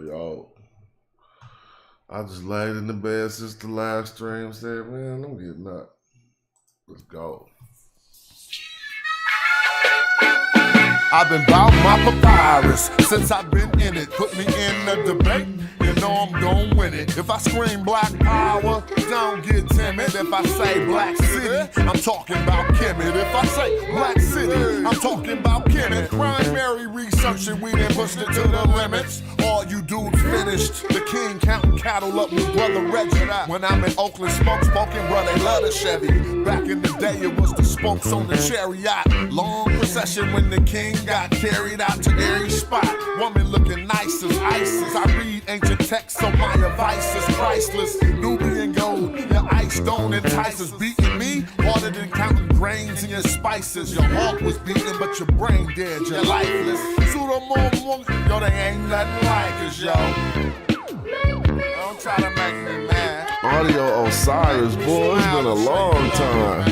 Yo. I just laid in the bed since the last stream, said, man, I'm getting up. Let's go. I've been bout my papyrus since I've been in it. Put me in the debate, you know I'm gon' win it. If I scream black power, don't get timid. If I say black city, I'm talking about Kemet. If I say black city, I'm talking about Kemet. Primary research and we done pushed it to the limits. All you dudes finished. The king counting cattle up with brother Reggie. When I'm in Oakland, smoking, bro, they love the Chevy. Back in the day, it was the spokes on the chariot. Long procession when the king got carried out to every spot. Woman looking nice as ISIS. I read ancient texts, so my advice is priceless. Nubian gold, your ice don't entice us. Beating me harder than counting grains in your spices. Your heart was beating, but your brain dead. You're lifeless. Yo, they ain't nothing like us, yo. Don't try to make me mad. Audio Osiris, boy, it's been a long time.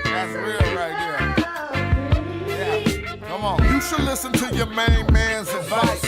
That's real right there. Yeah, come on. You should listen to your main man's advice.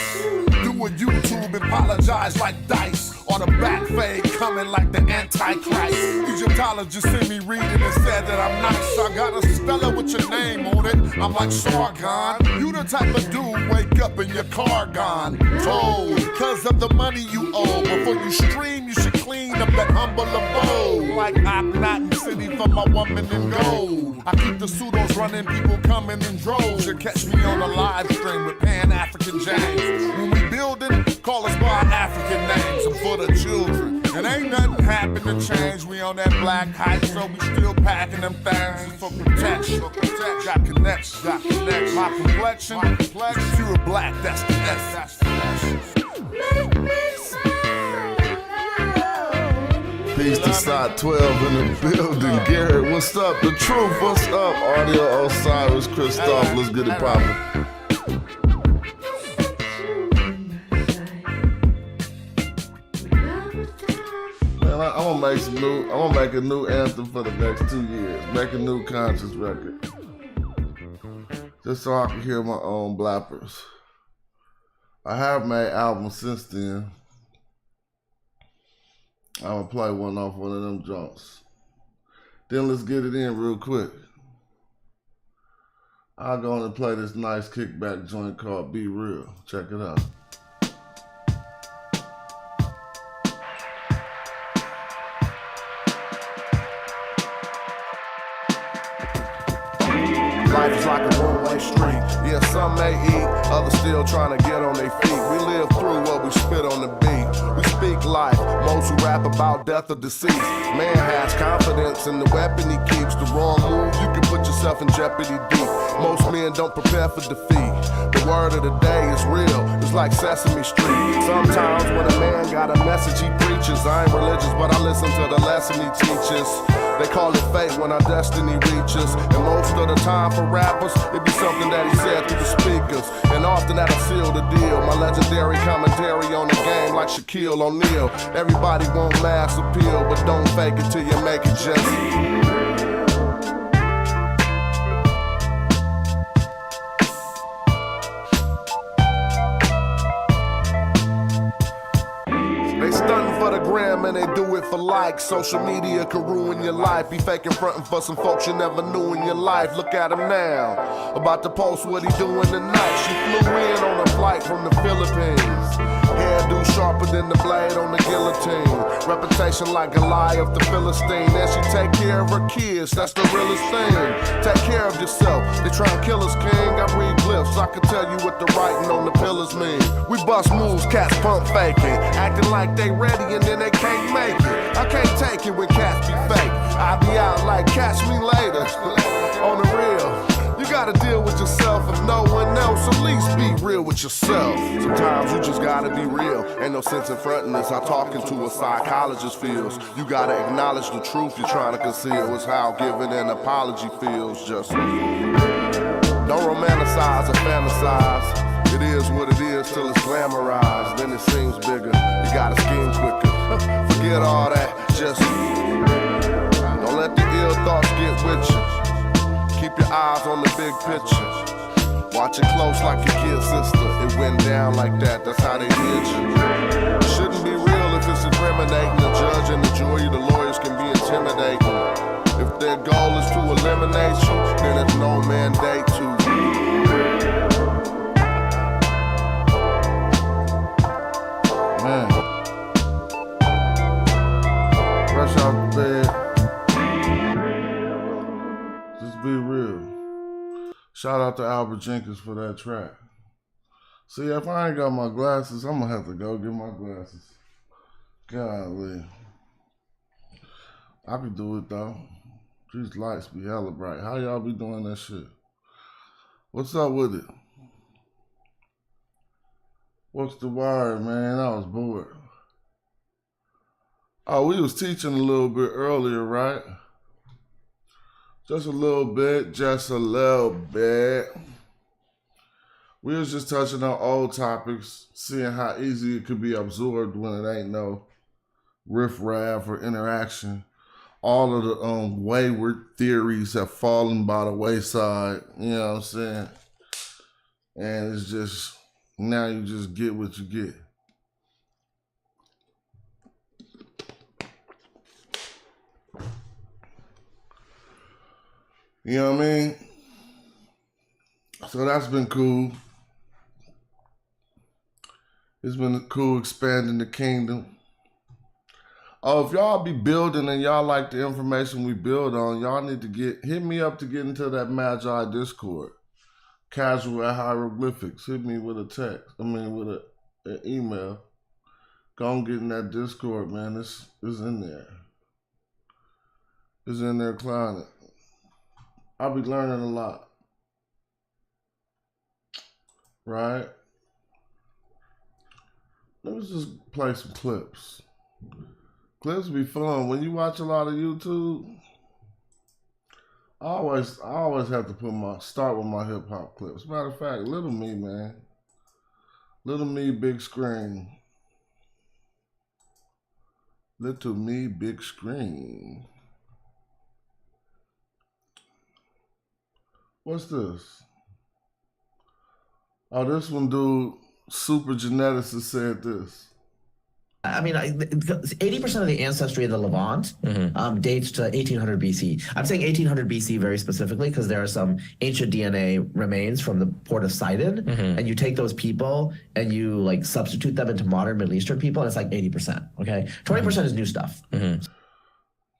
Do a YouTube, apologize like Dice. Or the back fade coming like the Antichrist. Egyptologists see me reading and said that I'm nice. I got a speller with your name on it. I'm like Sargon. You the type of dude wake up in your car gone. Told, cause of the money you owe. Before you stream, you should clean up that humble abode. Like I'm not in city for my woman in gold. I keep the pseudos running, people coming in droves. You catch me on a live stream with Pan-African James. When we building, call us by our African names. I'm for the children. And ain't nothing happen to change. We on that black hype, so we still packing them things for protection. Got connections, My complexion, pure black, that's the S. Peace to Side 12 in the building. Garrett, what's up? The truth, what's up? Audio Osiris, Christoph, let's get it poppin'. I'm gonna make a new anthem for the next 2 years. Make a new conscious record. Just so I can hear my own blappers. I have made albums since then. I'm gonna play one off one of them joints. Then let's get it in real quick. I'll go on and play this nice kickback joint called Be Real. Check it out. Life is like a one-way street. Yeah, some may eat, others still trying to get on their feet. We live through what we spit on the beat. We speak life, most who rap about death or deceased. Man has confidence in the weapon he keeps. The wrong move, you can put yourself in jeopardy deep. Most men don't prepare for defeat. The word of the day is real, it's like Sesame Street. Sometimes when a man got a message he preaches, I ain't religious, but I listen to the lesson he teaches. They call it fate when our destiny reaches. And most of the time for rappers, it be something that he said through the speakers. And often that'll seal the deal. My legendary commentary on the game like Shaquille O'Neal. Everybody want mass appeal, but don't fake it till you make it just. And they do it for likes. Social media can ruin your life. Be faking frontin' for some folks you never knew in your life. Look at him now, about to post what he doing tonight. She flew in on a flight from the Philippines. Hairdo sharper than the blade on the guillotine. Reputation like Goliath the Philistine. And she take care of her kids, that's the realest thing. Take care of yourself, they try and kill us, king. I read glyphs, I can tell you what the writing on the pillars mean. We bust moves, cats pump faking, acting like they ready and then they can't make it. I can't take it when cats be fake. I be out like catch me later. On the real, you gotta deal with yourself if no one else. At least be real with yourself. Sometimes you just gotta be real. Ain't no sense in frontin' this. How talking to a psychologist feels. You gotta acknowledge the truth you're trying to conceal. It's how giving an apology feels. Just don't romanticize or fantasize. It is what it is till it's glamorized. Then it seems bigger. You gotta scheme quicker. Forget all that. Just don't let the ill thoughts get with you. Keep your eyes on the big picture. Watch it close like your kid sister. It went down like that, that's how they did you. It shouldn't be real if it's incriminating. The judge and the jury, the lawyers can be intimidating. If their goal is to eliminate you, then it's no mandate to. Man. Rush out the bed. Just be real. Shout out to Albert Jenkins for that track. See, if I ain't got my glasses, I'm gonna have to go get my glasses. Golly. I can do it though. These lights be hella bright. How y'all be doing that shit? What's up with it? What's the word, man? I was bored. Oh, we was teaching a little bit earlier, right? Just a little bit, just a little bit. We was just touching on old topics, seeing how easy it could be absorbed when it ain't no riff-raff or interaction. All of the wayward theories have fallen by the wayside, you know what I'm saying? And it's just, now you just get what you get. You know what I mean? So that's been cool. It's been cool expanding the kingdom. Oh, if y'all be building and y'all like the information we build on, y'all need to hit me up to get into that Magi Discord. Casual at Hieroglyphics. Hit me with a text. With an email. Go and get in that Discord, man. It's in there. It's in there, climbing. I'll be learning a lot. Right? Let me just play some clips. Clips be fun. When you watch a lot of YouTube, I always have to start with my hip hop clips. Matter of fact, Little Me, man. Little Me, big screen. Little Me, big screen. What's this? Oh, this one, dude, super geneticist said this. I mean, 80% of the ancestry of the Levant dates to 1800 BC. I'm saying 1800 BC very specifically because there are some ancient DNA remains from the port of Sidon, and you take those people and you like substitute them into modern Middle Eastern people, and it's like 80%. Okay, 20% is new stuff.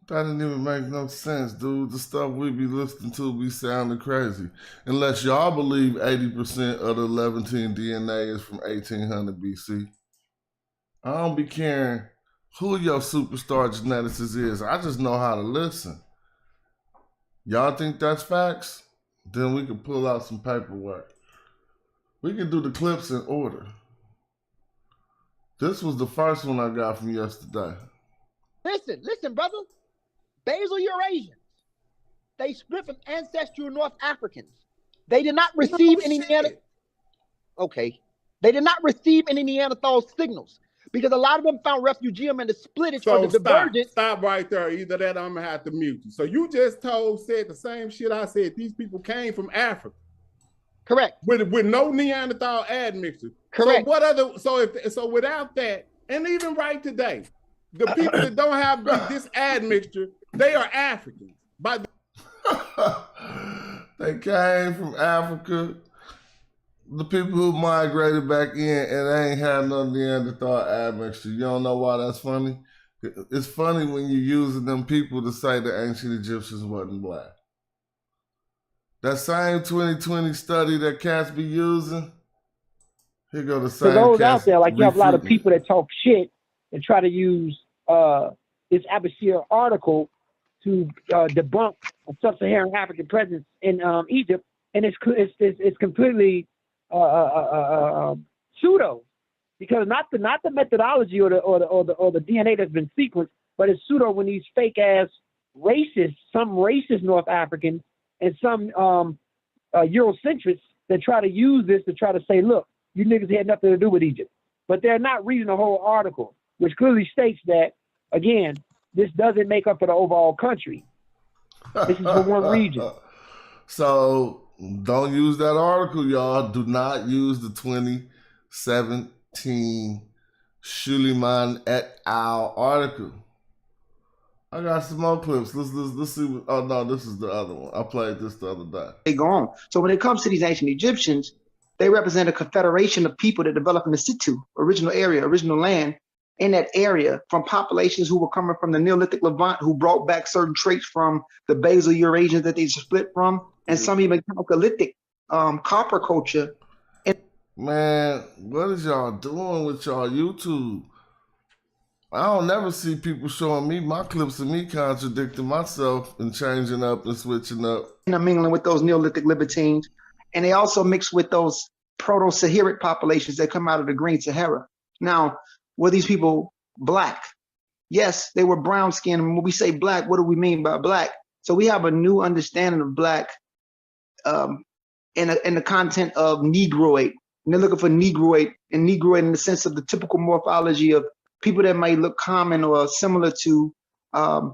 That didn't even make no sense, dude. The stuff we be listening to be sounding crazy. Unless y'all believe 80% of the Levantine DNA is from 1800 BC. I don't be caring who your superstar geneticist is. I just know how to listen. Y'all think that's facts? Then we can pull out some paperwork. We can do the clips in order. This was the first one I got from yesterday. Listen, brother. Basal Eurasians. They split from ancestral North Africans. They did not receive any Okay. They did not receive any Neanderthal signals because a lot of them found refugium and the splittage or the divergence. Stop right there. Either that or I'm going to have to mute you. So you just said the same shit I said. These people came from Africa. Correct. With no Neanderthal admixture. Correct. So without that, and even right today, the people that don't have this admixture, they are Africans. They came from Africa. The people who migrated back in and they ain't had no Neanderthal admixture. You don't know why that's funny? It's funny when you're using them people to say the ancient Egyptians wasn't black. That same 2020 study that cats be using, here go the same. For those out there, like you have a lot of people that talk shit and try to use this Abashir article to debunk a sub-Saharan African presence in Egypt, and it's completely pseudo, because not the methodology or the DNA that's been sequenced, but it's pseudo when these fake ass some racist North Africans and some Eurocentrists that try to use this to try to say, look, you niggas had nothing to do with Egypt, but they're not reading the whole article, which clearly states that, again, this doesn't make up for the overall country. This is for one region. So Don't use that article, y'all. Do not use the 2017 Schuliman et al. Article. I got some more clips. Let's see. Oh no, this is the other one. I played this the other day. They go on. So when it comes to these ancient Egyptians, they represent a confederation of people that developed in the situ, original area, original land in that area, from populations who were coming from the Neolithic Levant, who brought back certain traits from the basal Eurasians that they split from, and some even Chalcolithic copper culture. Man, what is y'all doing with y'all YouTube? I don't never see people showing me my clips of me contradicting myself and changing up and switching up. And mingling with those Neolithic Libertines. And they also mix with those Proto-Saharic populations that come out of the Green Sahara. Now, were these people black? Yes, they were brown skinned. And when we say black, what do we mean by black? So we have a new understanding of black in the content of Negroid. And they're looking for Negroid, and Negroid in the sense of the typical morphology of people that might look common or similar to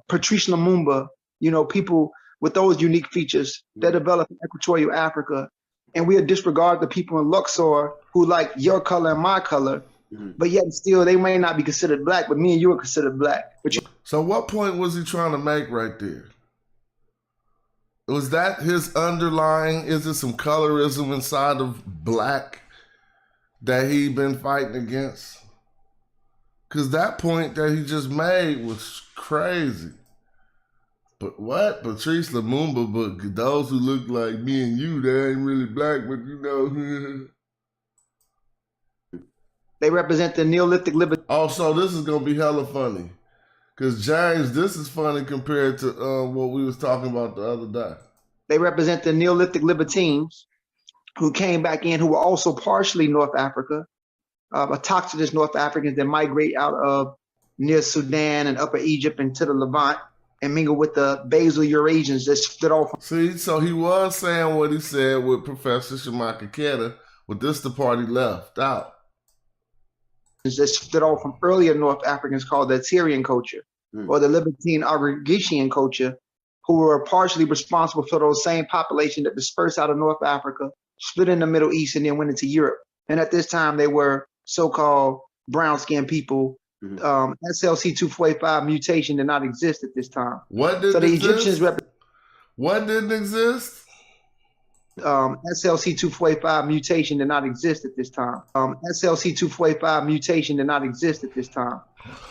Patrice Lumumba, you know, people with those unique features that develop in Equatorial Africa. And we'll disregard the people in Luxor who like your color and my color, but yet still they may not be considered black, but me and you are considered black. So what point was he trying to make right there? Was that his underlying, is it some colorism inside of black that he been fighting against? Because that point that he just made was crazy. But what? Patrice Lumumba, but those who look like me and you, they ain't really black, but you know. They represent the Neolithic liberty. Oh, so this is going to be hella funny. Because James, this is funny compared to what we was talking about the other day. They represent the Neolithic Libertines who came back in, who were also partially North Africa. Autochthonous North Africans that migrate out of near Sudan and Upper Egypt into the Levant and mingle with the basal Eurasians that stood off. See, so he was saying what he said with Professor Shamaka Keta, but this the part he left out. That stood off from earlier North Africans called the Assyrian culture or the Libertine Agrigetian culture, who were partially responsible for those same population that dispersed out of North Africa, split in the Middle East, and then went into Europe. And at this time, they were so-called brown-skinned people. SLC2485 mutation did not exist at this time. What did so the exist? Egyptians What didn't exist? SLC2485 mutation did not exist at this time. SLC2485 mutation did not exist at this time.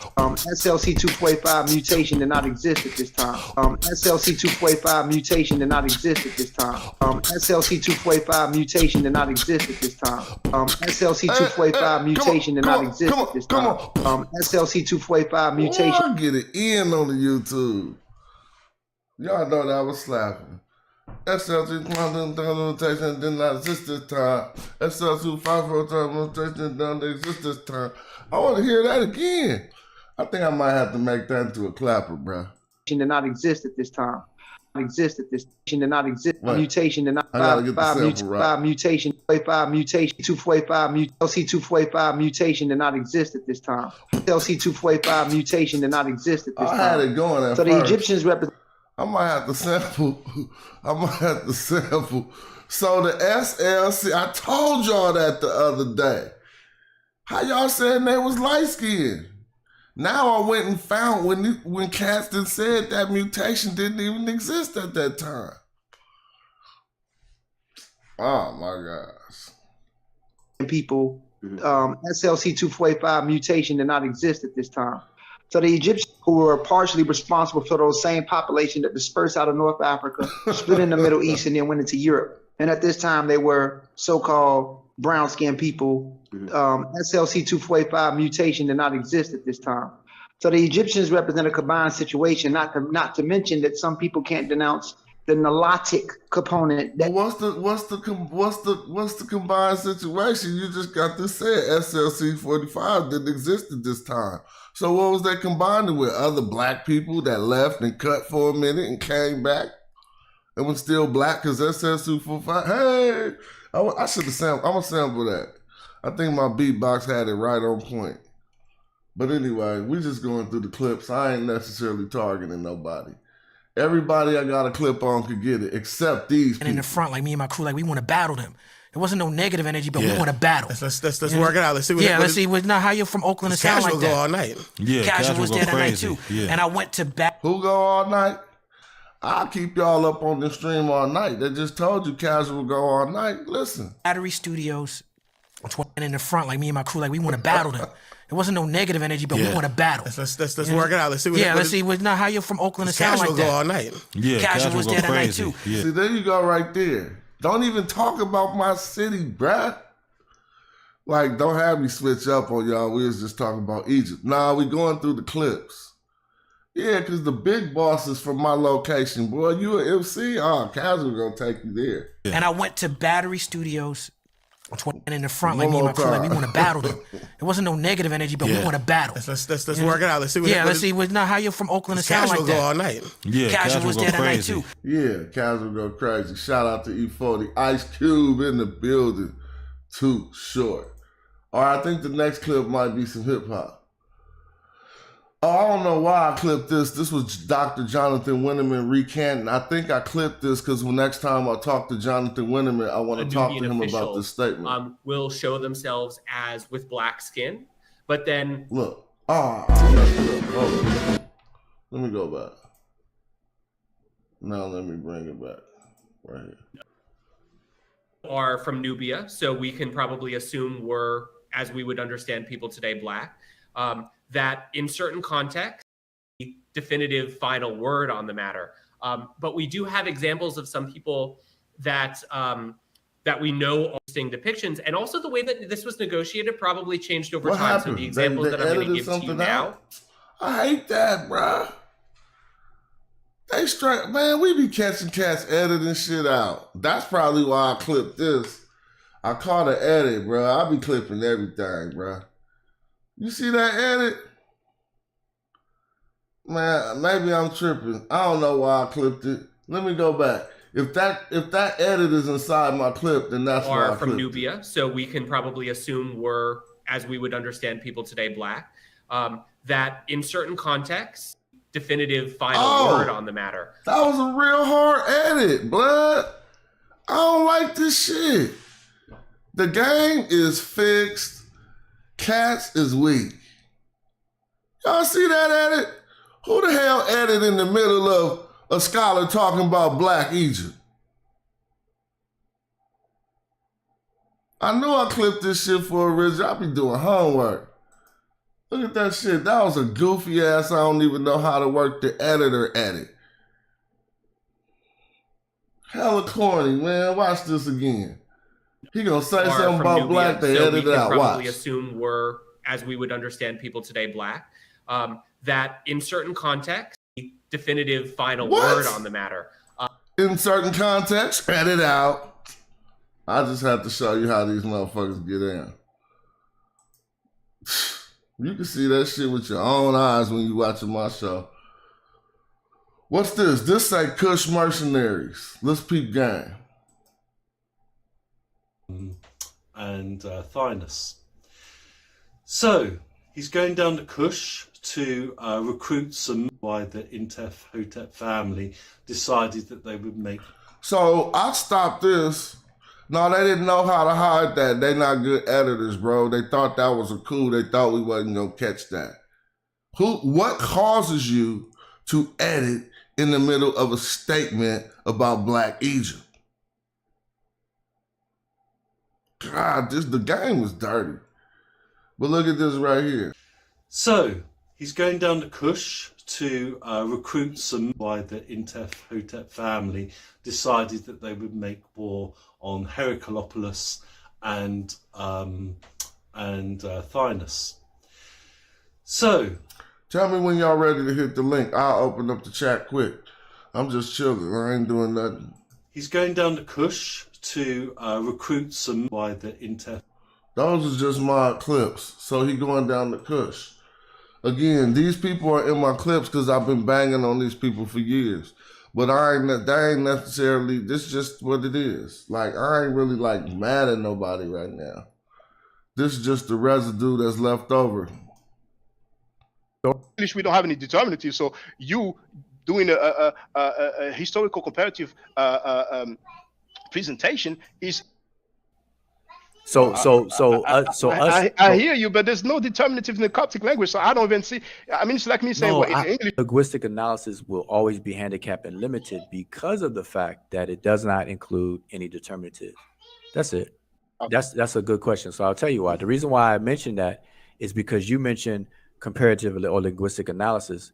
SLC2485 mutation did not exist at this time. SLC2485 mutation did not exist at this time. SLC2485 mutation did not exist at this time. SLC2485 mutation did not exist at this time. SLC2485 mutation. I'll get it in on the YouTube. Y'all know that was slapping. SLC mutation did not exist this time. SLC54 mutation did not exist this time. I want to hear that again. I think I might have to make that into a clapper, bro. Did not exist at this time. Exist at this did not exist. What? Mutation did not. I gotta get the sample right. Five mutation. 5 mutation. 245 LC245 mutation did not exist at this time. LC245 mutation did not exist at this time. I had it going at so first. The Egyptians represent. I might have to sample. So the SLC, I told y'all that the other day. How y'all saying they was light skinned? Now I went and found when Caston said that mutation didn't even exist at that time. Oh my gosh. People, SLC245 mutation did not exist at this time. So the Egyptians, who were partially responsible for those same population that dispersed out of North Africa, split in the Middle East, and then went into Europe. And at this time, they were so-called brown-skinned people. SLC245 mutation did not exist at this time. So the Egyptians represent a combined situation, not to mention that some people can't denounce the Nilotic component. But what's the combined situation? You just got this said SLC45 didn't exist at this time. So what was they combining with? Other black people that left and cut for a minute and came back and was still black because SLC45. Hey, I should have sampled. I'm gonna sample that. I think my beatbox had it right on point. But anyway, we just going through the clips. I ain't necessarily targeting nobody. Everybody I got a clip on could get it, except these people. And in the front, like me and my crew, like we want to battle them. It wasn't no negative energy, but we want to battle. Let's work it out. Let's see what let's see what now how you're from Oakland and sound like Casual that. go all night. Yeah, Casual was go there that night crazy. too. Yeah. And I went to Who go all night? I'll keep y'all up on the stream all night. They just told you Casual go all night. Listen. Battery Studios. And in the front, like me and my crew, like we want to battle them. It wasn't no negative energy, but we want to battle. Let's work it out. Let's see what let's see what now how you're from Oakland and sound Casual like go that. all night. Yeah, Casual was go there that night crazy. too. Yeah. See, there you go right there. Don't even talk about my city, bruh. Like, don't have me switch up on y'all. We was just talking about Egypt. Nah, we going through the clips. Yeah, because the big boss is from my location. Boy, you a MC? Oh, Casual gonna take you there. Yeah. And I went to Battery Studios. And in the front, like One me and more my crew, like we time. want to battle them. It wasn't no negative energy, but we want to battle. Let's work it out. Let's see what let's see what now how you're from Oakland and sound Casual like go that. all night. Yeah, Casual was go there that night crazy. too. Yeah, Casual go crazy. Shout out to E40. Ice Cube in the building. Too short. All right, I think the next clip might be some hip hop. Oh, I don't know why I clipped this. This was Dr. Jonathan Winterman recanting. I think I clipped this because next time I talk to Jonathan Winterman, I want to talk to him about this statement. Will show themselves as with black skin, but then Look. I messed it up. Hold on. Let me go back. Now let me bring it back. Right here. are from Nubia, so we can probably assume we're, as we would understand people today, black. That in certain contexts, the definitive final word on the matter. But we do have examples of some people that that we know are interesting depictions, and also the way that this was negotiated probably changed over What time. happened? So the examples They that I'm going to edited give to you something now. out? I hate that, bruh. They straight, man, we be catching cats editing shit out. That's probably why I clipped this. I caught an edit, bro. I be clipping everything, bro. You see that edit? Man, maybe I'm tripping. I don't know why I clipped it. Let me go back. If that edit is inside my clip, then that's why I Are from clipped it. Nubia, so we can probably assume we're, as we would understand people today, black. That in certain contexts, definitive final word on the matter. That was a real hard edit, blood. I don't like this shit. The game is fixed. Cats is weak. Y'all see that edit? Who the hell edited in the middle of a scholar talking about Black Egypt? I knew I clipped this shit for original. I be doing homework. Look at that shit. That was a goofy ass. I don't even know how to work the editor edit. Hella corny, man. Watch this again. He gonna say Are something from about Nubia, black. They so edit we it can out. probably Watch. assume we're, as we would understand people today, black. That in certain contexts, the definitive final What? word on the matter. In certain contexts, edit out. I just have to show you how these motherfuckers get in. You can see that shit with your own eyes when you watching my show. What's this? This say Kush Mercenaries. Let's peep game. And Thymus. So he's going down to Kush to recruit some. Why the Intef-Hotep family decided that they would make. So I stopped this. No, they didn't know how to hide that. They not good editors, bro. They thought that was a coup. They thought we wasn't gonna catch that. What causes you to edit in the middle of a statement about Black Egypt? God, the game was dirty. But look at this right here. So he's going down to Kush to recruit some. Why the Intef-Hotep family decided that they would make war on Heracleopolis and Thymus. So tell me when y'all ready to hit the link. I'll open up the chat quick. I'm just chilling. I ain't doing nothing. He's going down to Kush to recruit some. Why the Intef. Those are just my clips. So he going down to Kush. Again, these people are in my clips because I've been banging on these people for years. But they ain't necessarily, this is just what it is. Like, I ain't really like mad at nobody right now. This is just the residue that's left over. English, we don't have any determinative, so you doing a historical comparative presentation is. I hear you, but there's no determinative in the Coptic language, so I don't even see. I mean, it's like me saying, in English. Linguistic analysis will always be handicapped and limited because of the fact that it does not include any determinative. That's it. Okay. That's a good question. So I'll tell you why. The reason why I mentioned that is because you mentioned comparative or linguistic analysis.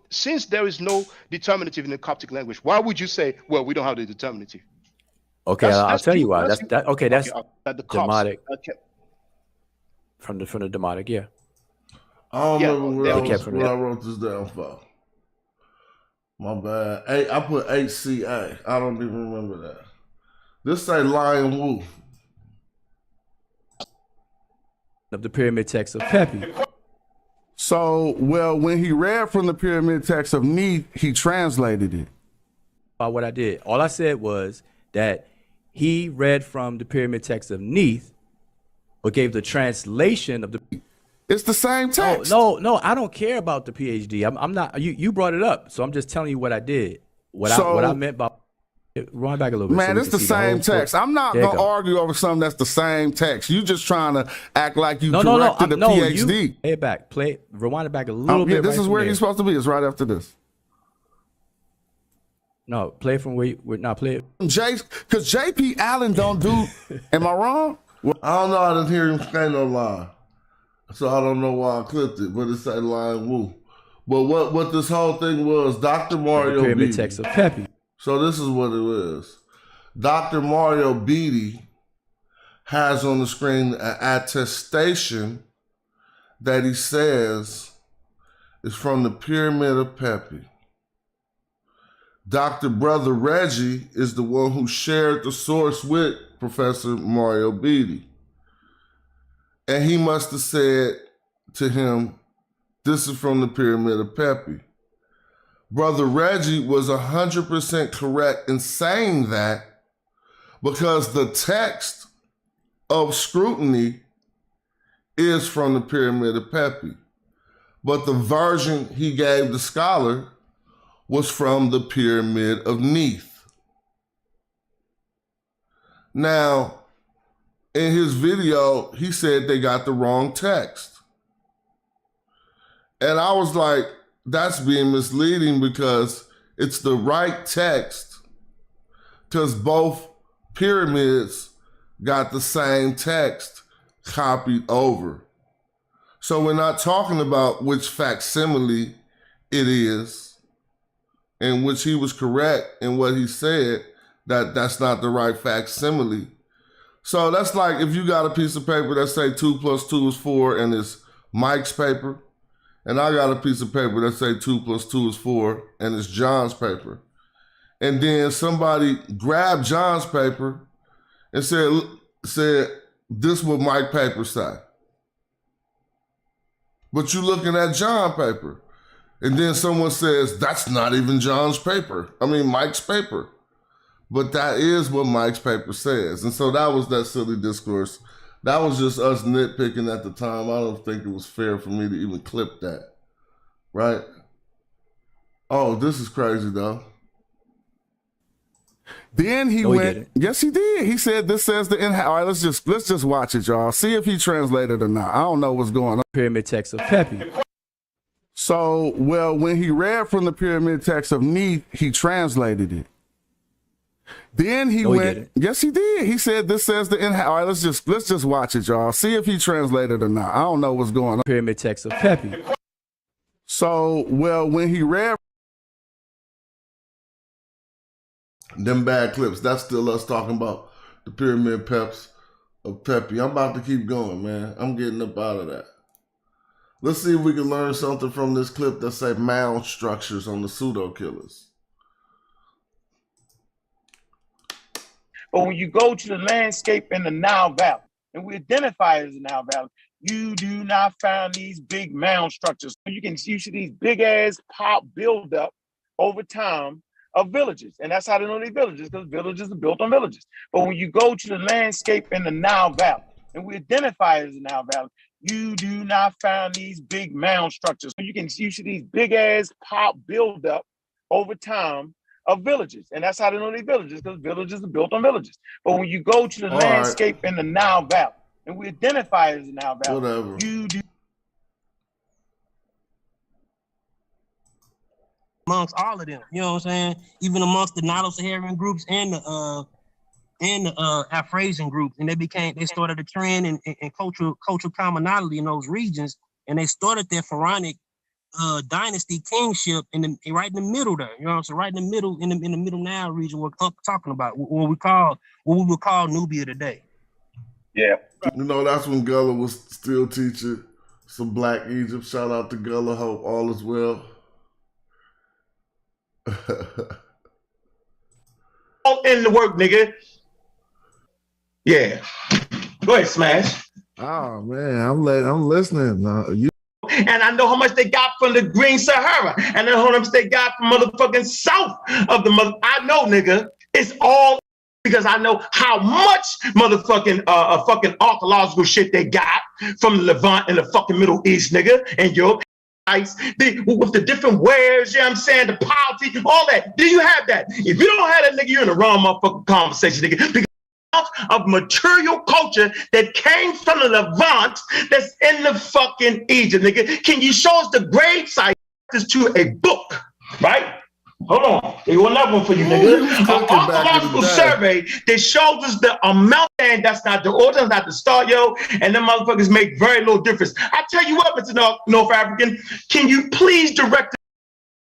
Since there is no determinative in the Coptic language, why would you say, well, we don't have the determinative? Okay, I'll tell you why. That's the demotic. From the demotic, yeah. I don't remember what I wrote this down for. My bad. I put HCA. I don't even remember that. This say Lion Wolf. Of the pyramid text of Pepi. So, when he read from the pyramid text of Neith, he translated it. By what I did. All I said was that he read from the pyramid text of Neith, but gave the translation of the. It's the same text. No, I don't care about the PhD. I'm not. You brought it up, so I'm just telling you what I did. What I meant by. Run back a little bit. Man, it's the same text. I'm not going to argue over something that's the same text. You just trying to act like you corrected the PhD. Play it back. Rewind it back a little bit. This is where he's supposed to be. It's right after this. No, play it from where play it. Because J.P. Allen don't do, am I wrong? Well, I don't know. I didn't hear him say no line. So I don't know why I clipped it, but it said Lion Woo. But what this whole thing was, Dr. Mario pyramid text of Pepi. So this is what it is. Dr. Mario Beatty has on the screen an attestation that he says is from the Pyramid of Pepi. Dr. Brother Reggie is the one who shared the source with Professor Mario Beatty. And he must have said to him, this is from the Pyramid of Pepi. Brother Reggie was 100% correct in saying that because the text of scrutiny is from the Pyramid of Pepi. But the version he gave the scholar was from the Pyramid of Neith. Now, in his video, he said they got the wrong text. And I was like, that's being misleading because it's the right text because both pyramids got the same text copied over. So we're not talking about which facsimile it is and which he was correct in what he said, that's not the right facsimile. So that's like if you got a piece of paper that say 2 + 2 is 4 and it's Mike's paper, and I got a piece of paper that say 2 + 2 is 4 and it's John's paper. And then somebody grabbed John's paper and said this what Mike's paper say. But you looking at John's paper. And then someone says, that's not even John's paper. I mean, Mike's paper. But that is what Mike's paper says. And so that was that silly discourse. That was just us nitpicking at the time. I don't think it was fair for me to even clip that. Right? Oh, this is crazy though. Then he went. Yes, he did. He said this says the all right, let's just watch it, y'all. See if he translated or not. I don't know what's going on. Pyramid text of Pepi. So, when he read from the pyramid text of Neith, he translated it. Then he went. Yes, he did. He said this says the all right, let's just watch it, y'all. See if he translated or not. I don't know what's going on. Pyramid text of Pepi. So, when he read them bad clips, that's still us talking about the pyramid peps of Pepi. I'm about to keep going, man. I'm getting up out of that. Let's see if we can learn something from this clip that say mound structures on the pseudo killers. But when you go to the landscape in the Nile Valley, and we identify it as the Nile Valley, you do not find these big mound structures. You see these big ass pop build up over time of villages. And that's how they know these villages, because villages are built on villages. But when you go to the landscape in the Nile Valley, and we identify it as the Nile Valley, you do not find these big mound structures. So you see these big ass pop build up over time of villages. And that's how they know these villages, because villages are built on villages. But when you go to the landscape in the Nile Valley, and we identify it as the Nile Valley, whatever. You do amongst all of them, you know what I'm saying? Even amongst the Nilo-Saharan groups and the Afrasian groups, and they started a trend in cultural commonality in those regions, and they started their pharaonic dynasty kingship right in the middle there, you know what I'm saying? Right in the middle, in the middle Nile region we're talking about, what we would call Nubia today. Yeah. You know, that's when Gullah was still teaching some Black Egypt. Shout out to Gullah. Hope all is well. All in the work, nigga. Yeah. Go ahead, Smash. Oh man, I'm listening. And I know how much they got from the Green Sahara, and I know how much they got from motherfucking south of the mother. I know, nigga. It's all because I know how much motherfucking fucking archaeological shit they got from the Levant and the fucking Middle East, nigga, and Europe. With the different wares, you know what I'm saying, the poverty, all that. Do you have that? If you don't have that, nigga, you're in the wrong motherfucking conversation, nigga. Because of material culture that came from the Levant that's in the fucking Egypt, nigga. Can you show us the grave site to a book, right? Hold on. They got another one for you, nigga. An archaeological survey that shows us the amount, and that's not the order, that's not the start, yo. And them motherfuckers make very little difference. I tell you what, Mr. North African, can you please direct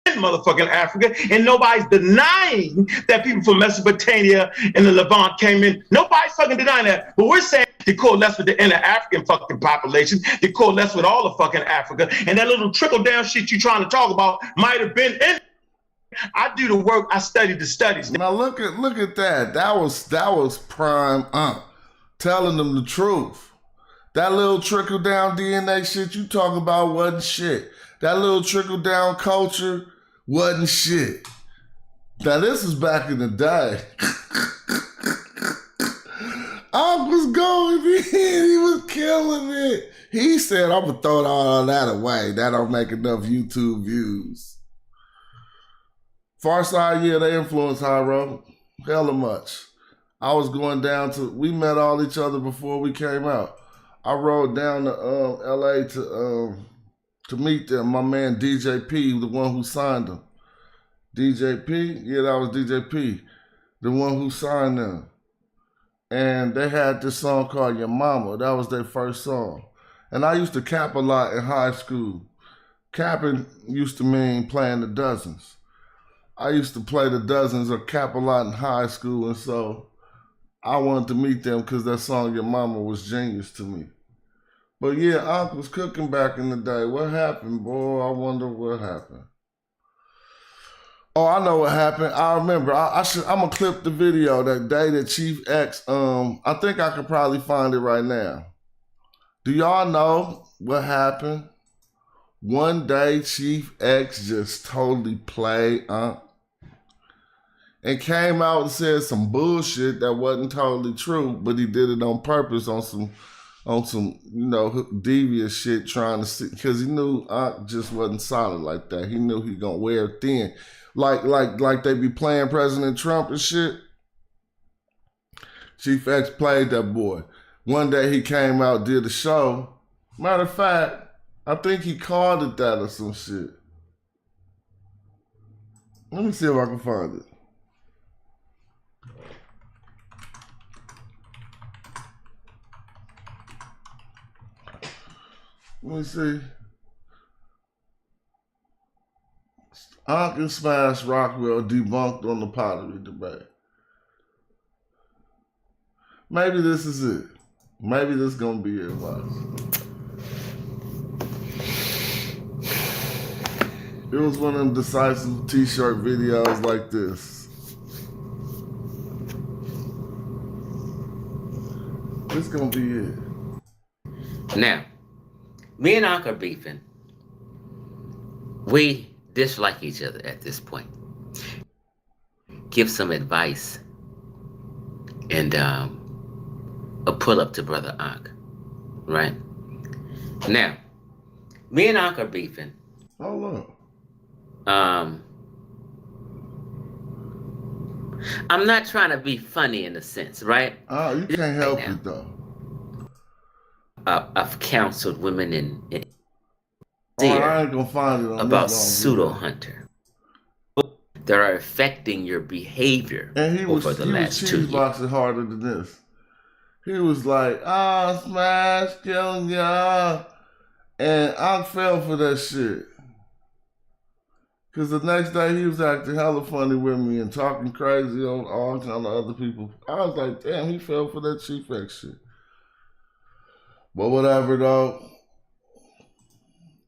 motherfucking Africa? And nobody's denying that people from Mesopotamia and the Levant came in. Nobody's fucking denying that. But we're saying they coalesce with the inner African fucking population. They coalesce with all of fucking Africa. And that little trickle down shit you're trying to talk about might have been in. I do the work. I studied the studies. Now look at that. That was prime telling them the truth. That little trickle down DNA shit you talking about wasn't shit. That little trickle down culture wasn't shit. Now this is back in the day. I was going in. He was killing it. He said, I'm gonna throw all that away. That don't make enough YouTube views. Far Side, yeah, they influenced Hyro. Hella much. I was going down we met all each other before we came out. I rode down to LA to meet them. My man DJP, the one who signed them. DJP? Yeah, that was DJP. The one who signed them. And they had this song called Your Mama. That was their first song. And I used to cap a lot in high school. Capping used to mean playing the dozens. I used to play the dozens or cap a lot in high school, and so I wanted to meet them because that song Your Mama was genius to me. But yeah, Unc was cooking back in the day. What happened, boy? I wonder what happened. Oh, I know what happened. I remember. I'm gonna clip the video that day that Chief X. I think I could probably find it right now. Do y'all know what happened? One day, Chief X just totally played and came out and said some bullshit that wasn't totally true, but he did it on purpose on some devious shit, trying to see, because he knew just wasn't solid like that. He knew he gonna wear thin, like they be playing President Trump and shit. Chief X played that boy. One day he came out, did a show. Matter of fact, I think he called it that or some shit. Let me see if I can find it. Let me see. Unc and Smash Rockwell debunked on the pottery debate. Maybe this is it. Maybe this is gonna be it. Watch. It was one of them decisive t-shirt videos like this. This gonna be it. Now, me and Unc are beefing. We dislike each other at this point. Give some advice and a pull up to Brother Unc, right? Now, me and Unc are beefing. Oh, look. I'm not trying to be funny in a sense, right? Oh, you can't help it though. I've counseled women in I ain't gonna find it on about this pseudo hunter that are affecting your behavior over the last 2 years. Boxing harder than this. He was like, smash, killing y'all. And I fell for that shit. Because the next day he was acting hella funny with me and talking crazy on all kind of other people. I was like, damn, he fell for that Chief X shit. But whatever, though.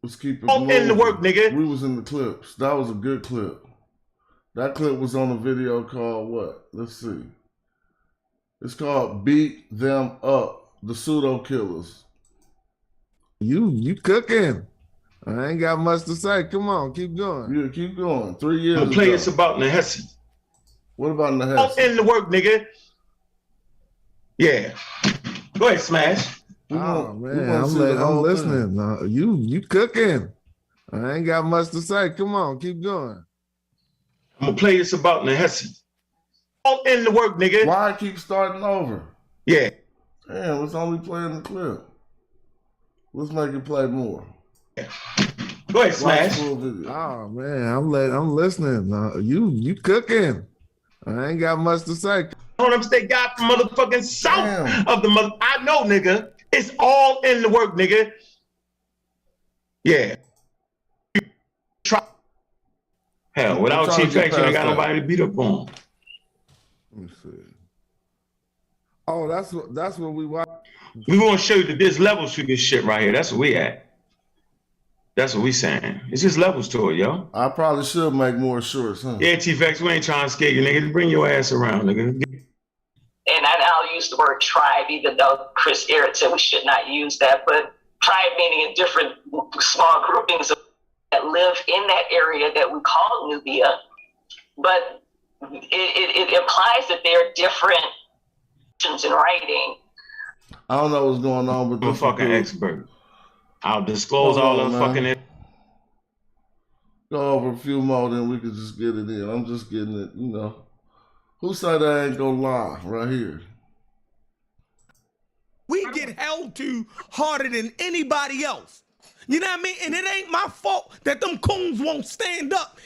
Let's keep it moving. In the work, nigga. We was in the clips. That was a good clip. That clip was on a video called what? Let's see. It's called Beat Them Up, the Pseudo Killers. You cooking. I ain't got much to say. Come on, keep going. Yeah, keep going. 3 years ago. Play us about Nahesi. What about Nahesi? In the work, nigga. Yeah. Go ahead, Smash. Oh man, I'm listening. You cooking. I ain't got much to say. Come on, keep going. I'm gonna play this about Nahesi. All in the work, nigga. Why I keep starting over? Yeah. Damn, let's only play in the clip. Let's make it play more. Yeah. Go ahead, Smash. Oh man, I'm listening. You cooking. I ain't got much to say. Hold up, stay guy from motherfucking south of the mother. I know, nigga. It's all in the work, nigga. Yeah. Hell, without Chief X, you ain't got nobody to beat up on. Let me see. Oh, that's what we watch. We want to show you that there's levels to this shit right here. That's what we at. That's what we saying. It's just levels to it, yo. I probably should make more shorts, huh? Yeah, Chief X, we ain't trying to scare you, nigga. Bring your ass around, nigga. And I'll use the word tribe, even though Chris Eric said we should not use that, but tribe meaning in different small groupings that live in that area that we call Nubia, but it implies that there are different in writing. I don't know what's going on, but I'm a fucking expert. I'll disclose all of the fucking. Go over a few more, then we can just get it in. I'm just getting it, you know. Who said I ain't gonna lie right here? We get held to harder than anybody else. You know what I mean? And it ain't my fault that them coons won't stand up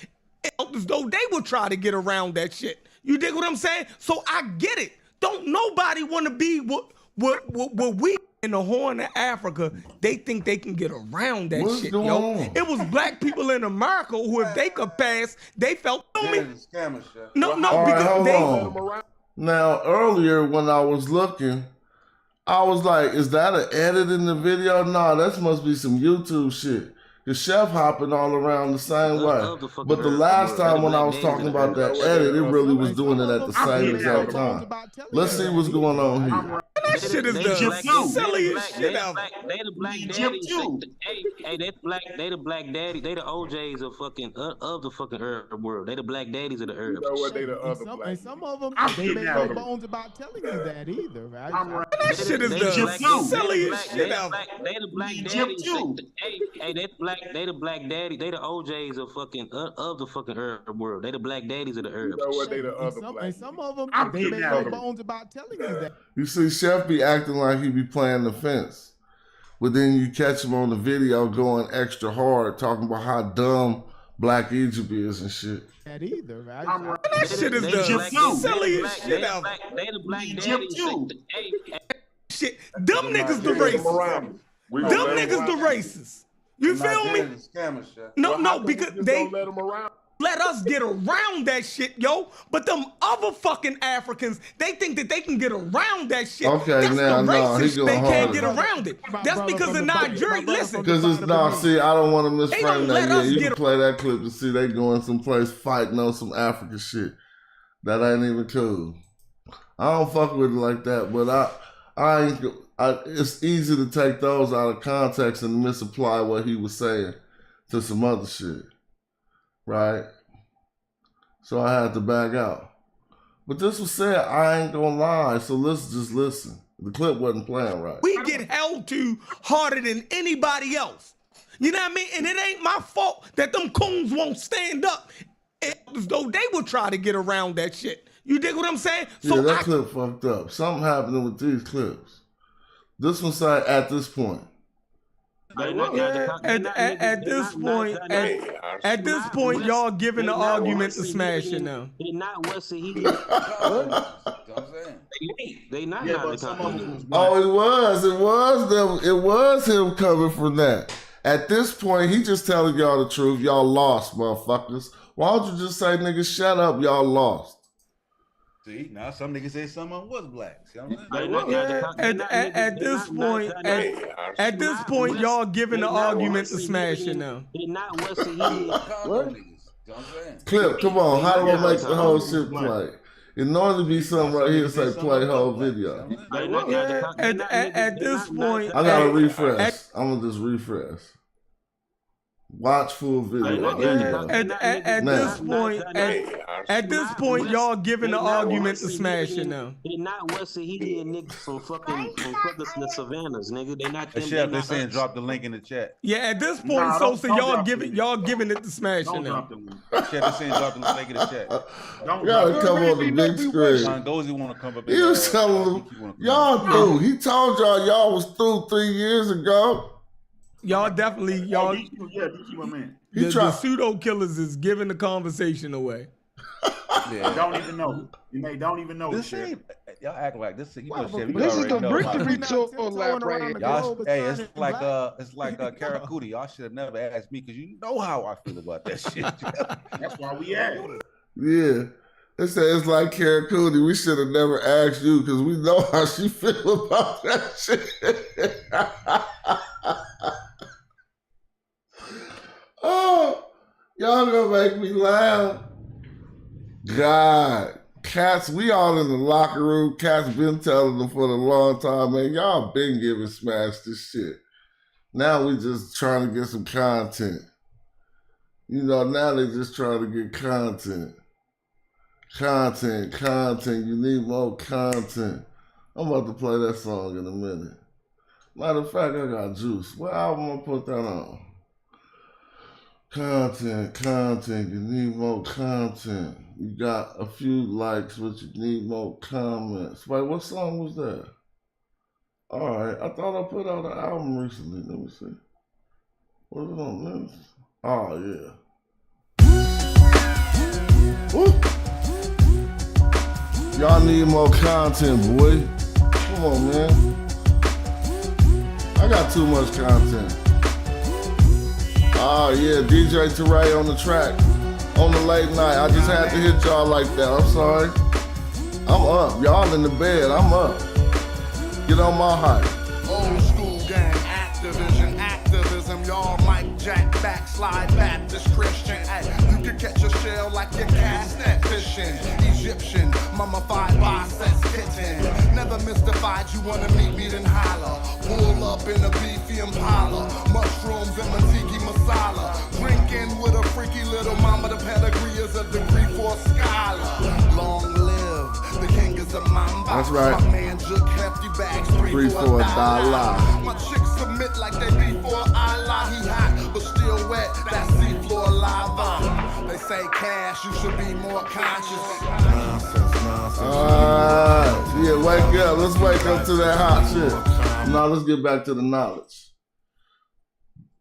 as though they will try to get around that shit. You dig what I'm saying? So I get it. Don't nobody want to be what we in the Horn of Africa. They think they can get around that What's shit, going yo. on? It was black people in America who, if they could pass, they felt No, because they. Now earlier when I was looking, I was like, is that an edit in the video? Nah, that must be some YouTube shit. The chef hopping all around the same way. But the last time when I was talking about that edit, it really was doing it at the same exact time. Let's see what's going on here. That shit is the silliest shit ever. They the black daddies. Hey, they the black daddy. They the OJs of fucking of the fucking herb world. They the black daddies of the herb. You know what? They the other black. And some of them, they make no bones about telling you that either, right? That shit is the silliest shit ever. They the black daddies. Hey, they the black daddy. They the OJs of fucking of the fucking herb world. They the black daddies of the herb. You know what? They the other black. And some of them, they make no bones about telling you that. You see, Chef be acting like he be playing the fence. But then you catch him on the video going extra hard, talking about how dumb Black Egypt is and shit. That either, right? That shit is the silliest shit ever. They the black daddies. Shit, them niggas the racist. Them niggas the racist. You feel me? No, because they let us get around that shit, yo. But them other fucking Africans, they think that they can get around that shit. Okay, that's now, the racist. he They going can't harder. get around it. That's because of Nigeria. Listen. Because it's not, see, I don't want to misframe that yet. You get can play that clip to see they going someplace fighting on some African shit. That ain't even cool. I don't fuck with it like that, but it's easy to take those out of context and misapply what he was saying to some other shit. Right? So I had to back out. But this was said, I ain't gonna lie, so let's just listen. The clip wasn't playing right. We get held to harder than anybody else. You know what I mean? And it ain't my fault that them coons won't stand up as though they will try to get around that shit. You dig what I'm saying? Yeah, that clip fucked up. Something happening with these clips. This one said at this point. At this point, y'all giving the argument to smash it now. They not what's he. They not. Oh, it was him coming from that. At this point, he just telling y'all the truth. Y'all lost, motherfuckers. Why don't you just say, nigga, shut up, y'all lost. See, now some niggas say someone was black. See what I'm saying? At this point, y'all giving the argument to smash it now. They not what's he. Clip, come on. How do I make the whole shit play? It normally be something right here say play whole video. At this point, I gotta refresh. I'm gonna just refresh. Watch full video. At this point, y'all giving the argument to smash it now. They not what's he niggas from fucking the Savannahs, nigga. They not. Chef, they're saying drop the link in the chat. Yeah, at this point, so y'all giving it to smash it now. Chef, they're saying drop the link in the chat. You gotta come on the big screen. Those who want to come up. He was telling them, y'all through. He told y'all was through 3 years ago. Y'all definitely, y'all. Yeah, my man. The pseudo killers is giving the conversation away. Yeah. Don't even know. You don't even know this shit. Y'all act like this. You know, shit. This is the victory tour lap right here. Y'all, hey, it's like Karakuti. Y'all should have never asked me because you know how I feel about that shit. That's why we asked. Yeah. They say it's like Karakuti. We should have never asked you because we know how she feel about that shit. Oh, y'all gonna make me laugh. God. Cats, we all in the locker room. Cats been telling them for a long time, man. Y'all been giving Smash this shit. Now we just trying to get some content. You know, now they just trying to get content. Content. You need more content. I'm about to play that song in a minute. Matter of fact, I got Juice. What album I put that on? Content. You need more content. You got a few likes, but you need more comments. Wait, what song was that? All right, I thought I put out an album recently. Let me see. Was it on this? Oh, yeah. Woo. Y'all need more content, boy. Come on, man. I got too much content. Oh, yeah, DJ Teray on the track. On the late night. I just had to hit y'all like that. I'm sorry. I'm up. Y'all in the bed. I'm up. Get on my hype. Old school gang activism. Y'all Mike Jack, backslide, Baptist Christian. Ay, you can catch a shell like your cast net fishing. Egyptian, mummified biceps kitten. Never mystified, you wanna meet me, then holler. Pull up in a beefy Impala. Mushrooms and matiki masala. Drinking with a freaky little mama. The pedigree is a degree for a scholar. Long live, the king is a mamba. That's right. My man just hefty bags, 3 for a dollar. My chicks submit like they be for Allah. He hot, but still wet. That seafloor lava. They say cash, you should be more conscious. Nonsense. Yeah, wake up. Let's wake up to that hot shit. Now let's get back to the knowledge.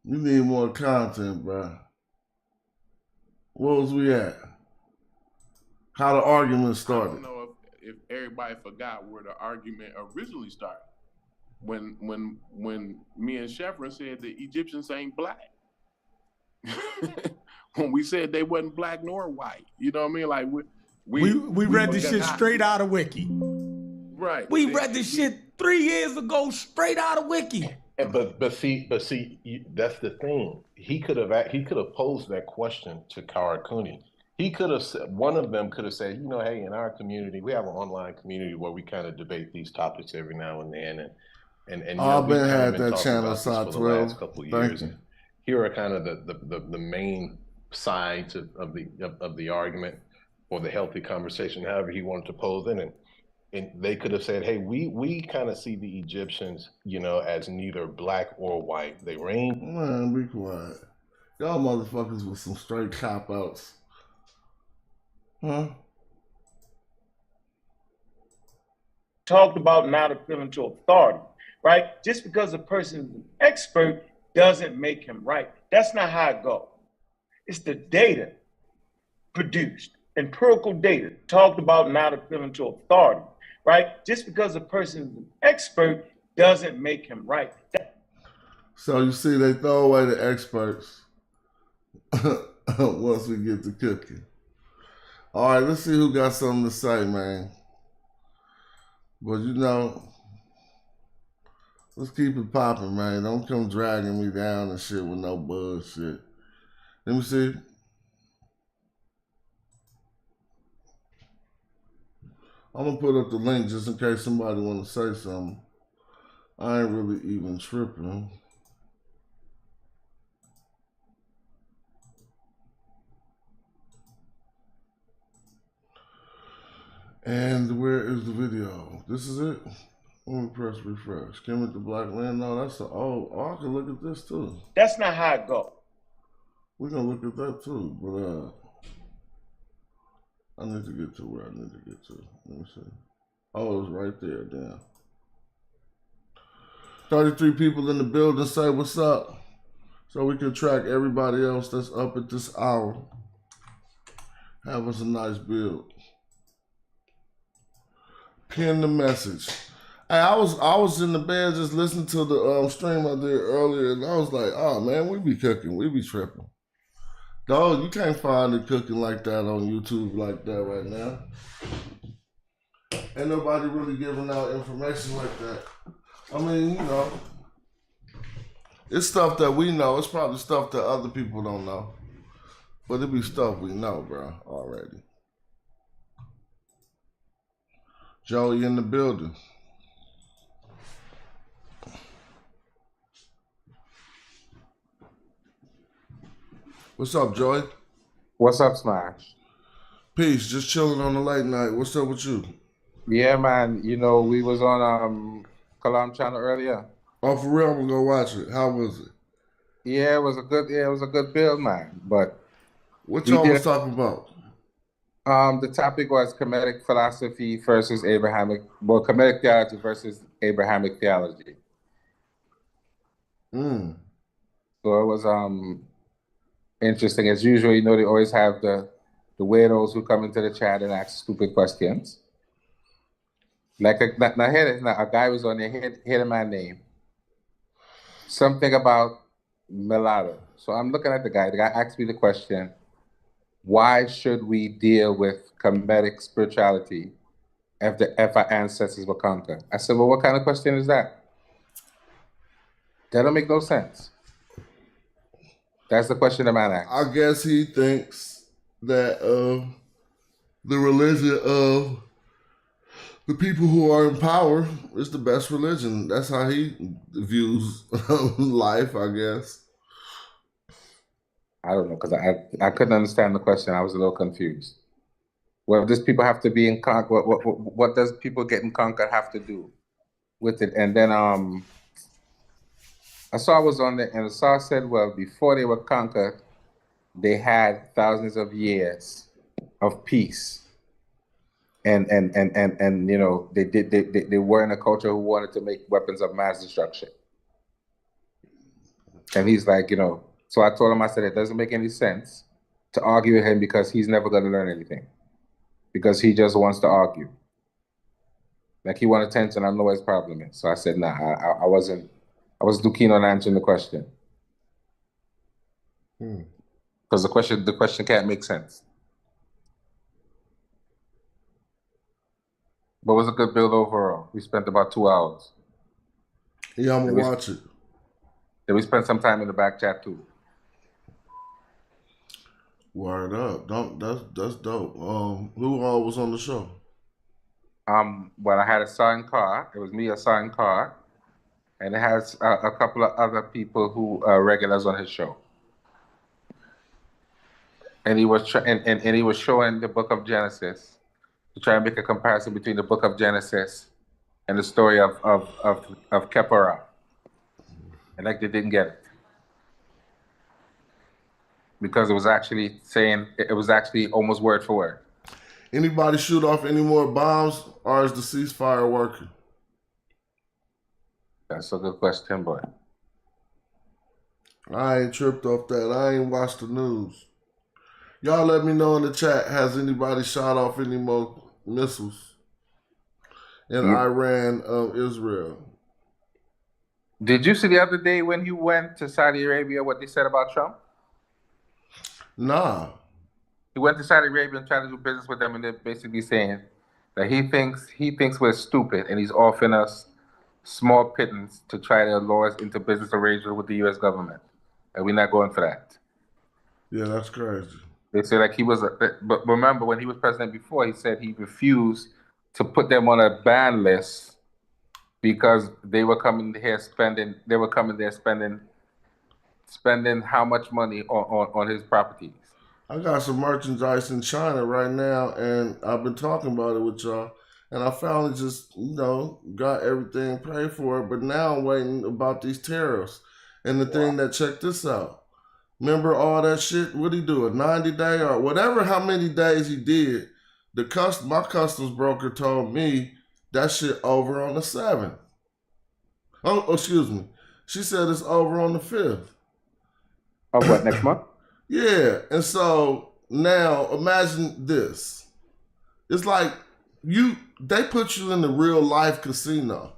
You need more content, bro. Where was we at? How the argument started? I don't know if everybody forgot where the argument originally started. When me and Sheffrin said the Egyptians ain't black. When we said they wasn't black nor white. You know what I mean? Like we read this shit straight out of Wiki. Right. We read this shit 3 years ago straight out of Wiki. But see, that's the thing. He could have posed that question to Karakuni. He could have said, one of them could have said, you know, hey, in our community, we have an online community where we kind of debate these topics every now and then, and I've been had that channel side 12. Thank you. Here are kind of the main sides of the argument or the healthy conversation, however he wanted to pose it. And and they could have said, hey, we kind of see the Egyptians, as neither black or white. They reigned. Man, be quiet. Y'all motherfuckers with some straight cop-outs. Huh? Talked about not appealing to authority, right? Just because a person is an expert doesn't make him right. That's not how it goes. It's the data produced, empirical data, talked about not appealing to authority, right? Just because a person is an expert doesn't make him right. So you see, they throw away the experts once we get to cooking. All right, let's see who got something to say, man. But let's keep it popping, man. Don't come dragging me down and shit with no bullshit. Let me see. I'm gonna put up the link just in case somebody want to say something. I ain't really even tripping. And where is the video? This is it? Let me press refresh. Kim the black man? No, that's the old. Oh, I can look at this too. That's not how it goes. We're gonna look at that too, but I need to get to where I need to get to. Let me see. Oh, it's right there, damn. 33 people in the building say what's up, so we can track everybody else that's up at this hour. Have us a nice build. Pin the message. Hey, I was in the bed just listening to the stream I did earlier, and I was like, oh man, we be cooking, we be tripping. Dog, you can't find it cooking like that on YouTube like that right now. Ain't nobody really giving out information like that. I mean, it's stuff that we know. It's probably stuff that other people don't know. But it be stuff we know, bro, already. Joey in the building. What's up, Joey? What's up, Smash? Peace, just chilling on the late night. What's up with you? Yeah, man. We was on Kalam channel earlier. Oh, for real? I'm gonna go watch it. How was it? Yeah, it was a good build, man. But what y'all was talking about? The topic was Kemetic philosophy versus Kemetic theology versus Abrahamic theology. So it was interesting. As usual, they always have the weirdos who come into the chat and ask stupid questions. Like a guy was on there, hit a man name. Something about mulatto. So I'm looking at the guy. The guy asked me the question, why should we deal with Kemetic spirituality if our ancestors were conquered? I said, well, what kind of question is that? That don't make no sense. That's the question the man asked. I guess he thinks that the religion of the people who are in power is the best religion. That's how he views life, I guess. I don't know, because I couldn't understand the question. I was a little confused. What does people have to be in conquer? What does people getting conquered have to do with it? And then Asar was on there, and Asar said, well, before they were conquered, they had thousands of years of peace. And they were in a culture who wanted to make weapons of mass destruction. And he's like, so I told him, I said, it doesn't make any sense to argue with him because he's never going to learn anything. Because he just wants to argue. Like he wants attention, I know what his problem is. So I said, nah, I wasn't too keen on answering the question. Because the question can't make sense. But it was a good build overall. We spent about 2 hours. Yeah, I'm gonna watch it. Then we spent some time in the back chat too. Word up. That's dope. Who all was on the show? Well, I had a signed car. It was me, a signed car. And it has a couple of other people who are regulars on his show. And he was and he was showing the book of Genesis to try and make a comparison between the book of Genesis and the story of Keppera. And like they didn't get it. Because it was actually almost word for word. Anybody shoot off any more bombs, or is the ceasefire working? That's a good question, boy. I ain't tripped off that. I ain't watched the news. Y'all let me know in the chat, has anybody shot off any more missiles in Iran, Israel? Did you see the other day when you went to Saudi Arabia what they said about Trump? Nah. He went to Saudi Arabia and tried to do business with them, and they're basically saying that he thinks we're stupid, and he's offering us small pittance to try to lure us into business arrangement with the U.S. government, and we're not going for that. Yeah, that's crazy. They say like he was, but remember when he was president before, he said he refused to put them on a ban list because they were coming here spending. They were coming there spending how much money on his properties. I got some merchandise in China right now, and I've been talking about it with y'all, and I finally just, got everything paid for it, but now I'm waiting about these tariffs. And the thing that, check this out. Remember all that shit? What'd he do, a 90-day or whatever, how many days he did? My customs broker told me that shit over on the 7th. Oh, excuse me. She said it's over on the 5th. Of what, next month? Yeah, and so now imagine this. It's like they put you in the real life casino.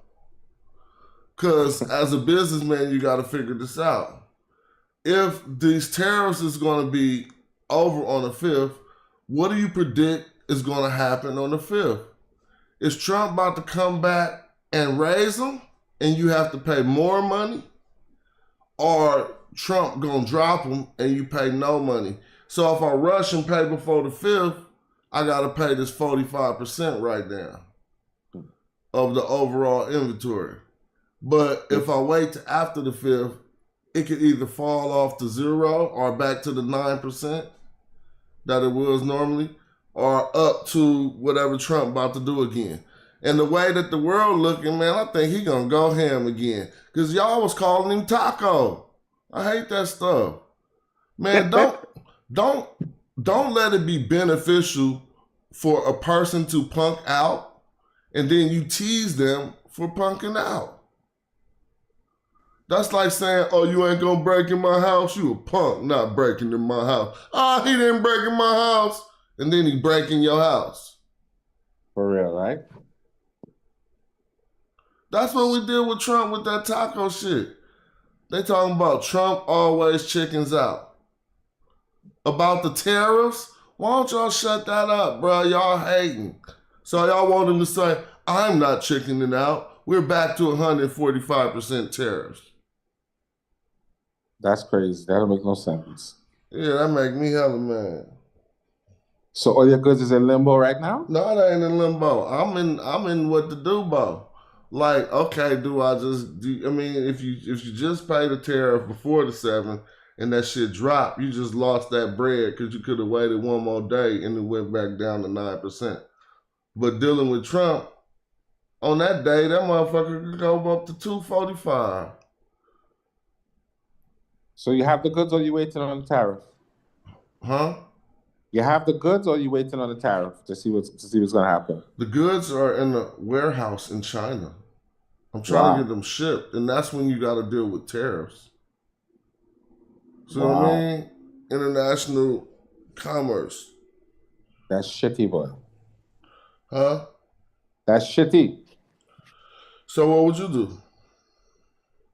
Because as a businessman, you got to figure this out. If these tariffs is going to be over on the 5th, what do you predict is going to happen on the 5th? Is Trump about to come back and raise them and you have to pay more money? Or Trump gonna drop them and you pay no money? So if I rush and pay before the 5th, I gotta pay this 45% right now of the overall inventory. But if I wait till after the 5th, it could either fall off to 0 or back to the 9% that it was normally, or up to whatever Trump about to do again. And the way that the world looking, man, I think he gonna go ham again. Cause y'all was calling him Taco. I hate that stuff. Man, don't let it be beneficial for a person to punk out and then you tease them for punking out. That's like saying, oh, you ain't gonna break in my house? You a punk, not breaking in my house. Oh, he didn't break in my house. And then he break in your house. For real, right? That's what we did with Trump with that taco shit. They talking about Trump always chickens out. About the tariffs, why don't y'all shut that up, bro? Y'all hating. So y'all want him to say, I'm not chickening out. We're back to 145% tariffs. That's crazy. That don't make no sense. Yeah, that make me hella mad. So all your goods is in limbo right now? No, it ain't in limbo. I'm in what to do, Bo. Like, okay, if you just pay the tariff before the 7th and that shit dropped, you just lost that bread because you could have waited one more day and it went back down to 9%. But dealing with Trump, on that day, that motherfucker could go up to 245. So you have the goods or you waiting on the tariff? Huh? You have the goods or you waiting on the tariff to see what's gonna happen? The goods are in the warehouse in China. I'm trying to get them shipped, and that's when you got to deal with tariffs. So what I mean, international commerce. That's shitty, boy. Huh? That's shitty. So what would you do?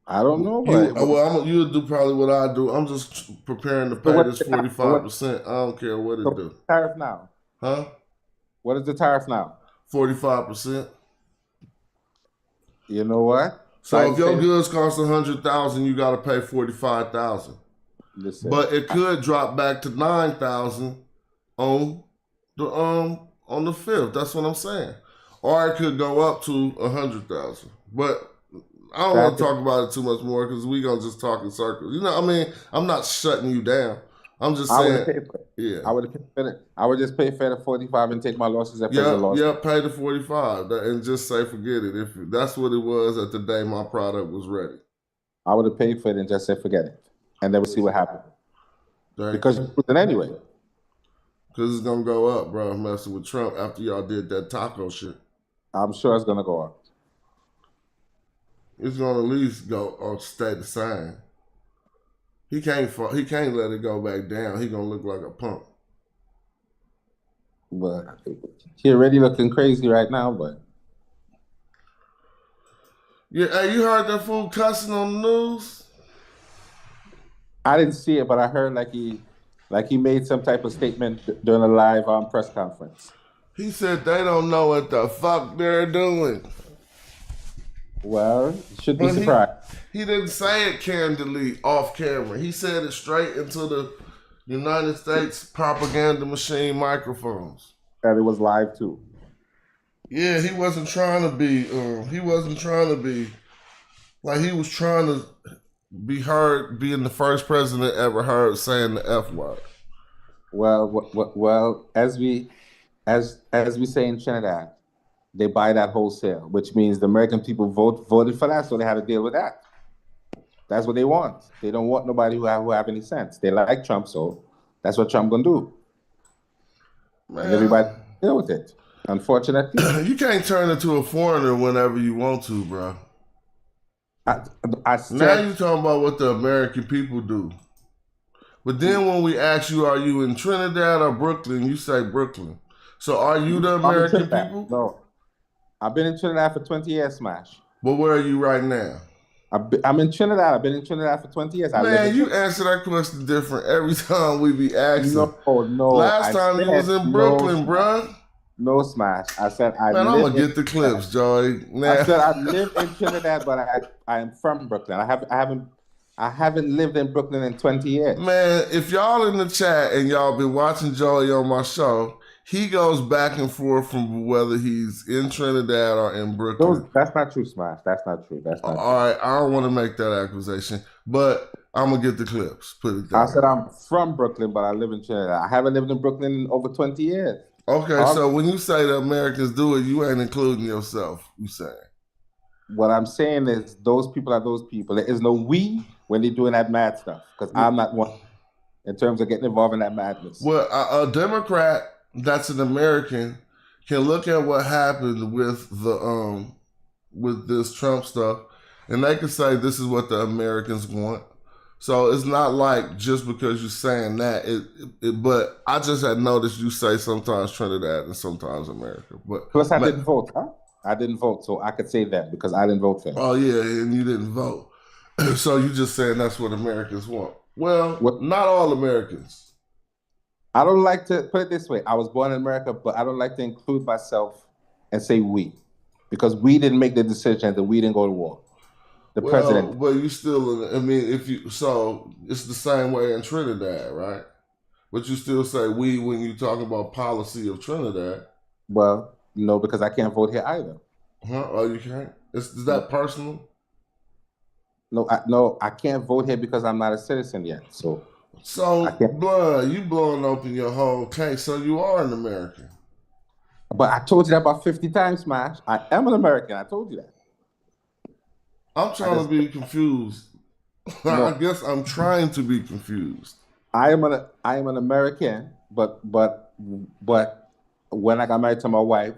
I don't know. You'll do probably what I do. I'm just preparing to pay this 45%. I don't care what it do. Tariff now? Huh? What is the tariff now? 45%. You know what? So if your goods cost $100,000, you got to pay $45,000. But it could drop back to $9,000 on the 5th. That's what I'm saying. Or it could go up to $100,000. But I don't want to talk about it too much more because we gonna just talk in circles. You know, I mean, I'm not shutting you down. I'm just I would saying. have paid for it. Yeah. I would have paid for it. I would just pay for the 45 and take my losses if there's a loss. Yeah, pay the 45 and just say forget it. If that's what it was at the day my product was ready. I would have paid for it and just said forget it. And then we'll see what happened. Because you put it anyway. Because it's going to go up, bro, messing with Trump after y'all did that taco shit. I'm sure it's going to go up. It's going to at least go or stay the same. He can't let it go back down. He going to look like a punk. But he already looking crazy right now, but. Yeah, hey, you heard that fool cussing on the news? I didn't see it, but I heard like he made some type of statement during a live press conference. He said they don't know what the fuck they're doing. Well, you should be surprised. He didn't say it candidly off camera. He said it straight into the United States propaganda machine microphones. And it was live too. Yeah, he wasn't trying to be. He was trying to be heard, being the first president ever heard saying the F word. Well, as we say in Trinidad, they buy that wholesale, which means the American people voted for that, so they had to deal with that. That's what they want. They don't want nobody who have any sense. They like Trump, so that's what Trump gonna do. Man. And everybody deal with it. Unfortunately, you can't turn into a foreigner whenever you want to, bro. Now you're talking about what the American people do. But then when we ask you, are you in Trinidad or Brooklyn, you say Brooklyn. So are you the American people? No. I've been in Trinidad for 20 years, Smash. But where are you right now? I'm in Trinidad. I've been in Trinidad for 20 years. Man, you answer that question different every time we be asking. No. Last time you was in Brooklyn, bruh. No, Smash. I said Man, I'm going to get the clips, Joey. Now. I said I live in Trinidad, but I am from Brooklyn. I haven't lived in Brooklyn in 20 years. Man, if y'all in the chat and y'all been watching Joey on my show, he goes back and forth from whether he's in Trinidad or in Brooklyn. That's not true, Smash. That's not true. All right, I don't want to make that accusation, but I'm going to get the clips. Put it down. I said I'm from Brooklyn, but I live in Trinidad. I haven't lived in Brooklyn in over 20 years. Okay, so when you say the Americans do it, you ain't including yourself, you saying. What I'm saying is those people are those people. There is no we when they're doing that mad stuff, because I'm not one in terms of getting involved in that madness. Well, a Democrat that's an American can look at what happened with the with this Trump stuff, and they can say this is what the Americans want. So it's not like just because you're saying that, but I just had noticed you say sometimes Trinidad and sometimes America. But plus, I didn't vote. Huh? I didn't vote, so I could say that because I didn't vote for him. Oh yeah, and you didn't vote, so you just saying that's what Americans want. Well, not all Americans. I don't like to put it this way. I was born in America, but I don't like to include myself and say we, because we didn't make the decision and we didn't go to war. The president. But you still, I mean, so it's the same way in Trinidad, right? But you still say we when you talk about policy of Trinidad. Well, no, because I can't vote here either. Huh? Oh, you can't? Is that personal? No, I can't vote here because I'm not a citizen yet. So blood, you blowing open your whole case. So you are an American. But I told you that about 50 times, Smash. I am an American. I told you that. I'm trying to be confused. No. I guess I'm trying to be confused. I am an American, but when I got married to my wife,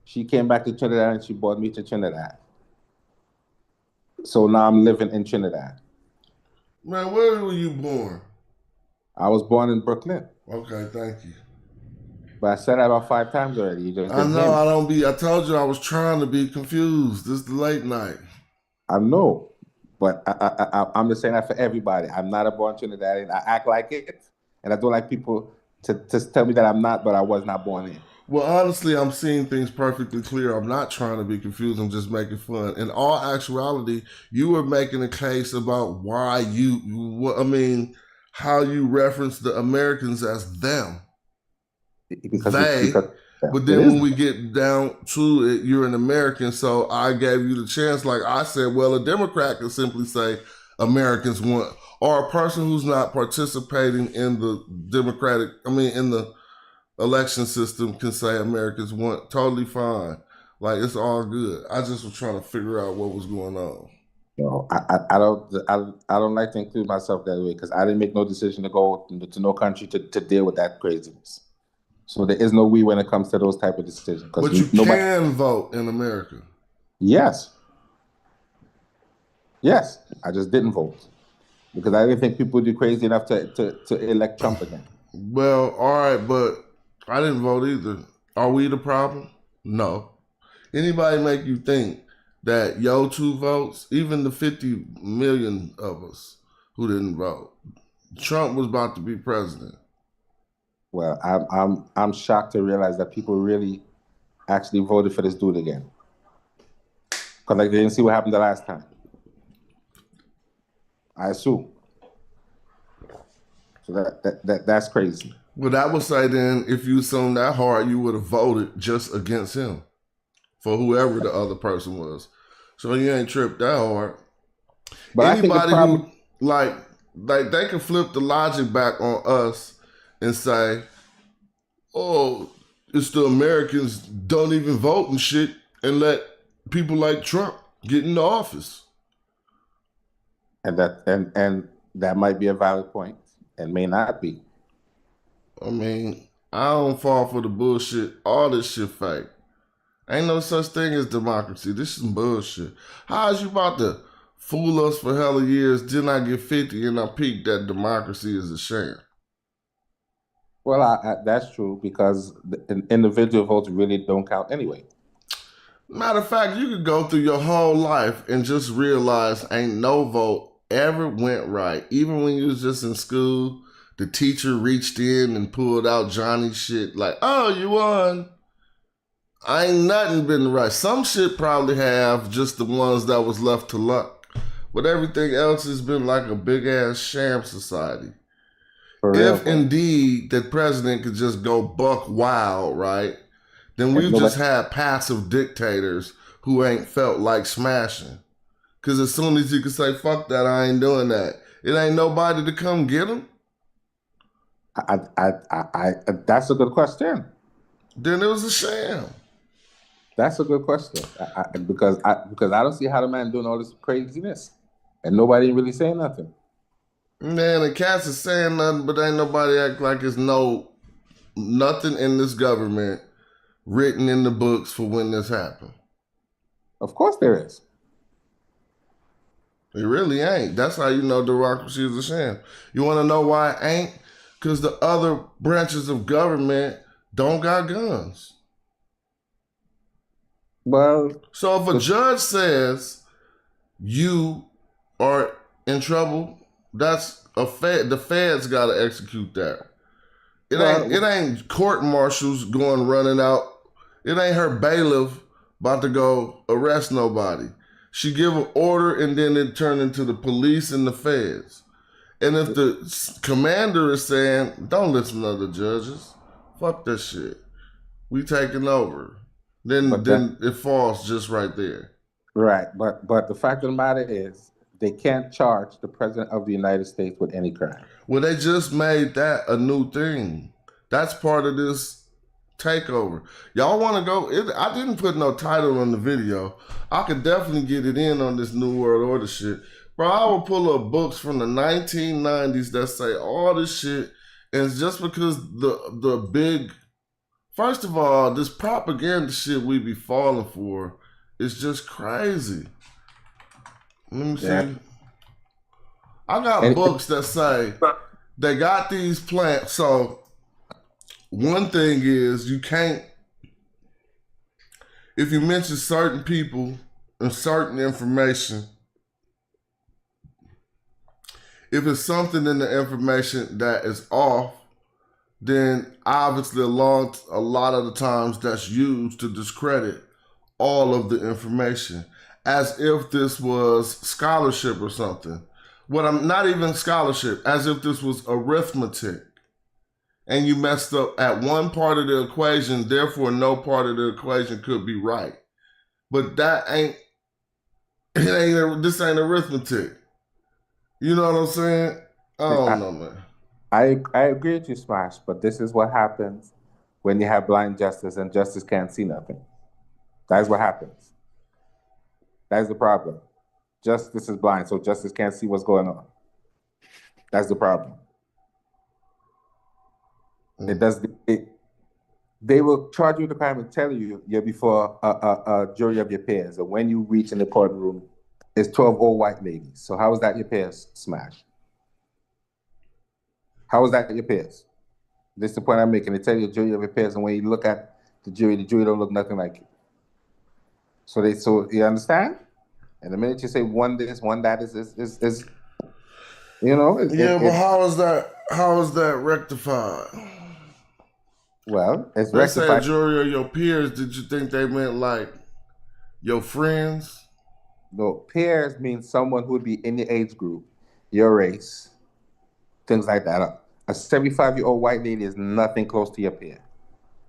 she came back to Trinidad and she brought me to Trinidad. So now I'm living in Trinidad. Man, where were you born? I was born in Brooklyn. Okay, thank you. But I said that about 5 times already. I know, I told you I was trying to be confused. This is the late night. I know, but I'm just saying that for everybody. I'm not a born Trinidadian. I act like it, and I don't like people to tell me that I'm not, but I was not born here. Well, honestly, I'm seeing things perfectly clear. I'm not trying to be confused. I'm just making fun. In all actuality, you were making a case about why how you reference the Americans as them. But then when we get down to it, you're an American, so I gave you the chance. Like I said, well, a Democrat can simply say, Americans want, or a person who's not participating in the in the election system can say Americans want, totally fine. Like, it's all good. I just was trying to figure out what was going on. No, I don't like to include myself that way because I didn't make no decision to go to no country to deal with that craziness. So there is no we when it comes to those type of decisions. But you can vote in America. Yes. Yes, I just didn't vote because I didn't think people would be crazy enough to elect Trump again. Well, all right, but I didn't vote either. Are we the problem? No. Anybody make you think that your 2 votes, even the 50 million of us who didn't vote, Trump was about to be president? Well, I'm shocked to realize that people really actually voted for this dude again. Because like they didn't see what happened the last time. I assume. So that's crazy. Well, that would say then, if you assume that hard, you would have voted just against him for whoever the other person was. So you ain't tripped that hard. But anybody who like they can flip the logic back on us and say, "Oh, it's the Americans don't even vote and shit, and let people like Trump get into office." And that might be a valid point, and may not be. I mean, I don't fall for the bullshit. All this shit fake. Ain't no such thing as democracy. This is some bullshit. How is you about to fool us for hella years? Didn't I get 50 and I peaked that democracy is a sham? Well, that's true because the individual votes really don't count anyway. Matter of fact, you could go through your whole life and just realize ain't no vote ever went right. Even when you was just in school, the teacher reached in and pulled out Johnny shit like, "Oh, you won." Ain't nothing been right. Some shit probably have, just the ones that was left to luck. But everything else has been like a big ass sham society. If indeed the president could just go buck wild, right? Then we've just had passive dictators who ain't felt like smashing. Because as soon as you can say, "Fuck that, I ain't doing that," it ain't nobody to come get them. That's a good question. Then it was a sham. That's a good question. Because I don't see how the man doing all this craziness, and nobody really saying nothing. Man, the cats is saying nothing, but ain't nobody act like it's nothing in this government written in the books for when this happened. Of course there is. It really ain't. That's how you know democracy is a sham. You want to know why it ain't? Because the other branches of government don't got guns. Well, so if a judge says you are in trouble, that's a the feds got to execute that. It ain't court marshals going running out. It ain't her bailiff about to go arrest nobody. She give an order and then it turn into the police and the feds. And if the commander is saying, "Don't listen to the judges, fuck that shit, we taking over," then it falls just right there. Right, but the fact of the matter is, they can't charge the president of the United States with any crime. Well, they just made that a new thing. That's part of this takeover. Y'all want to go? I didn't put no title on the video. I could definitely get it in on this New World Order shit. Bro, I will pull up books from the 1990s that say all this shit, and it's just because the big, first of all, this propaganda shit we be falling for is just crazy. Let me see. I got books that say they got these plants. So one thing is you can't, if you mention certain people and certain information, if it's something in the information that is off, then obviously a lot of the times that's used to discredit all of the information, as if this was scholarship or something. I'm not even scholarship, as if this was arithmetic. And you messed up at one part of the equation, therefore no part of the equation could be right. But this ain't arithmetic. You know what I'm saying? I don't know, man. I agree with you, Smash, but this is what happens when you have blind justice and justice can't see nothing. That's what happens. That's the problem. Justice is blind, so justice can't see what's going on. That's the problem. They will charge you with the crime and tell you you're before a jury of your peers. And when you reach in the courtroom, it's 12 old white ladies. So how is that your peers, Smash? How is that your peers? This is the point I'm making. They tell you a jury of your peers, and when you look at the jury don't look nothing like you. So you understand? And the minute you say one this, one that is you know. But how is that rectified? Well, it's they rectified. Say a jury of your peers. Did you think they meant like your friends? No, peers means someone who would be in your age group, your race, things like that. A 75-year-old white lady is nothing close to your peer.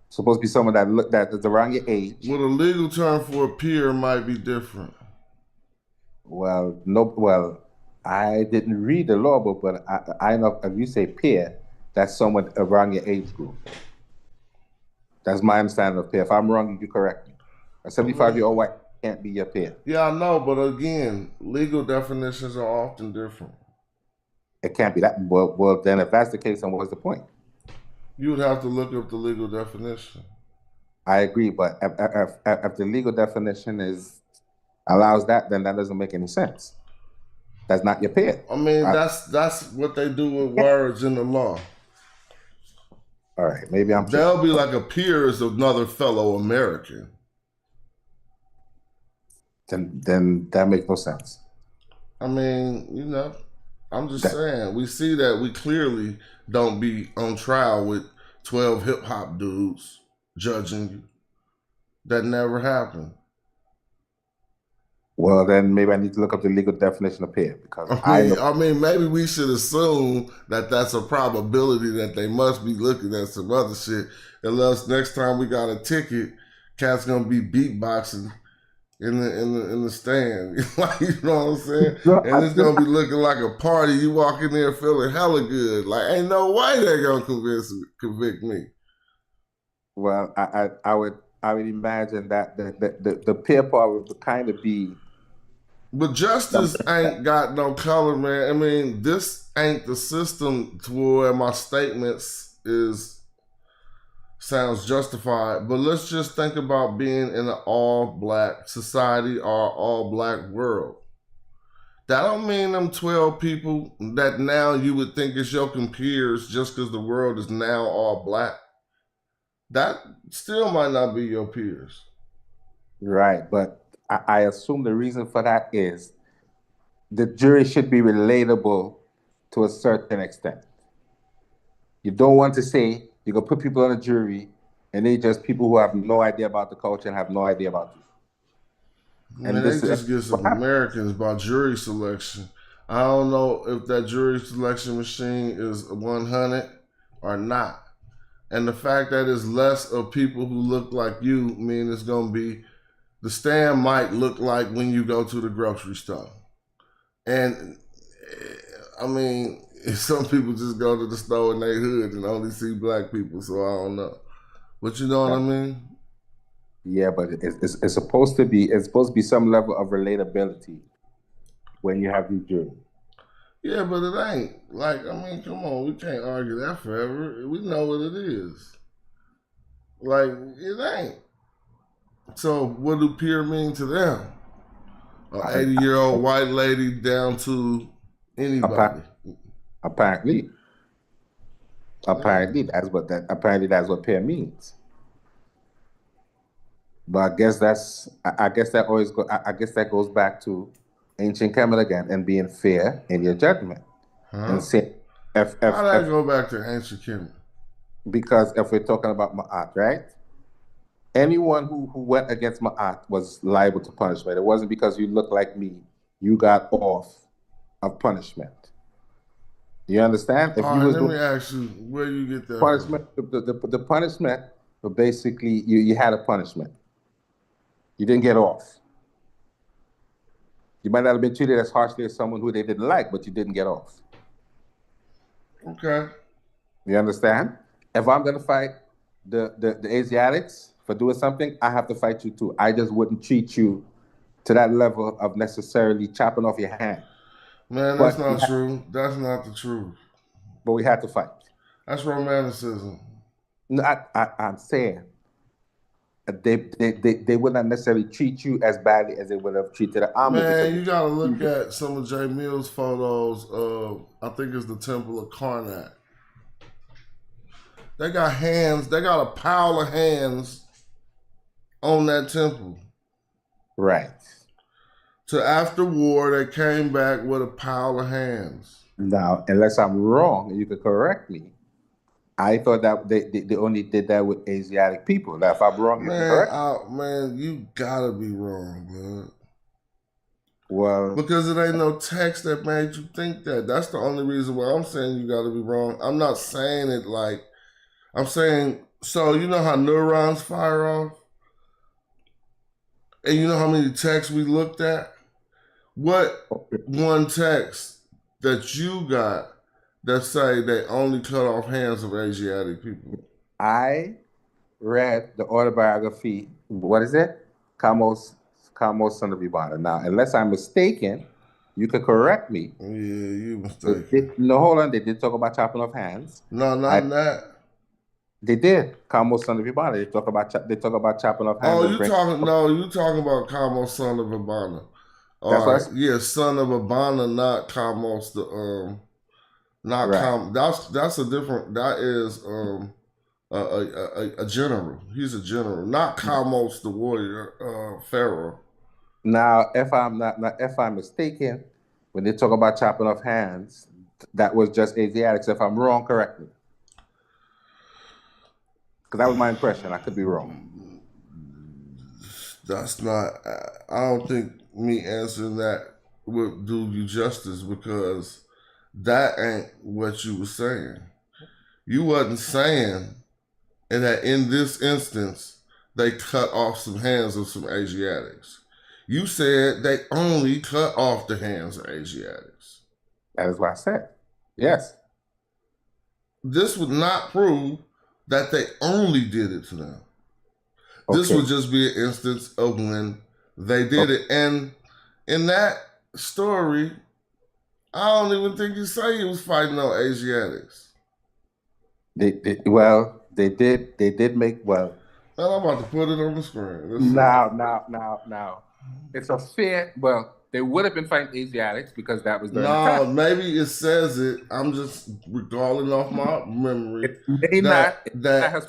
Supposed to be someone that's around your age. Well, the legal term for a peer might be different. Well, I didn't read the law book, but I know if you say peer, that's someone around your age group. That's my understanding of peer. If I'm wrong, you can correct me. A 75-year-old white can't be your peer. Yeah, I know, but again, legal definitions are often different. It can't be that. Well, then if that's the case, then what's the point? You would have to look up the legal definition. I agree, but if the legal definition allows that, then that doesn't make any sense. That's not your peer. I mean, that's what they do with words in the law. All right, maybe they'll be like a peer is another fellow American. Then that makes no sense. I mean, you know, I'm just saying, we see that we clearly don't be on trial with 12 hip hop dudes judging you. That never happened. Well, then maybe I need to look up the legal definition of peer because I mean, maybe we should assume that that's a probability that they must be looking at some other shit. Unless next time we got a ticket, cat's gonna be beatboxing in the stand. Like, you know what I'm saying? And it's gonna be looking like a party. You walk in there feeling hella good. Like, ain't no way they're gonna convict me. Well, I would imagine that the peer part would kind of be. But justice ain't got no color, man. I mean, this ain't the system to where my statements sounds justified. But let's just think about being in an all-black society or all-black world. That don't mean them 12 people that now you would think is your peers just because the world is now all black. That still might not be your peers. Right, but I assume the reason for that is the jury should be relatable to a certain extent. You don't want to say you're going to put people on a jury and they're just people who have no idea about the culture and have no idea about you. And they just get some Americans about jury selection. I don't know if that jury selection machine is 100 or not. And the fact that it's less of people who look like you mean it's going to be, the stand might look like when you go to the grocery store. And I mean, some people just go to the store in their hood and only see black people, so I don't know. But you know what I mean? Yeah, but it's supposed to be some level of relatability when you have these juries. Yeah, but it ain't. Like, I mean, come on, we can't argue that forever. We know what it is. Like, it ain't. So what do peer mean to them? An 80-year-old white lady down to anybody. Apparently that's what peer means. But I guess that goes back to ancient Kemet again and being fair in your judgment. And say, how that go back to ancient Kemet? Because if we're talking about Ma'at, right? Anyone who went against Ma'at was liable to punishment. It wasn't because you look like me, you got off of punishment. You understand? If you let me ask you, where you get that punishment, the punishment, but basically you had a punishment. You didn't get off. You might not have been treated as harshly as someone who they didn't like, but you didn't get off. Okay. You understand? If I'm gonna fight the Asiatics for doing something, I have to fight you too. I just wouldn't treat you to that level of necessarily chopping off your hand. Man, that's not true. That's not the truth. But we had to fight. That's romanticism. No, I'm saying they would not necessarily treat you as badly as they would have treated an Amish. Man, you gotta look at some of Jay Mill's photos of, I think it's the Temple of Karnak. They got hands, they got a pile of hands on that temple. Right. So after war, they came back with a pile of hands. Now, unless I'm wrong, you could correct me. I thought that they only did that with Asiatic people. Now, if I'm wrong, you can correct me. Man, you gotta be wrong, man. Well, because it ain't no text that made you think that. That's the only reason why I'm saying you gotta be wrong. I'm not saying it like, I'm saying, so you know how neurons fire off? And you know how many texts we looked at? What one text that you got that say they only cut off hands of Asiatic people? I read the autobiography, what is it? Camus, son of Ibana. Now, unless I'm mistaken, you could correct me. Yeah, you mistaken. No, hold on. They did talk about chopping off hands. No, not that. They did. Camus, son of Ibana. They talk about chopping off hands. Oh, you talking about Camus, son of Ibana. That's All right. what Yeah, son of Ibana, not Camus, not right. That's a different, that is a general. He's a general, not Camus the warrior, pharaoh. Now, if I'm mistaken, when they talk about chopping off hands, that was just Asiatics. If I'm wrong, correct me. Because that was my impression. I could be wrong. That's not, I don't think me answering that would do you justice, because that ain't what you were saying. You wasn't saying that in this instance, they cut off some hands of some Asiatics. You said they only cut off the hands of Asiatics. That is what I said. Yes. This would not prove that they only did it to them. Okay. This would just be an instance of when they did it. And in that story, I don't even think you say he was fighting no Asiatics. They did make, well. Well, I'm about to put it on the screen. Now. It's a fair, well, they would have been fighting Asiatics because that was during the time. Maybe it says it. I'm just recalling off my memory. I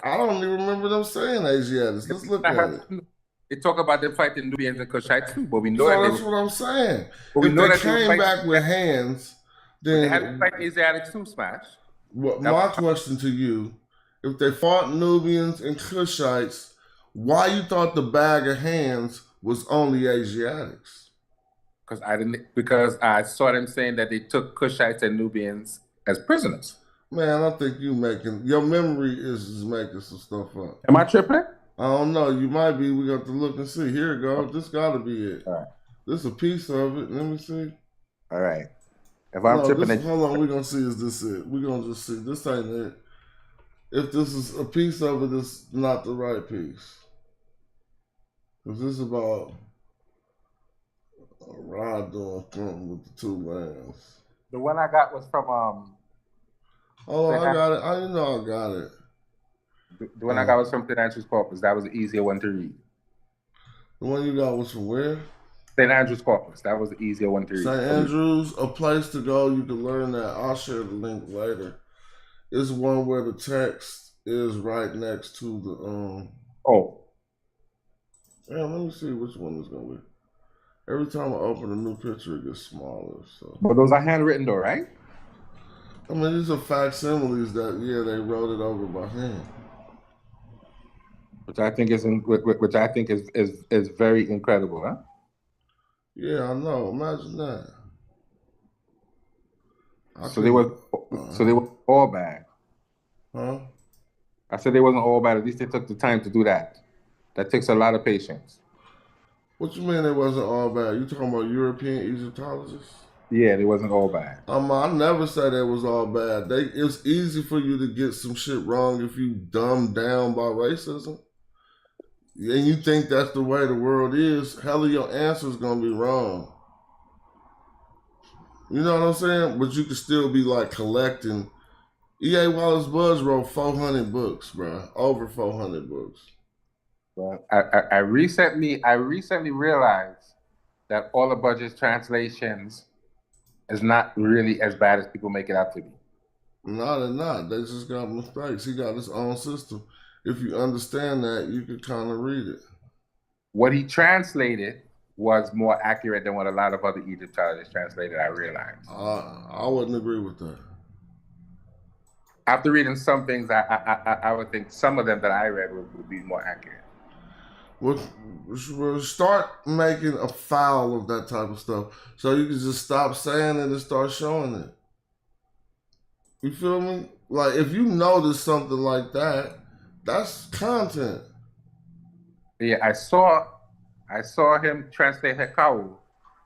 don't even remember them saying Asiatics. Let's look at it. They talk about them fighting Nubians and Cushites too, but we know that's what I'm saying. If they came back with hands, then they had to fight Asiatics too, Smash. My question to you: if they fought Nubians and Cushites, why you thought the bag of hands was only Asiatics? Because I saw them saying that they took Cushites and Nubians as prisoners. Man, I think your memory is making some stuff up. Am I tripping? I don't know. You might be. We got to look and see. Here it goes. This got to be it. All right. This is a piece of it. Let me see. All right. If I'm tripping, hold on. We're gonna see. Is this it? We're gonna just see. This ain't it. If this is a piece of it, it's not the right piece. Because this is about a ride doing something with the two lands. The one I got was from Hold on, I got it. I got it. The one I got was from St. Andrew's Corpus. That was the easier one to read. The one you got was from where? St. Andrew's Corpus. That was the easier one to read. St. Andrew's, a place to go. You can learn that. I'll share the link later. It's one where the text is right next to the Yeah, let me see which one is gonna be. Every time I open a new picture, it gets smaller. So. But those are handwritten though, right? I mean, these are facsimiles that they wrote it over by hand. Which I think is very incredible, huh? Yeah, I know. Imagine that. So they were all bad. Huh? I said they wasn't all bad. At least they took the time to do that. That takes a lot of patience. What you mean it wasn't all bad? You talking about European Egyptologists? Yeah, it wasn't all bad. I never said it was all bad. It's easy for you to get some shit wrong if you dumbed down by racism. And you think that's the way the world is, hell of your answer's gonna be wrong. You know what I'm saying? But you can still be like collecting. E.A. Wallace Budge wrote 400 books, bro. Over 400 books. Well, I recently realized that all of Budge's translations is not really as bad as people make it out to be. No, they're not. They just got mistakes. He got his own system. If you understand that, you can kind of read it. What he translated was more accurate than what a lot of other Egyptologists translated, I realized. I wouldn't agree with that. After reading some things, I would think some of them that I read would be more accurate. We'll start making a file of that type of stuff so you can just stop saying it and start showing it. You feel me? Like, if you notice something like that, that's content. Yeah, I saw him translate Hekau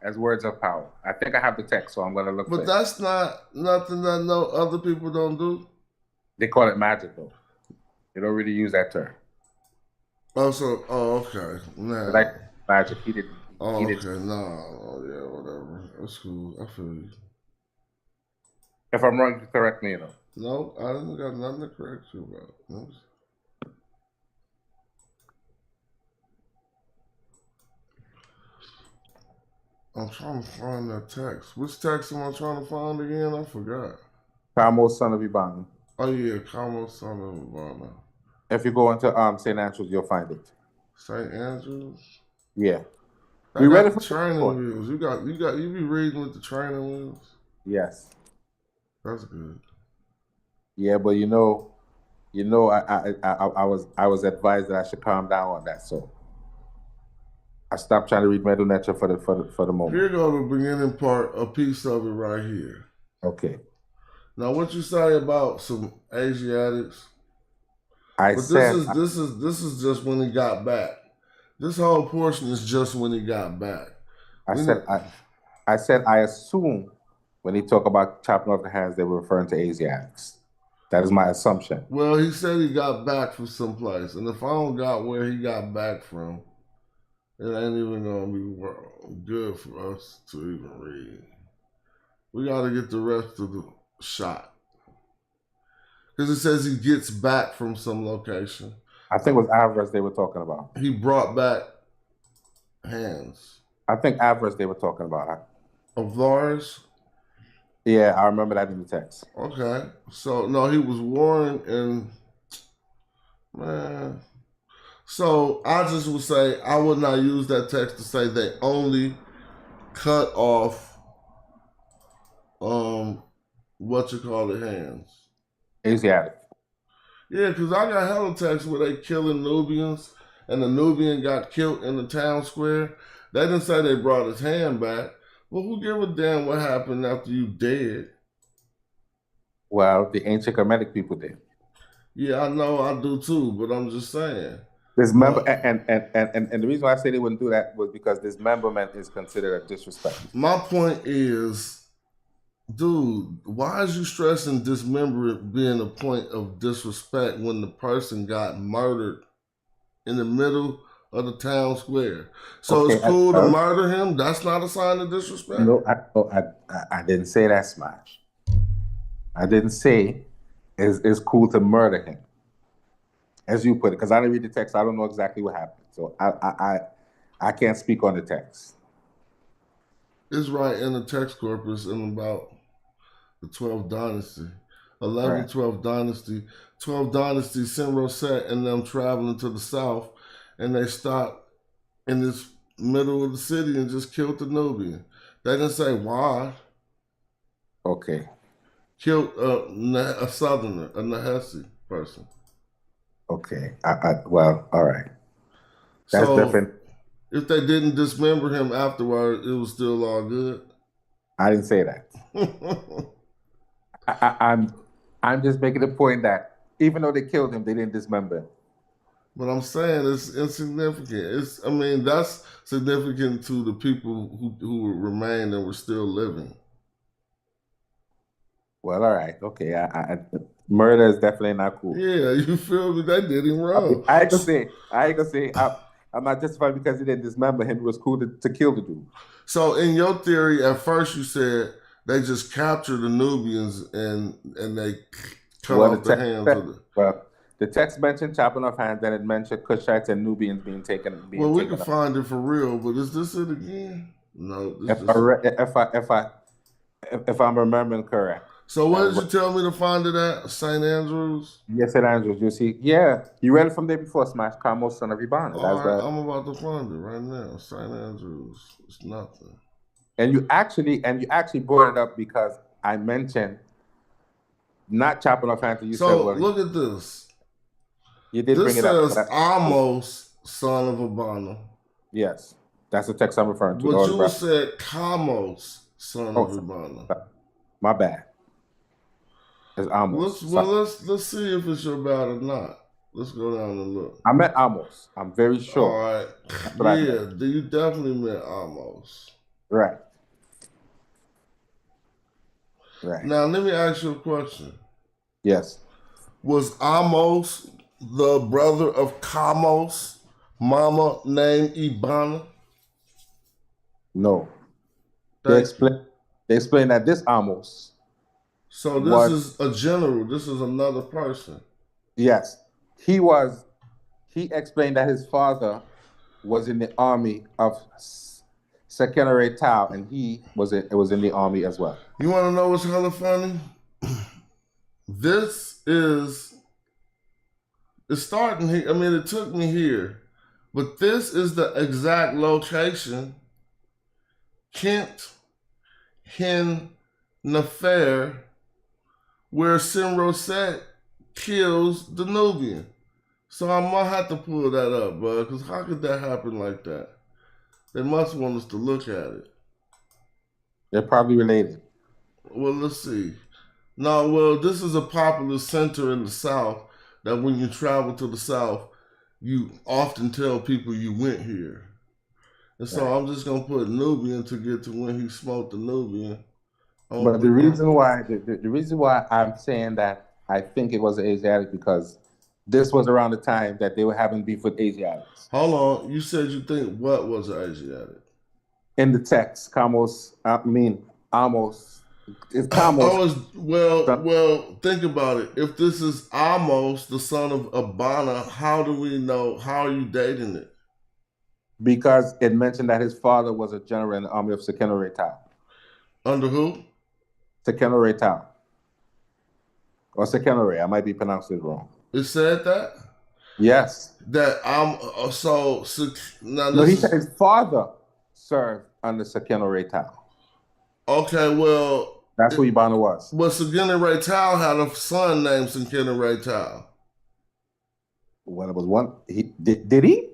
as words of power. I think I have the text, so I'm going to look for it. But that's not nothing that no other people don't do. They call it magic, though. They don't really use that term. Okay. Nah. Like magic, he did. Okay, yeah, whatever. That's cool. I feel you. If I'm wrong, you correct me, you know. No, I didn't got nothing to correct you about. No. I'm trying to find that text. Which text am I trying to find again? I forgot. Kamo, son of Ibana. Oh yeah, Kamo, son of Ibana. If you go into St. Andrews, you'll find it. St. Andrews? Yeah. We read it for training wheels. You be reading with the training wheels? Yes. That's good. Yeah, but I was advised that I should calm down on that, so I stopped trying to read Medu Neter for the moment. Here go the beginning part, a piece of it right here. Okay. Now, what you say about some Asiatics? This is just when he got back. This whole portion is just when he got back. I said I assume when he talk about chopping off the hands, they were referring to Asiatics. That is my assumption. Well, he said he got back from someplace, and if I don't got where he got back from, it ain't even gonna be good for us to even read. We gotta get the rest of the shot. Because it says he gets back from some location. I think it was Avars they were talking about. He brought back hands. I think Avars they were talking about. Avars? Yeah, I remember that in the text. Okay. So, no, he was warring and, man. So, I just would say, I would not use that text to say they only cut off, hands. Asiatic. Yeah, because I got hella texts where they killing Nubians, and the Nubian got killed in the town square. They didn't say they brought his hand back. Well, who give a damn what happened after you dead? Well, the ancient Kemetic people did. Yeah, I know, I do too, but I'm just saying. Dismember, and the reason why I say they wouldn't do that was because dismemberment is considered a disrespect. My point is, dude, why is you stressing dismemberment being a point of disrespect when the person got murdered in the middle of the town square? So it's cool to murder him? That's not a sign of disrespect? No, I didn't say that, Smash. I didn't say it's cool to murder him, as you put it, because I didn't read the text. I don't know exactly what happened. So I can't speak on the text. It's right in the text corpus in about the 12th dynasty. 11th, right. 12th dynasty. 12th dynasty, Sinroset and them traveling to the south, and they stopped in this middle of the city and just killed the Nubian. They didn't say why. Okay. Killed a southerner, a Nahesi person. Okay. Well, all right. That's different. If they didn't dismember him afterward, it was still all good. I didn't say that. I'm just making the point that even though they killed him, they didn't dismember him. But I'm saying it's insignificant. I mean, that's significant to the people who remained and were still living. Well, all right, okay. Murder is definitely not cool. Yeah, you feel me? They did him wrong. I ain't gonna say. I'm not justified because he didn't dismember him. It was cool to kill the dude. So, in your theory, at first you said they just captured the Nubians and they cut off the hands of the. Well, the text mentioned chopping off hands, and it mentioned Cushites and Nubians being taken. Well, we can find it for real, but is this it again? No. If I'm remembering correct. So where did you tell me to find it at? St. Andrews? Yes, St. Andrews. You see, yeah, you read it from there before. Smash Carmel, son of Ibana. All right, I'm about to find it right now. St. Andrews. It's nothing. And you actually brought it up because I mentioned not chopping off hands. You said, well, look at this. You did bring it up. This says Amos, son of Abana. Yes, that's the text I'm referring to. But you said Kamos, son of Abana. My bad. It's Amos. Let's see if it's your bad or not. Let's go down and look. I meant Amos. I'm very sure. All right. Yeah, you definitely meant Amos. Right. Right. Now let me ask you a question. Yes. Was Amos the brother of Kamos, mama named Ibana? No. They explain that this Amos. So this is a general. This is another person. Yes. He explained that his father was in the army of Sekenere Tau, and he was in the army as well. You want to know what's hella funny? It's starting here. I mean, it took me here, but this is the exact location. Kent Hen Nefer, where Simroset kills the Nubian. So I might have to pull that up, bud, because how could that happen like that? They must want us to look at it. They're probably related. Well, let's see. No, well, this is a popular center in the South that when you travel to the South, you often tell people you went here. And so I'm just going to put Nubian to get to when he smoked the Nubian. But the reason why I'm saying that I think it was Asiatic because this was around the time that they were having beef with Asiatics. Hold on. You said you think what was Asiatic? In the text, Amos. It's Amos. Well, think about it. If this is Amos, the son of Abana, how do we know? How are you dating it? Because it mentioned that his father was a general in the army of Sekenere Tau. Under who? Sekenere Tau. Or Sekenere. I might be pronouncing it wrong. It said that? Yes. That he said his father served under Sekenere Tau. Okay, well, that's who Ibana was. But Sekenere Tau had a son named Sekenere Tau. Well, it was one. Did he?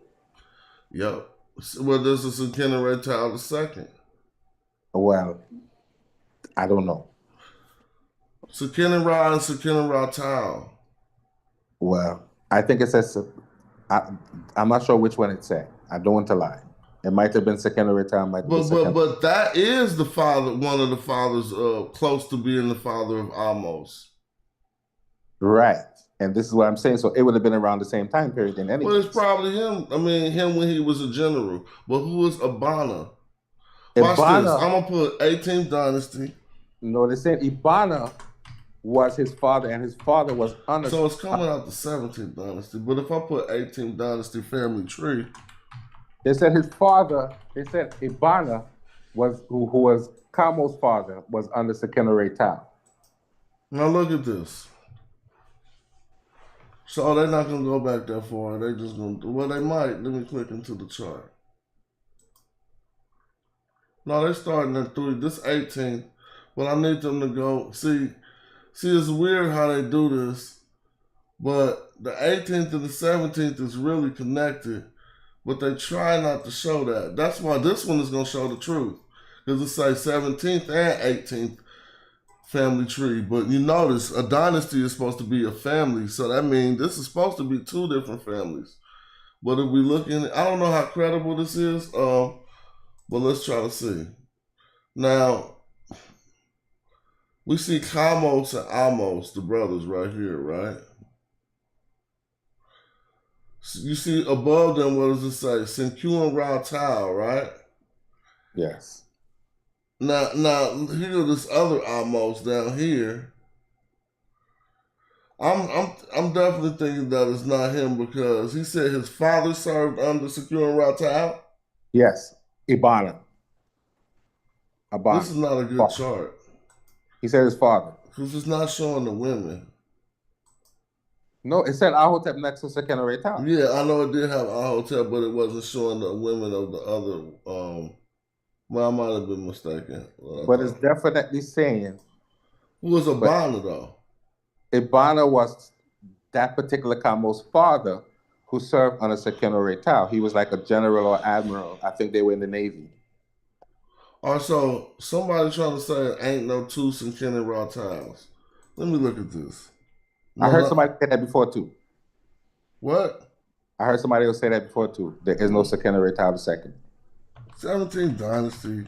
Yep. Well, this is Sekenere Tau II. Well, I don't know. Sekenere and Sekenere Tau. Well, I think it says. I'm not sure which one it said. I don't want to lie. It might have been Sekenere Tau. But that is the father, one of the fathers, close to being the father of Amos. Right, and this is what I'm saying. So it would have been around the same time period in any. Well, it's probably him. I mean, him when he was a general. But who is Abana? Watch this. I'm gonna put 18th dynasty. No, they said Ibana was his father, and his father was under. So it's coming out the 17th dynasty. But if I put 18th dynasty family tree. They said his father, they said Ibana was who was Kamo's father, was under Sekenere Tau. Now look at this. So they're not gonna go back that far. They're just gonna they might. Let me click into the chart. No, they're starting at 3. This 18th. Well, I need them to go. See, it's weird how they do this. But the 18th and the 17th is really connected. But they try not to show that. That's why this one is going to show the truth. Because it says 17th and 18th family tree. But you notice a dynasty is supposed to be a family. So that means this is supposed to be 2 different families. But if we look in, I don't know how credible this is, but let's try to see. Now, we see Kamos and Amos, the brothers right here, right? You see above them, what does it say? Senku and Ra Tao, right? Yes. Now here this other Amos down here. I'm definitely thinking that it's not him because he said his father served under Senku and Ra Tao. Yes. Ibana. This is not a good chart. He said his father. Because it's not showing the women. No, it said Ahotep next to Sekenore Tao. Yeah, I know it did have Ahotep, but it wasn't showing the women of the other. Well, I might have been mistaken. But it's definitely saying. Who was Ibana, though? Ibana was that particular Kamo's father who served under Sekenore Tao. He was like a general or admiral. I think they were in the Navy. Also, somebody trying to say ain't no two Sekenore Ra Taos. Let me look at this. I heard somebody say that before too. What? I heard somebody else say that before too. There is no Sekenore Tao II. 17th Dynasty.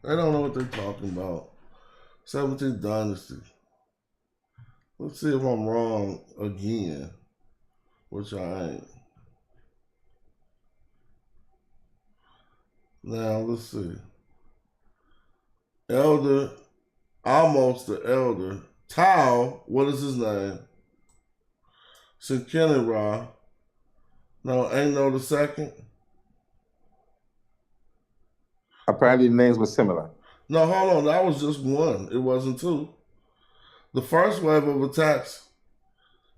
They don't know what they're talking about. 17th Dynasty. Let's see if I'm wrong again, which I ain't. Now, let's see. Elder, almost the elder. Tao, what is his name? Sekenore Ra. No, ain't no the second. Apparently the names were similar. No, hold on. That was just one. It wasn't two. The first wave of attacks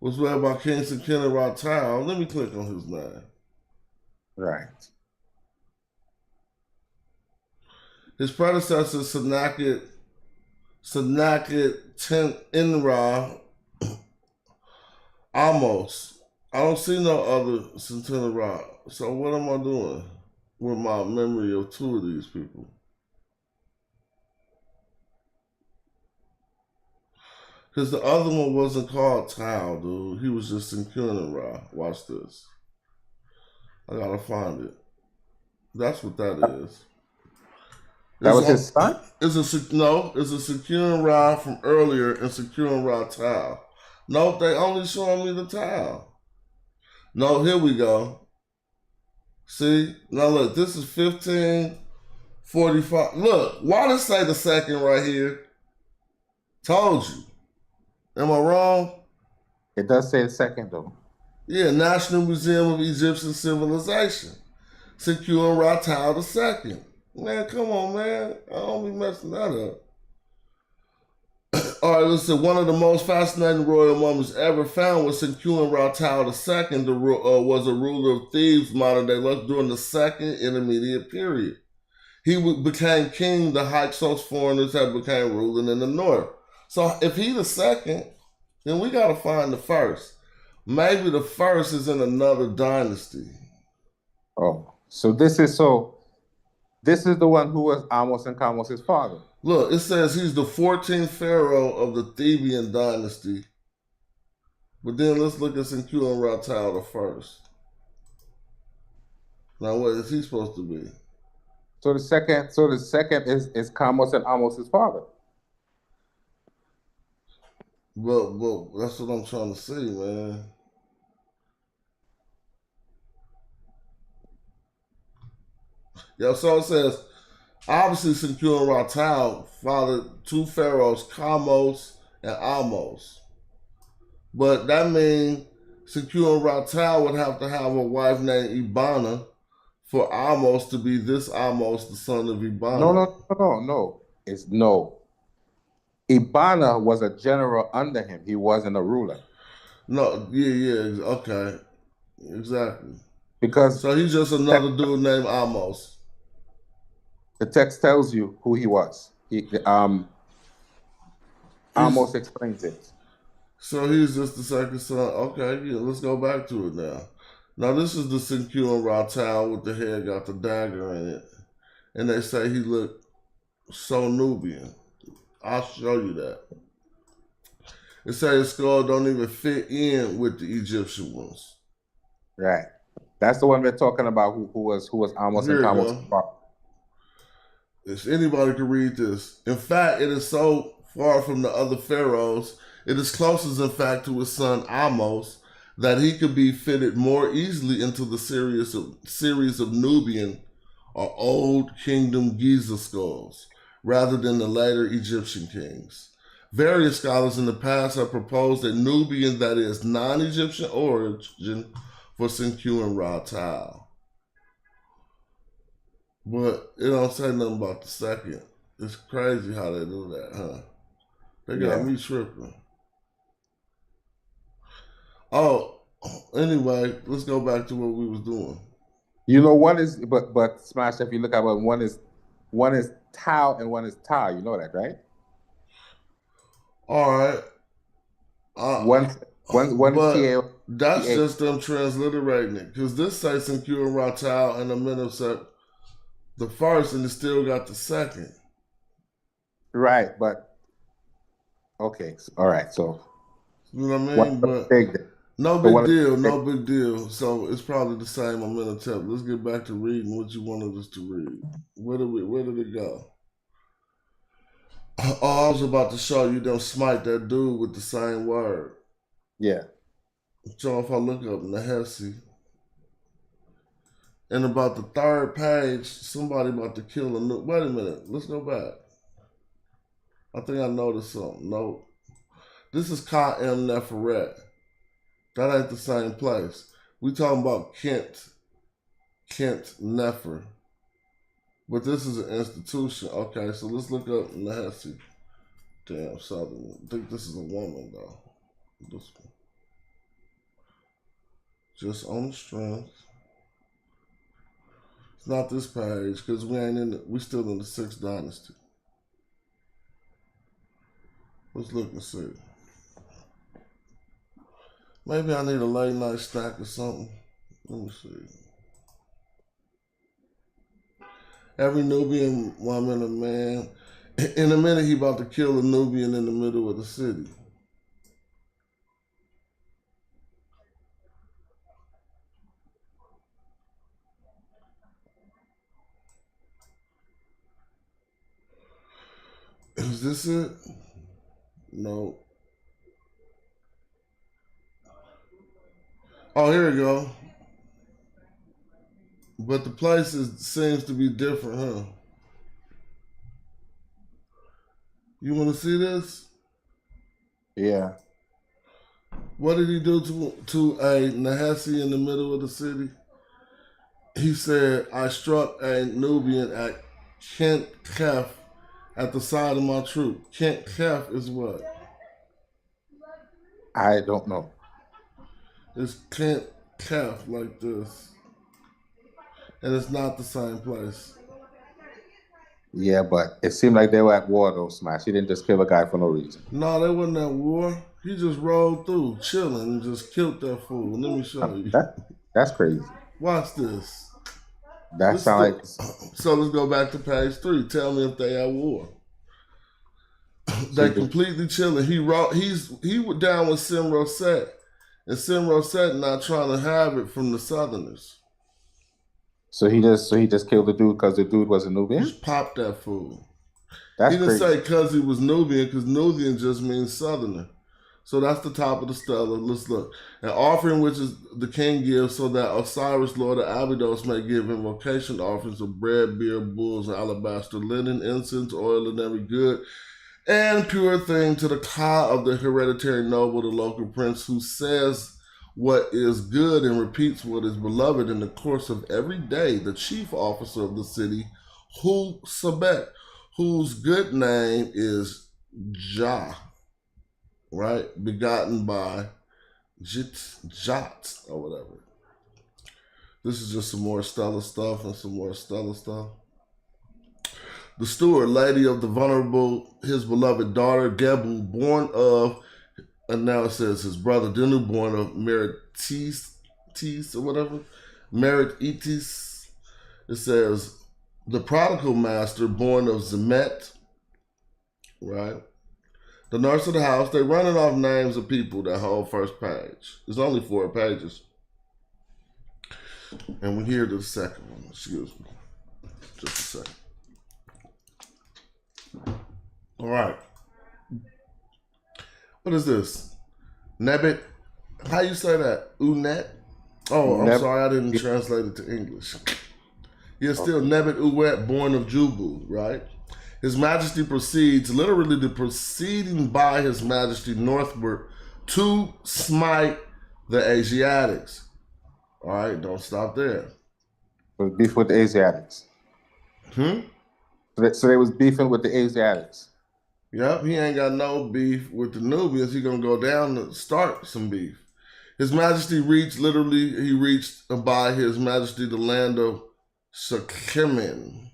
was led by King Sekenore Ra Tao. Let me click on his name. Right. His predecessor, Sennacherib Tenra Amos. I don't see no other Sekenore Ra. So what am I doing with my memory of two of these people? Because the other one wasn't called Tao, dude. He was just Sekenore Ra. Watch this. I gotta find it. That's what that is. That was his son? It's a Sekenore Ra from earlier and Sekenore Ra Tao. No, they only showing me the Tao. No, here we go. See? Now look, this is 1545. Look, why does it say the second right here? Told you. Am I wrong? It does say the second though. Yeah, National Museum of Egyptian Civilization. Sekenore Ra Tao II. Man, come on, man. I don't be messing that up. All right, listen. One of the most fascinating royal mummies ever found was Sekenore Ra Tao II, was a ruler of Thebes, modern day Lux, during the Second Intermediate Period. He became king. The Hyksos foreigners had became ruling in the north. So if he the second, then we got to find the first. Maybe the first is in another dynasty. Oh, so this is the one who was Amos and Kamos' father. Look, it says he's the 14th pharaoh of the Theban dynasty. But then let's look at Sekenore Ra Tao the first. Now, what is he supposed to be? So the second is Kamos and Amos' father. But that's what I'm trying to see, man. Yeah, so it says, obviously Sekenore Ra Tao fathered two pharaohs, Kamos and Amos. But that means Sekenore Ra Tao would have to have a wife named Ibana for Amos to be this Amos, the son of Ibana. No. It's no. Ibana was a general under him. He wasn't a ruler. No, yeah, okay. Exactly. So he's just another dude named Amos. The text tells you who he was. Amos explains it. So he's just the second son. Okay, yeah, let's go back to it now. Now this is the Sekenore Ra Tao with the head got the dagger in it. And they say he looked so Nubian. I'll show you that. It says his skull don't even fit in with the Egyptian ones. Right. That's the one we're talking about. Who was almost Here in you Thomas. go. If anybody can read this. In fact, it is so far from the other pharaohs, it is closest in fact to his son Amos, that he could be fitted more easily into the series of Nubian or Old Kingdom Giza skulls, rather than the later Egyptian kings. Various scholars in the past have proposed a Nubian, that is, non-Egyptian origin for Senku and Ra-Tao. But it don't say nothing about the second. It's crazy how they do that, huh? They got me tripping. Oh, anyway, let's go back to what we was doing. You know, one is but Smash. If you look at one is Tao and one is Ta. You know that, right? All right. One is Ta. That's just them transliterating it, because this says Senku and Ra-Tao and the Amenhotep the first, and it still got the second. Right, but okay, all right. So you know what I mean? But no big deal. So it's probably the same Amenhotep. Let's get back to reading what you wanted us to read. Where did it go? Oh, I was about to show you them smite that dude with the same word. Yeah. So if I look up Nehesi, and about the third page, somebody about to kill a new. Wait a minute, let's go back. I think I noticed something. No, this is Ka M Neferet. That ain't the same place. We talking about Kent Nefer. But this is an institution. Okay, so let's look up Nehesi. Damn, Southern. I think this is a woman, though. This one. Just on the strength. It's not this page, because we still in the 6th dynasty. Let's look and see. Maybe I need a late night snack or something. Let me see. Every Nubian woman and man. In a minute, he about to kill a Nubian in the middle of the city. Is this it? No. Oh, here we go. But the place seems to be different, huh? You want to see this? Yeah. What did he do to a Nehesi in the middle of the city? He said, I struck a Nubian at Kent Kef at the side of my troop. Kent Kef is what? I don't know. It's Kent Kef like this. And it's not the same place. Yeah, but it seemed like they were at war though, Smash. He didn't just kill a guy for no reason. No, they wasn't at war. He just rolled through, chilling, and just killed that fool. Let me show you. That's crazy. Watch this. That sounds like... So let's go back to page 3. Tell me if they at war. They completely chilling. He went down with Simroset. And Simroset not trying to have it from the Southerners. So he just killed the dude because the dude was a Nubian? Just popped that fool. That's he didn't crazy. say because he was Nubian, because Nubian just means Southerner. So that's the top of the stela. Let's look. An offering which is the king gives so that Osiris, Lord of Abydos, may give invocation offerings of bread, beer, bulls, and alabaster, linen, incense, oil, and every good and pure thing to the Ka of the hereditary noble, the local prince, who says what is good and repeats what is beloved in the course of every day, the chief officer of the city, Hu Sabek, whose good name is Jah, right? Begotten by Jat or whatever. This is just some more stellar stuff and some more stellar stuff. The steward, lady of the vulnerable, his beloved daughter, Gebu, born of, and now it says his brother Dinu, born of Meretis or whatever, Meretis. It says the prodigal master, born of Zemet, right? The nurse of the house. They running off names of people that whole first page. It's only 4 pages. And we're here to the second one. Excuse me. Just a second. All right. What is this? Nebet? How you say that? Unet? Oh, I'm sorry, I didn't translate it to English. He is still Nebet Uwet, born of Jubu, right? His Majesty proceeds, literally the proceeding by His Majesty northward to smite the Asiatics. All right, don't stop there. Was beef with the Asiatics. So they was beefing with the Asiatics. Yep, he ain't got no beef with the Nubians. He gonna go down to start some beef. His Majesty reached, he reached by His Majesty the land of Sekemim,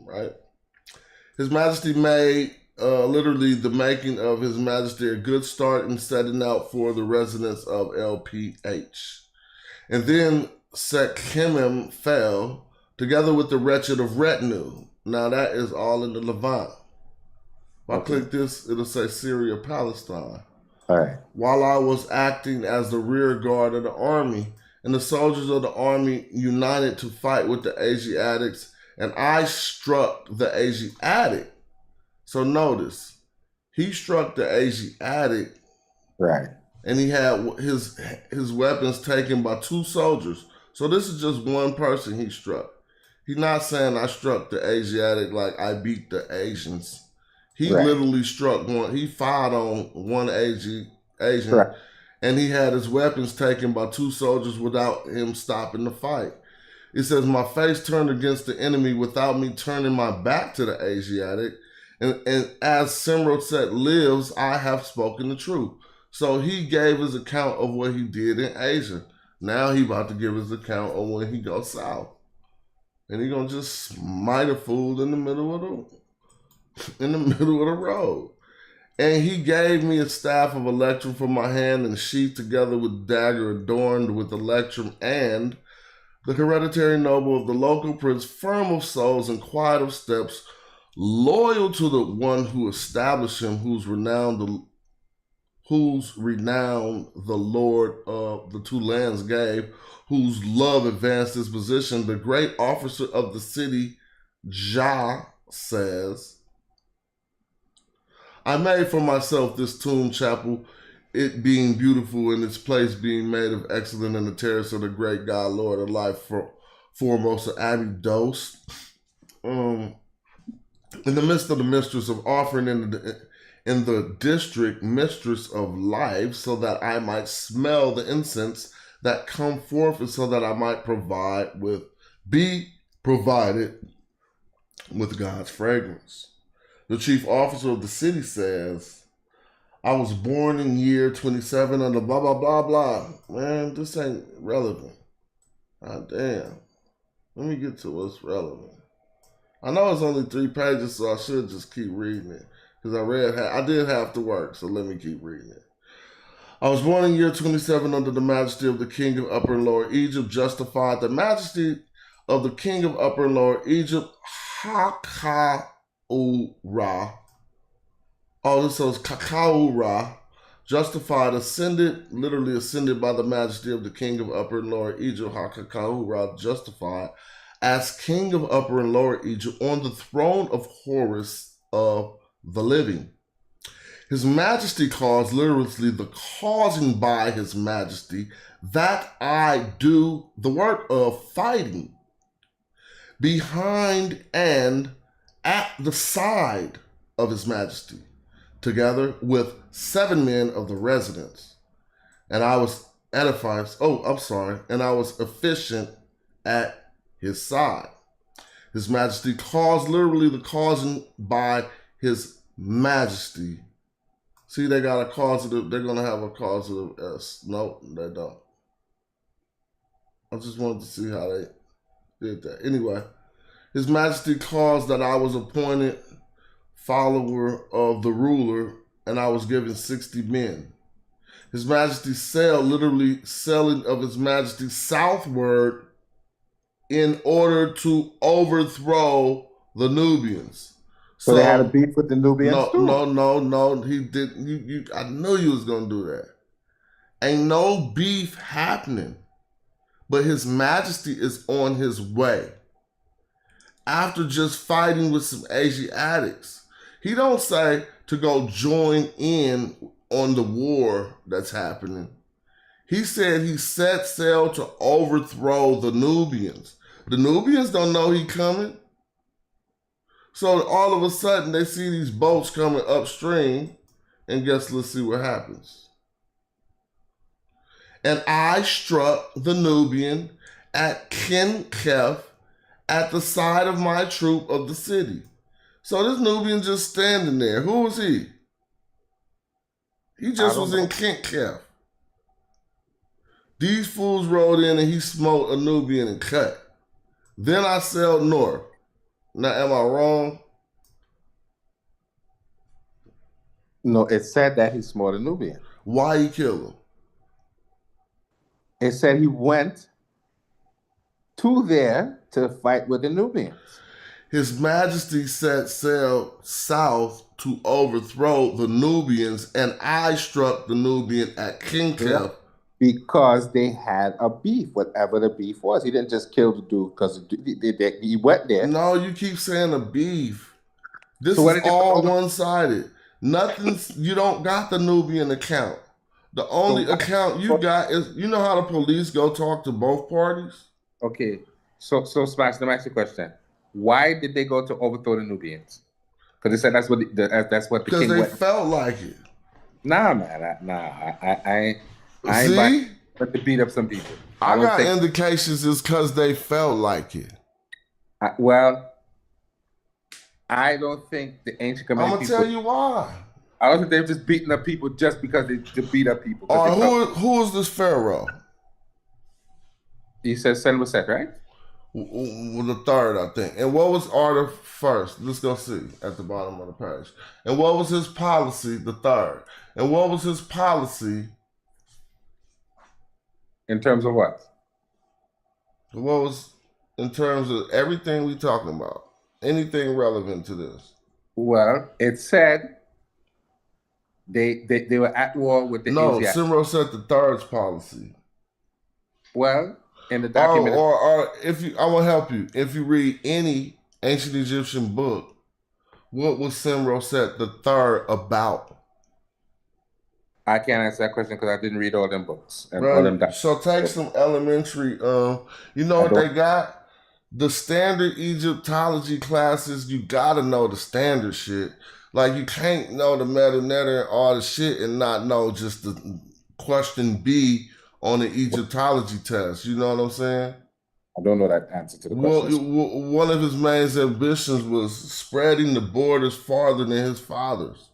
right? His Majesty made literally the making of His Majesty a good start in setting out for the residence of LPH. And then Sekemim fell together with the wretched of retinue. Now that is all in the Levant. If I click this, it'll say Syria, Palestine. All right. While I was acting as the rear guard of the army, and the soldiers of the army united to fight with the Asiatics, and I struck the Asiatic. So notice, he struck the Asiatic, right? And he had his weapons taken by 2 soldiers. So this is just one person he struck. He's not saying I struck the Asiatic like I beat the Asians. He literally struck one. He fired on one Asian, and he had his weapons taken by 2 soldiers without him stopping the fight. It says, my face turned against the enemy without me turning my back to the Asiatic. And as Simroset lives, I have spoken the truth. So he gave his account of what he did in Asia. Now he about to give his account of when he goes south. And he gonna just smite a fool in the middle of the road. And he gave me a staff of electrum from my hand and sheathed together with dagger adorned with electrum, and the hereditary noble of the local prince, firm of souls and quiet of steps, loyal to the one who established him, whose renown the Lord of the 2 lands gave, whose love advanced his position, the great officer of the city, Jah, says, I made for myself this tomb chapel, it being beautiful and its place being made of excellent in the terrace of the great God, Lord of life, foremost of Abydos. In the midst of the mistress of offering in the district, mistress of life, so that I might smell the incense that come forth, and so that I might be provided with God's fragrance. The chief officer of the city says, I was born in year 27 under blah, blah, blah, blah. Man, this ain't relevant. God damn. Let me get to what's relevant. I know it's only 3 pages, so I should just keep reading it. Because I did have to work, so let me keep reading it. I was born in year 27 under the majesty of the king of Upper and Lower Egypt, justified the majesty of the king of Upper and Lower Egypt, Hakaura. Oh, this says Kakaura, justified, literally ascended by the majesty of the king of Upper and Lower Egypt, Hakakaura, justified as king of Upper and Lower Egypt on the throne of Horus of the living. His majesty caused, literally the causing by his majesty, that I do the work of fighting behind and at the side of his majesty, together with 7 men of the residence. And I was and I was efficient at his side. His majesty caused, literally the causing by his majesty. See, they got a causative, they're going to have a causative S. No, they don't. I just wanted to see how they did that. Anyway, his majesty caused that I was appointed follower of the ruler, and I was given 60 men. His majesty sailed, literally sailing of his majesty southward in order to overthrow the Nubians. So they had a beef with the Nubians too? No. He didn't. I knew you was going to do that. Ain't no beef happening but His Majesty is on his way. After just fighting with some Asiatics. He don't say to go join in on the war that's happening. He said he set sail to overthrow the Nubians. The Nubians don't know he coming. So all of a sudden they see these boats coming upstream, and let's see what happens. And I struck the Nubian at Kinkef at the side of my troop of the city. So this Nubian just standing there. Who was he? He just was in Kinkef. These fools rode in and he smote a Nubian and cut. Then I sailed north. Now, am I wrong? No, it said that he smote a Nubian. Why he killed him? It said he went to there to fight with the Nubians. His Majesty set sail south to overthrow the Nubians, and I struck the Nubian at Kinkef. Yeah. Because they had a beef, whatever the beef was. He didn't just kill the dude because he went there. No, you keep saying a beef. This So is all one-sided. Nothing's, you don't got the Nubian account. The only account you got is, you know how the police go talk to both parties? Okay, so Smash, let me ask you a question. Why did they go to overthrow the Nubians? Because they said that's what the king because they went. felt like it. Nah, man, I ain't but to beat up some people. I got indications it's because they felt like it. I don't think the ancient Kemetic I'm going to tell you why. I don't think they're just beating up people just because they to beat up people. Who is this pharaoh? He said Senwaset, right? The third, I think. And what was Arthur first? Let's go see at the bottom of the page. And what was his policy? The third. And what was his policy? In terms of what? What was in terms of everything we talking about? Anything relevant to this? Well, it said they were at war with the Asiatics. Senwaset the third's policy. Well, in the document, or if you, I will help you. If you read any ancient Egyptian book, what was Senwaset the third about? I can't answer that question because I didn't read all them books. And Right. all them So take some elementary. You know what they got? The standard Egyptology classes. You gotta know the standard shit. Like you can't know the meta and all the shit and not know just the question B on the Egyptology test. You know what I'm saying? I don't know that answer to the question. One of his main ambitions was spreading the borders farther than his father's.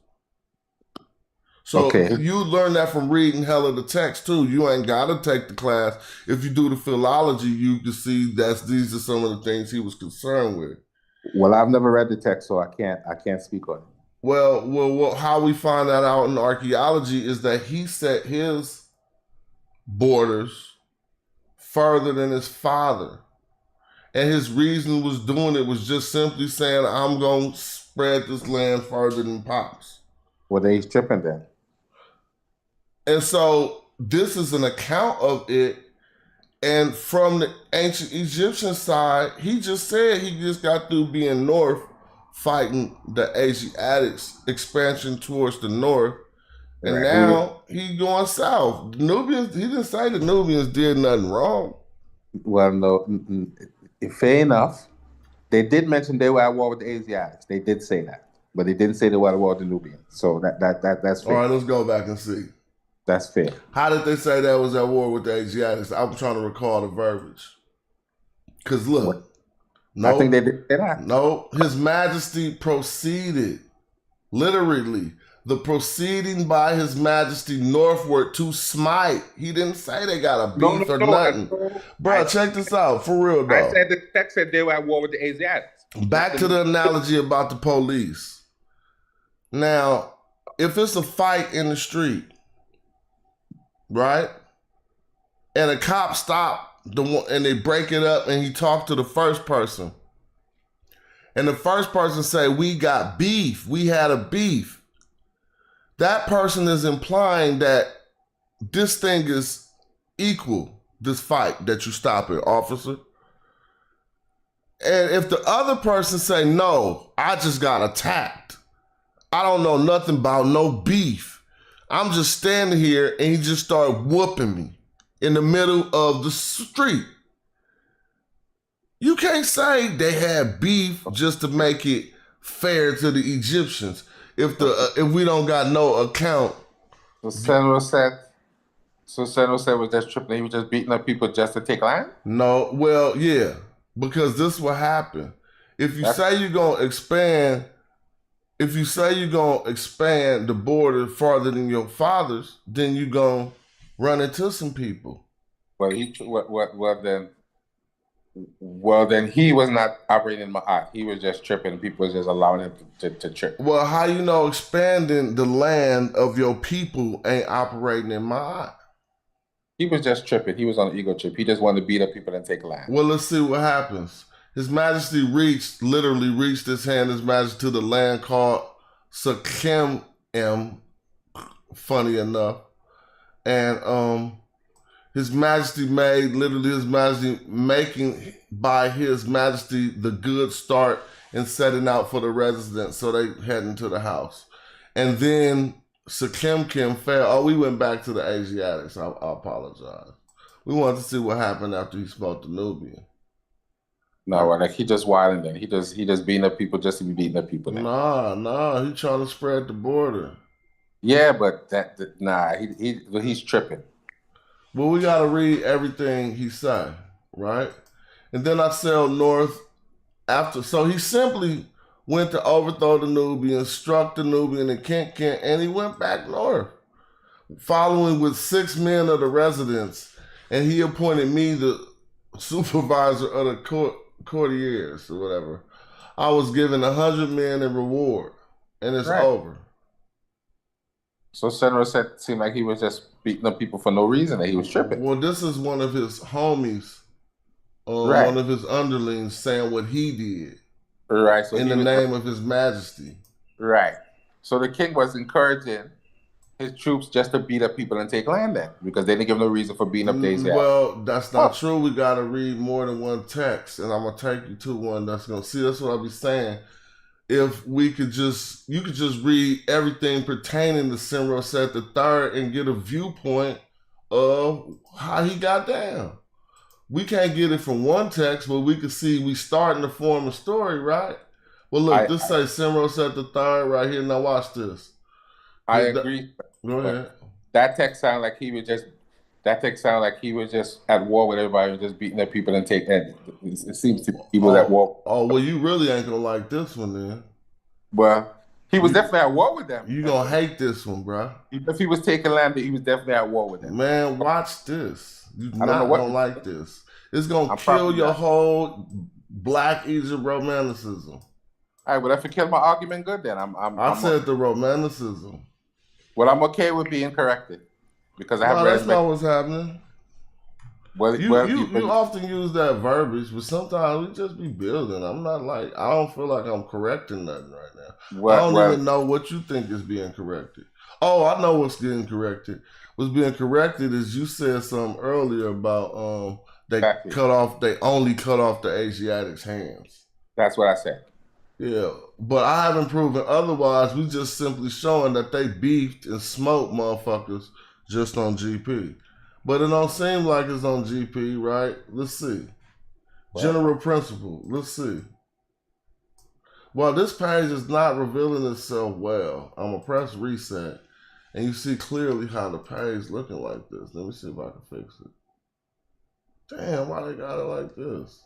So you learn that from reading hell of the text too. You ain't gotta take the class. If you do the philology, you can see these are some of the things he was concerned with. Well, I've never read the text, so I can't speak on it. Well, how we find that out in archaeology is that he set his borders further than his father. And his reason was doing it was just simply saying, I'm going to spread this land further than Pops. Well, they tripping then. And so this is an account of it. And from the ancient Egyptian side, he just said he just got through being north, fighting the Asiatics expansion towards the north. And now he going south. Nubians, he didn't say the Nubians did nothing wrong. Well, no, fair enough. They did mention they were at war with the Asiatics. They did say that, but they didn't say they were at war with the Nubians. So that's fair. All right, let's go back and see. That's fair. How did they say that was at war with the Asiatics? I'm trying to recall the verbiage. Because look, I think they did say that. No, His Majesty proceeded, literally, the proceeding by His Majesty northward to smite. He didn't say they got a beef or nothing. Bro, check this out, for real though. I said the text said they were at war with the Asiatics. Back to the analogy about the police. Now, if it's a fight in the street, right? And a cop stop and they break it up and he talked to the first person. And the first person say, we got beef. We had a beef. That person is implying that this thing is equal. this fight that you stopping, officer. And if the other person say, no, I just got attacked. I don't know nothing about no beef. I'm just standing here and he just started whooping me in the middle of the street. You can't say they had beef just to make it fair to the Egyptians if we don't got no account. So Senro said was just tripping. He was just beating up people just to take land? No, well, yeah, because this is what happened. If you say you're gonna expand, the border farther than your fathers, then you're gonna run into some people. Well, then he was not operating Ma'at. He was just tripping. People was just allowing him to trip. Well, how you know expanding the land of your people ain't operating in Ma'at? He was just tripping. He was on an ego trip. He just wanted to beat up people and take land. Well, let's see what happens. His Majesty literally reached his hand, His Majesty, to the land called Sekhem, funny enough. And His Majesty making by His Majesty the good start and setting out for the residence. So they heading to the house. And then Sekhem fell. Oh, we went back to the Asiatics. I apologize. We wanted to see what happened after he spoke to Nubian. No, like he just wilding then. He just beating up people just to be beating up people. Then. Nah, he trying to spread the border. Yeah, but he's tripping. Well, we got to read everything he said, right? And then I sailed north after. So he simply went to overthrow the Nubians, struck the Nubian and Kent, and he went back north, following with 6 men of the residents. And he appointed me the supervisor of the courtiers or whatever. I was given 100 men in reward, and it's over. So Senro seemed like he was just beating up people for no reason, that he was tripping. Well, this is one of his homies, one of his underlings saying what he did. Right. So in the name of His Majesty. Right. So the king was encouraging his troops just to beat up people and take land then, because they didn't give no reason for beating up Daisy. Well, that's not true. We got to read more than one text, and I'm going to take you to one that's going to see. That's what I'll be saying. If you could just read everything pertaining to Senro Set III and get a viewpoint of how he got down. We can't get it from one text, but we can see we starting to form a story, right? Well, look, this says Senro Set III right here. Now watch this. I agree. Go ahead. That text sounded like he was just. That text sounded like he was just at war with everybody and just beating up people and taking. It seems to he was at war. Oh well, you really ain't gonna like this one then. Well, he was definitely at war with them. You gonna hate this one, bro. If he was taking land, he was definitely at war with them. Man, watch this. You I don't know what gonna like this. It's gonna kill your whole Black Egypt romanticism. All right, well, if it killed my argument, good then. I said the romanticism. Well, I'm okay with being corrected because I have. No, that's not what's happening. Well, you often use that verbiage, but sometimes we just be building. I don't feel like I'm correcting nothing right now. I don't even know what you think is being corrected. Oh, I know what's getting corrected. What's being corrected is you said something earlier about they only cut off the Asiatics' hands. That's what I said. Yeah, but I haven't proven otherwise. We just simply showing that they beefed and smoked motherfuckers just on GP. But it don't seem like it's on GP, right? Let's see. Right. General principle. Let's see. Well, this page is not revealing itself well. I'm going to press reset. And you see clearly how the page looking like this. Let me see if I can fix it. Damn, why they got it like this?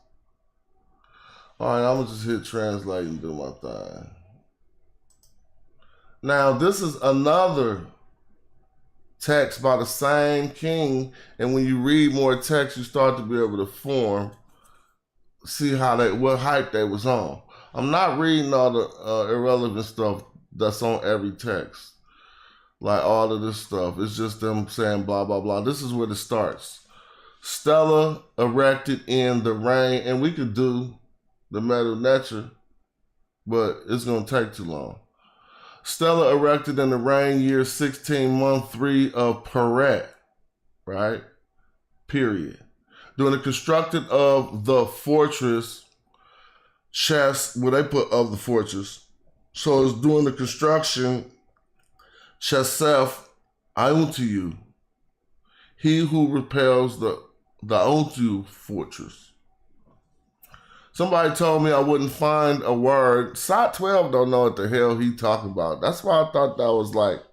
All right, I'm going to just hit translate and do my thing. Now, this is another text by the same king, and when you read more text, you start to be able to see what hype they was on. I'm not reading all the irrelevant stuff that's on every text, like all of this stuff. It's just them saying blah, blah, blah. This is where it starts. Stela erected in the reign, and we could do the Medu Neter, but it's going to take too long. Stela erected in the reign year 16, month 3 of Peret, right? period. During the construction of the fortress, chest, where they put of the fortress. So it's during the construction, chesef, unto you, he who repels the unto fortress. Somebody told me I wouldn't find a word. Sot 12 don't know what the hell he talking about. That's why I thought that was like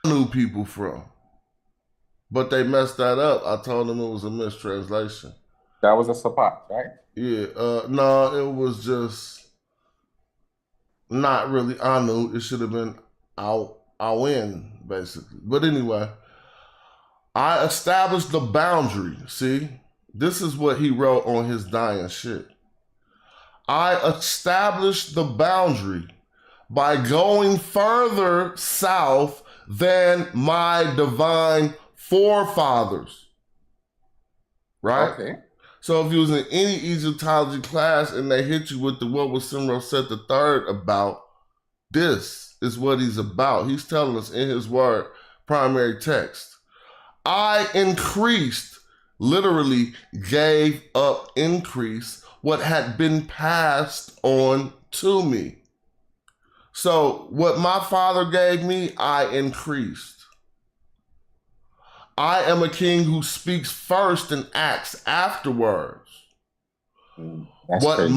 I knew people from. But they messed that up. I told them it was a mistranslation. That was a sapat, right? Yeah, no, it was just not really Anu. It should have been Awin, basically. But anyway, I established the boundary. See, this is what he wrote on his dying shit. I established the boundary by going further south than my divine forefathers. Right? Okay. So if you was in any Egyptology class and they hit you with the what was Simro said the third about, this is what he's about. He's telling us in his word, primary text. I increased, literally gave up increase, what had been passed on to me. So what my father gave me, I increased. I am a king who speaks first and acts afterwards. What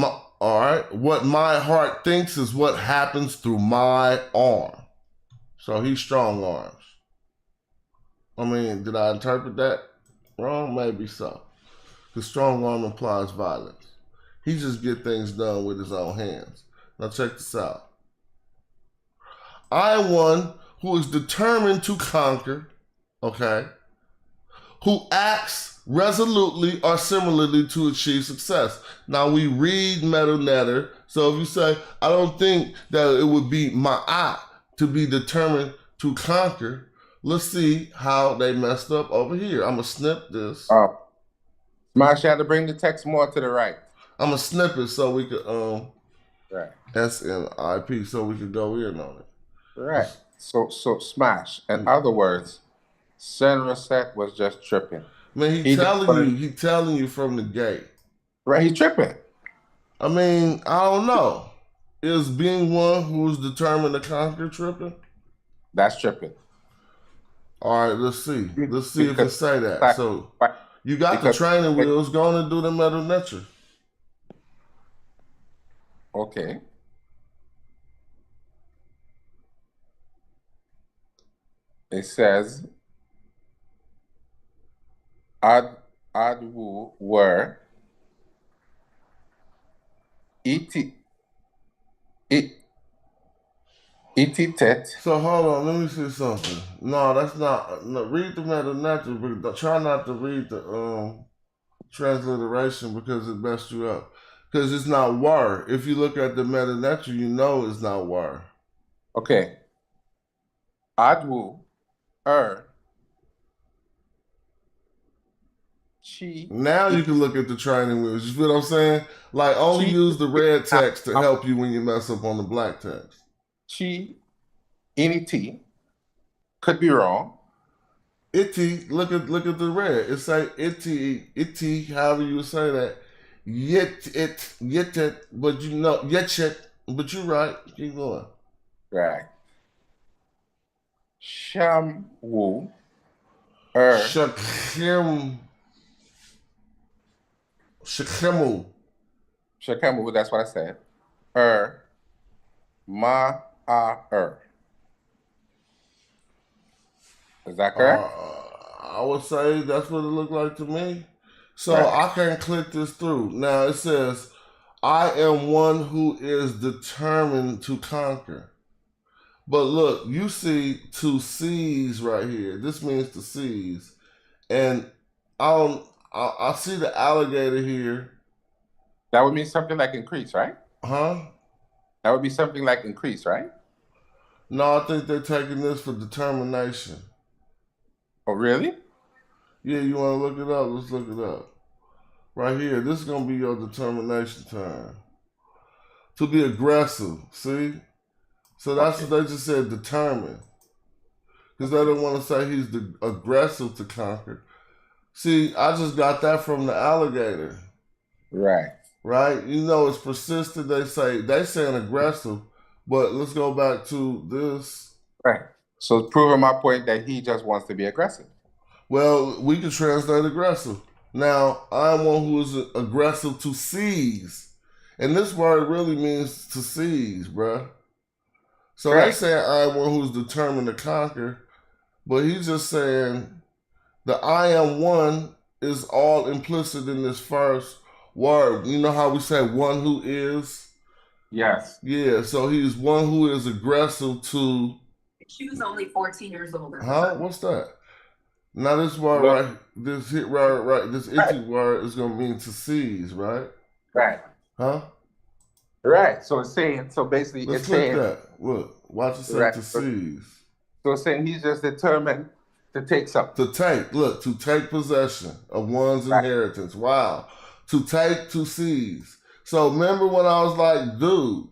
my heart thinks is what happens through my arm. So he strong arms. I mean, did I interpret that wrong? Maybe so. Because strong arm implies violence. He just get things done with his own hands. Now check this out. I am one who is determined to conquer, okay? Who acts resolutely or similarly to achieve success. Now we read Metal Netter, so if you say, I don't think that it would be ma'at to be determined to conquer, let's see how they messed up over here. I'm gonna snip this. Smash, you had to bring the text more to the right. I'm gonna snip it so we could right. SNIP so we could go in on it. Right. So Smash. In other words, Senraset was just tripping. Man, he telling you from the gate. Right, he's tripping. I mean, I don't know. Is being one who's determined to conquer tripping? That's tripping. All right, let's see. Let's see if it say that. So you got the training wheels going to do the metal nature. Okay. It says Adwu were ititet. So hold on, let me see something. No, that's not. No, read the meta natural, but try not to read the transliteration because it messed you up. Because it's not were. If you look at the meta natural, you know it's not were. Okay. Adwu now you can look at the training wheels. You feel what I'm saying? Like only use the red text to help you when you mess up on the black text. Inity could be wrong. Itty, look at the red. It say itty, however you would say that. Yet, but you know, but you're right. Keep going. Right. Shamwu. Shekemu, that's what I said. Ma'ar. Is that correct? I would say that's what it looked like to me. So I can click this through. Now it says, I am one who is determined to conquer. But look, you see two C's right here. This means to seize. And I see the alligator here. That would mean something like increase, right? Huh? That would be something like increase, right? No, I think they're taking this for determination. Oh, really? Yeah, you want to look it up? Let's look it up. Right here, this is going to be your determination term. To be aggressive, see? So that's what they just said, determined. Because they don't want to say he's aggressive to conquer. See, I just got that from the alligator. Right. Right? You know, it's persistent. They saying aggressive, but let's go back to this. Right. So proving my point that he just wants to be aggressive. Well, we can translate aggressive. Now, I'm one who is aggressive to seize. And this word really means to seize, bruh. So they saying I am one who's determined to conquer, but he's just saying the I am one is all implicit in this first word. You know how we say one who is? Yes. Yeah, so he's one who is aggressive to... She was only 14 years old. Huh? What's that? Now this word right, this hit word right, this itchy word is gonna mean to seize, right? Right. Huh? Right. So it's saying, so basically Let's it's click saying that. Look, watch it say right. to seize. So it's saying he's just determined to take something. To take, look, to take possession of one's inheritance. Wow. To take, to seize. So remember when I was like, dude,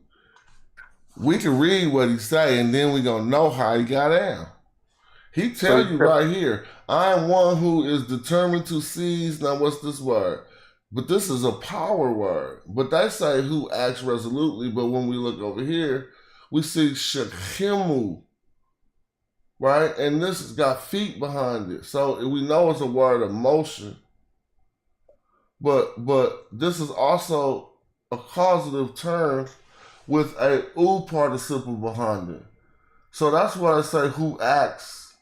we can read what he say and then we gonna know how he got down. He tell you right here, I am one who is determined to seize. Now what's this word? But this is a power word. But they say who acts resolutely, but when we look over here, we see shechimu, right? And this has got feet behind it. So we know it's a word of motion. But this is also a causative term with a "u" participle behind it. So that's why I say who acts,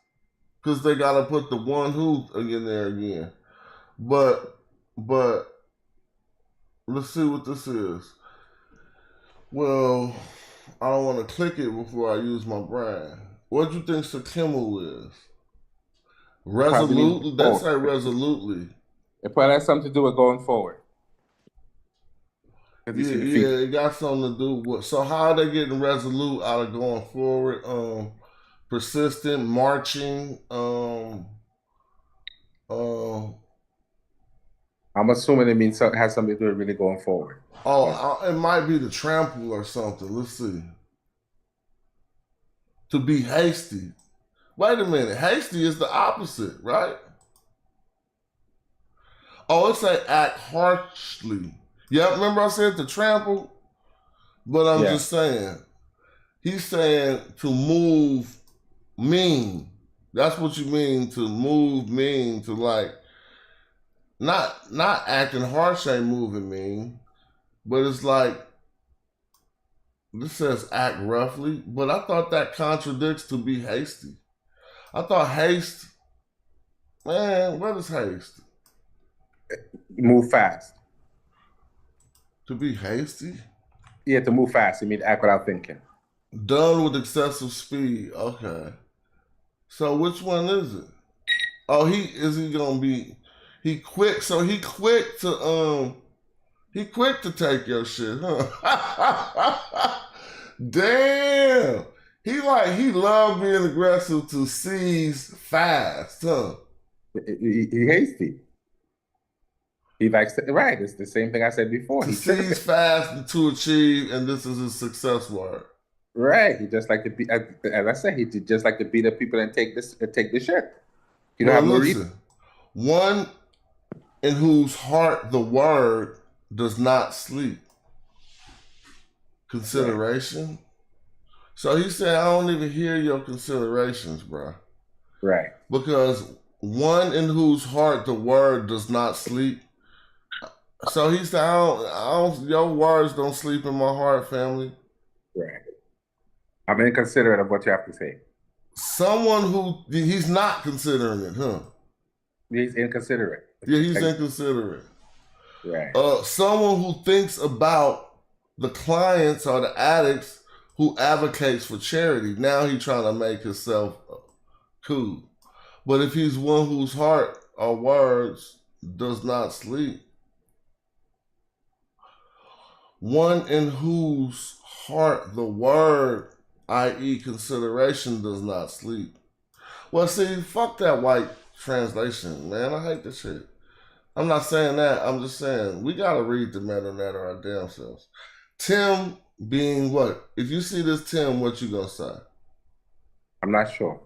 because they got to put the one who in there again. But let's see what this is. Well, I don't want to click it before I use my brain. What do you think Sakimu is? Resolutely? They say resolutely. It probably has something to do with going forward. Yeah, it got something to do with. So how are they getting resolute out of going forward? Persistent, marching. I'm assuming it means it has something to do with really going forward. It might be the trample or something. Let's see. To be hasty. Wait a minute. Hasty is the opposite, right? Oh, it say act harshly. Yeah, remember I said to trample? But I'm just saying. He's saying to move mean. That's what you mean to move mean, to like not acting harsh ain't moving mean, but it's like this says act roughly, but I thought that contradicts to be hasty. I thought haste, man, what is haste? Move fast. To be hasty? Yeah, to move fast. You mean act without thinking. Done with excessive speed. Okay. So which one is it? Oh, he gonna be quick. So he quick to take your shit, huh? Damn. He loved being aggressive to seize fast, huh? He hasty. He likes to, right. It's the same thing I said before. To seize fast and to achieve, and this is his success word. Right. He just like to be, as I said, he just like to beat up people and take the shit. You Well, know, listen, one in whose heart the word does not sleep. Consideration. Right. So he said, I don't even hear your considerations, bro. Right. Because one in whose heart the word does not sleep. So he said, your words don't sleep in my heart, family. Right. I'm inconsiderate of what you have to say. Someone who, he's not considering it, huh? He's inconsiderate. Yeah, he's inconsiderate. Right. Someone who thinks about the clients or the addicts who advocates for charity. Now he's trying to make himself cool. But if he's one whose heart or words does not sleep, one in whose heart the word, i.e. consideration, does not sleep. Well, see, fuck that white translation, man. I hate this shit. I'm not saying that. I'm just saying we got to read the meta our damn selves. Tim being what? If you see this Tim, what you gonna say? I'm not sure.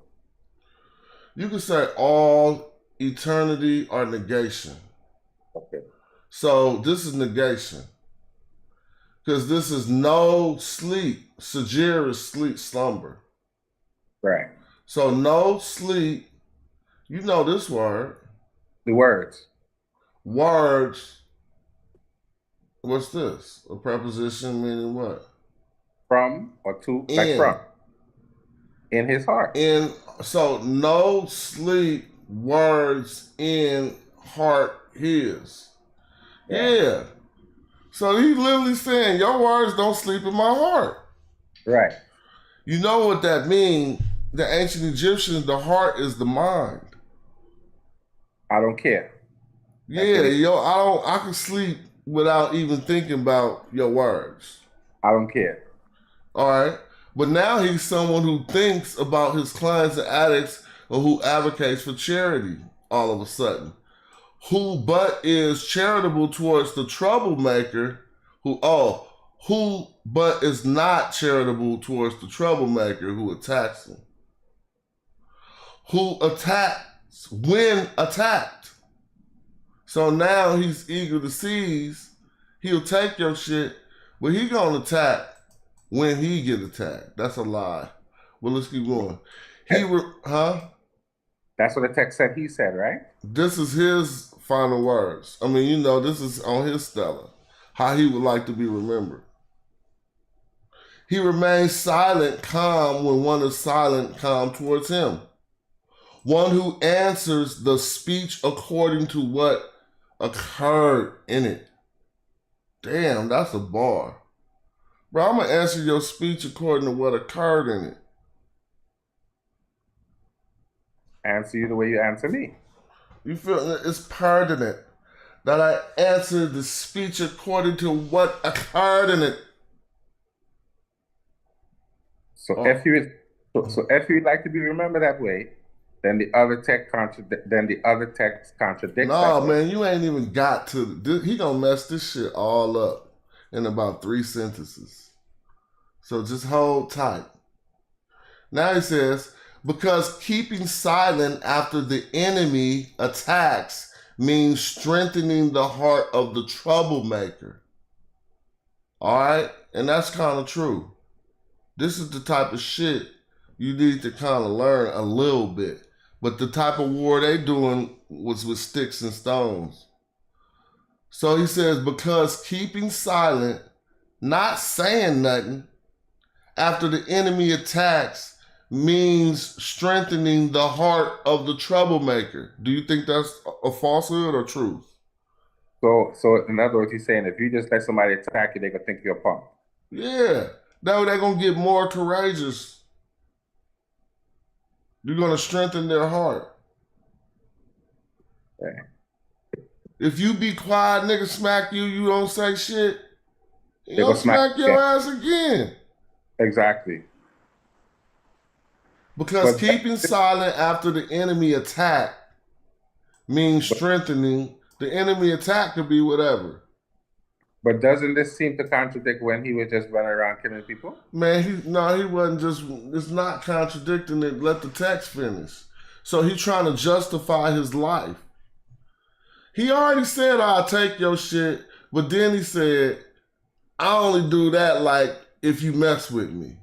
You can say all eternity, or negation. Okay. So this is negation. Because this is no sleep. Sajir is sleep, slumber. Right. So no sleep. You know this word. The words. Words. What's this? A preposition meaning what? From or to, like from. In his heart. So no sleep, words in heart his. Yeah. So he's literally saying your words don't sleep in my heart. Right. You know what that means? The ancient Egyptians, the heart is the mind. I don't care. Yeah, I can sleep without even thinking about your words. I don't care. All right. But now he's someone who thinks about his clients and addicts or who advocates for charity all of a sudden. Who but is charitable towards the troublemaker who but is not charitable towards the troublemaker who attacks him. Who attacks when attacked. So now he's eager to seize. He'll take your shit, but he gonna attack when he get attacked. That's a lie. Well, let's keep going. That's what the text said. He said, right? This is his final words. I mean, this is on his stela. How he would like to be remembered. He remains silent, calm when one is silent, calm towards him. One who answers the speech according to what occurred in it. Damn, that's a bar. Bro, I'm going to answer your speech according to what occurred in it. Answer you the way you answer me. You feel it's pertinent that I answer the speech according to what occurred in it. So if you would like to be remembered that way, then the other text contradicts. No, man, you ain't even got to. He gonna mess this shit all up in about 3 sentences. So just hold tight. Now he says, because keeping silent after the enemy attacks means strengthening the heart of the troublemaker. All right? And that's kind of true. This is the type of shit you need to kind of learn a little bit. But the type of war they doing was with sticks and stones. So he says, because keeping silent, not saying nothing, after the enemy attacks means strengthening the heart of the troublemaker. Do you think that's a falsehood or truth? So in other words, he's saying if you just let somebody attack you, they're going to think you're a punk. Yeah. That way they're going to get more courageous. You're going to strengthen their heart. Okay. If you be quiet, nigga smack you, you don't say shit, They he'll gonna smack your ass again. Exactly. Because keeping silent after the enemy attack means strengthening. The enemy attack could be whatever. But doesn't this seem to contradict when he was just running around killing people? Man, he wasn't just, it's not contradicting it. Let the text finish. So he's trying to justify his life. He already said, I'll take your shit, but then he said, I only do that like if you mess with me.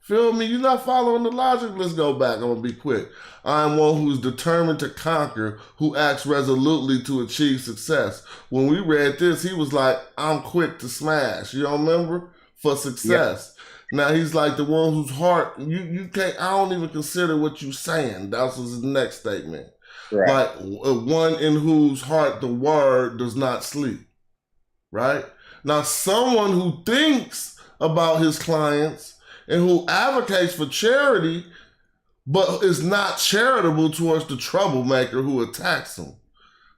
Feel me? You're not following the logic? Let's go back. I'm going to be quick. I am one who's determined to conquer, who acts resolutely to achieve success. When we read this, he was like, I'm quick to smash. You don't remember? For success. Yeah. Now he's like the one whose heart, you can't, I don't even consider what you're saying. That was his next statement. Right. Like one in whose heart the word does not sleep. Right? Now someone who thinks about his clients and who advocates for charity, but is not charitable towards the troublemaker who attacks him.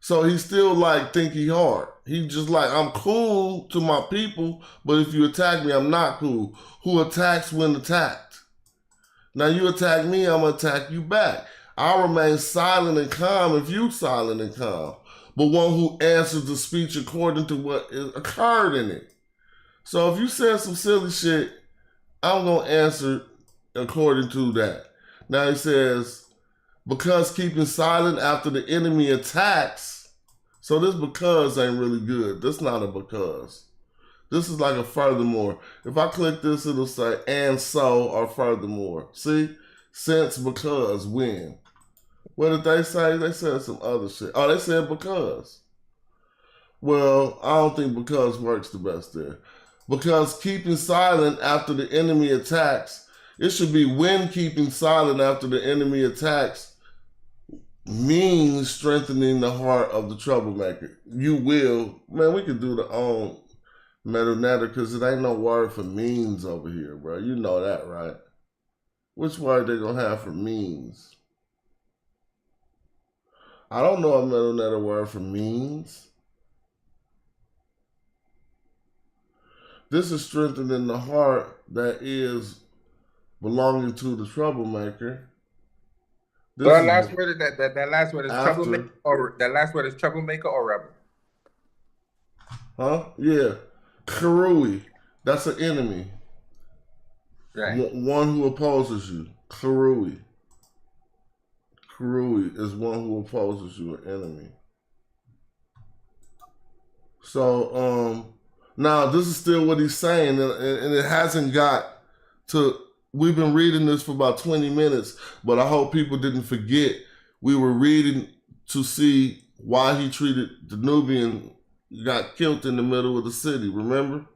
So he still like think he hard. He just like, I'm cool to my people, but if you attack me, I'm not cool. Who attacks when attacked? Now you attack me, I'm gonna attack you back. I'll remain silent and calm if you silent and calm, but one who answers the speech according to what occurred in it. So if you said some silly shit, I'm going to answer according to that. Now he says, because keeping silent after the enemy attacks. So this because ain't really good. This not a because. This is like a furthermore. If I click this, it'll say and so or furthermore. See? Since, because, when. What did they say? They said some other shit. Oh, they said because. Well, I don't think because works the best there. Because keeping silent after the enemy attacks, it should be when keeping silent after the enemy attacks means strengthening the heart of the troublemaker. You will. Man, we could do the own metanatter because it ain't no word for means over here, bro. You know that, right? Which word they gonna have for means? I don't know a metanatter word for means. This is strengthening the heart that is belonging to the troublemaker. So that last word, that last word is troublemaker, or that last word is troublemaker or rebel. Huh? Yeah. Karui. That's an enemy. Right. One who opposes you. Karui. Karui is one who opposes you, an enemy. So, now this is still what he's saying, and it hasn't got to. We've been reading this for about 20 minutes, but I hope people didn't forget we were reading to see why he treated the Nubian, got killed in the middle of the city, remember?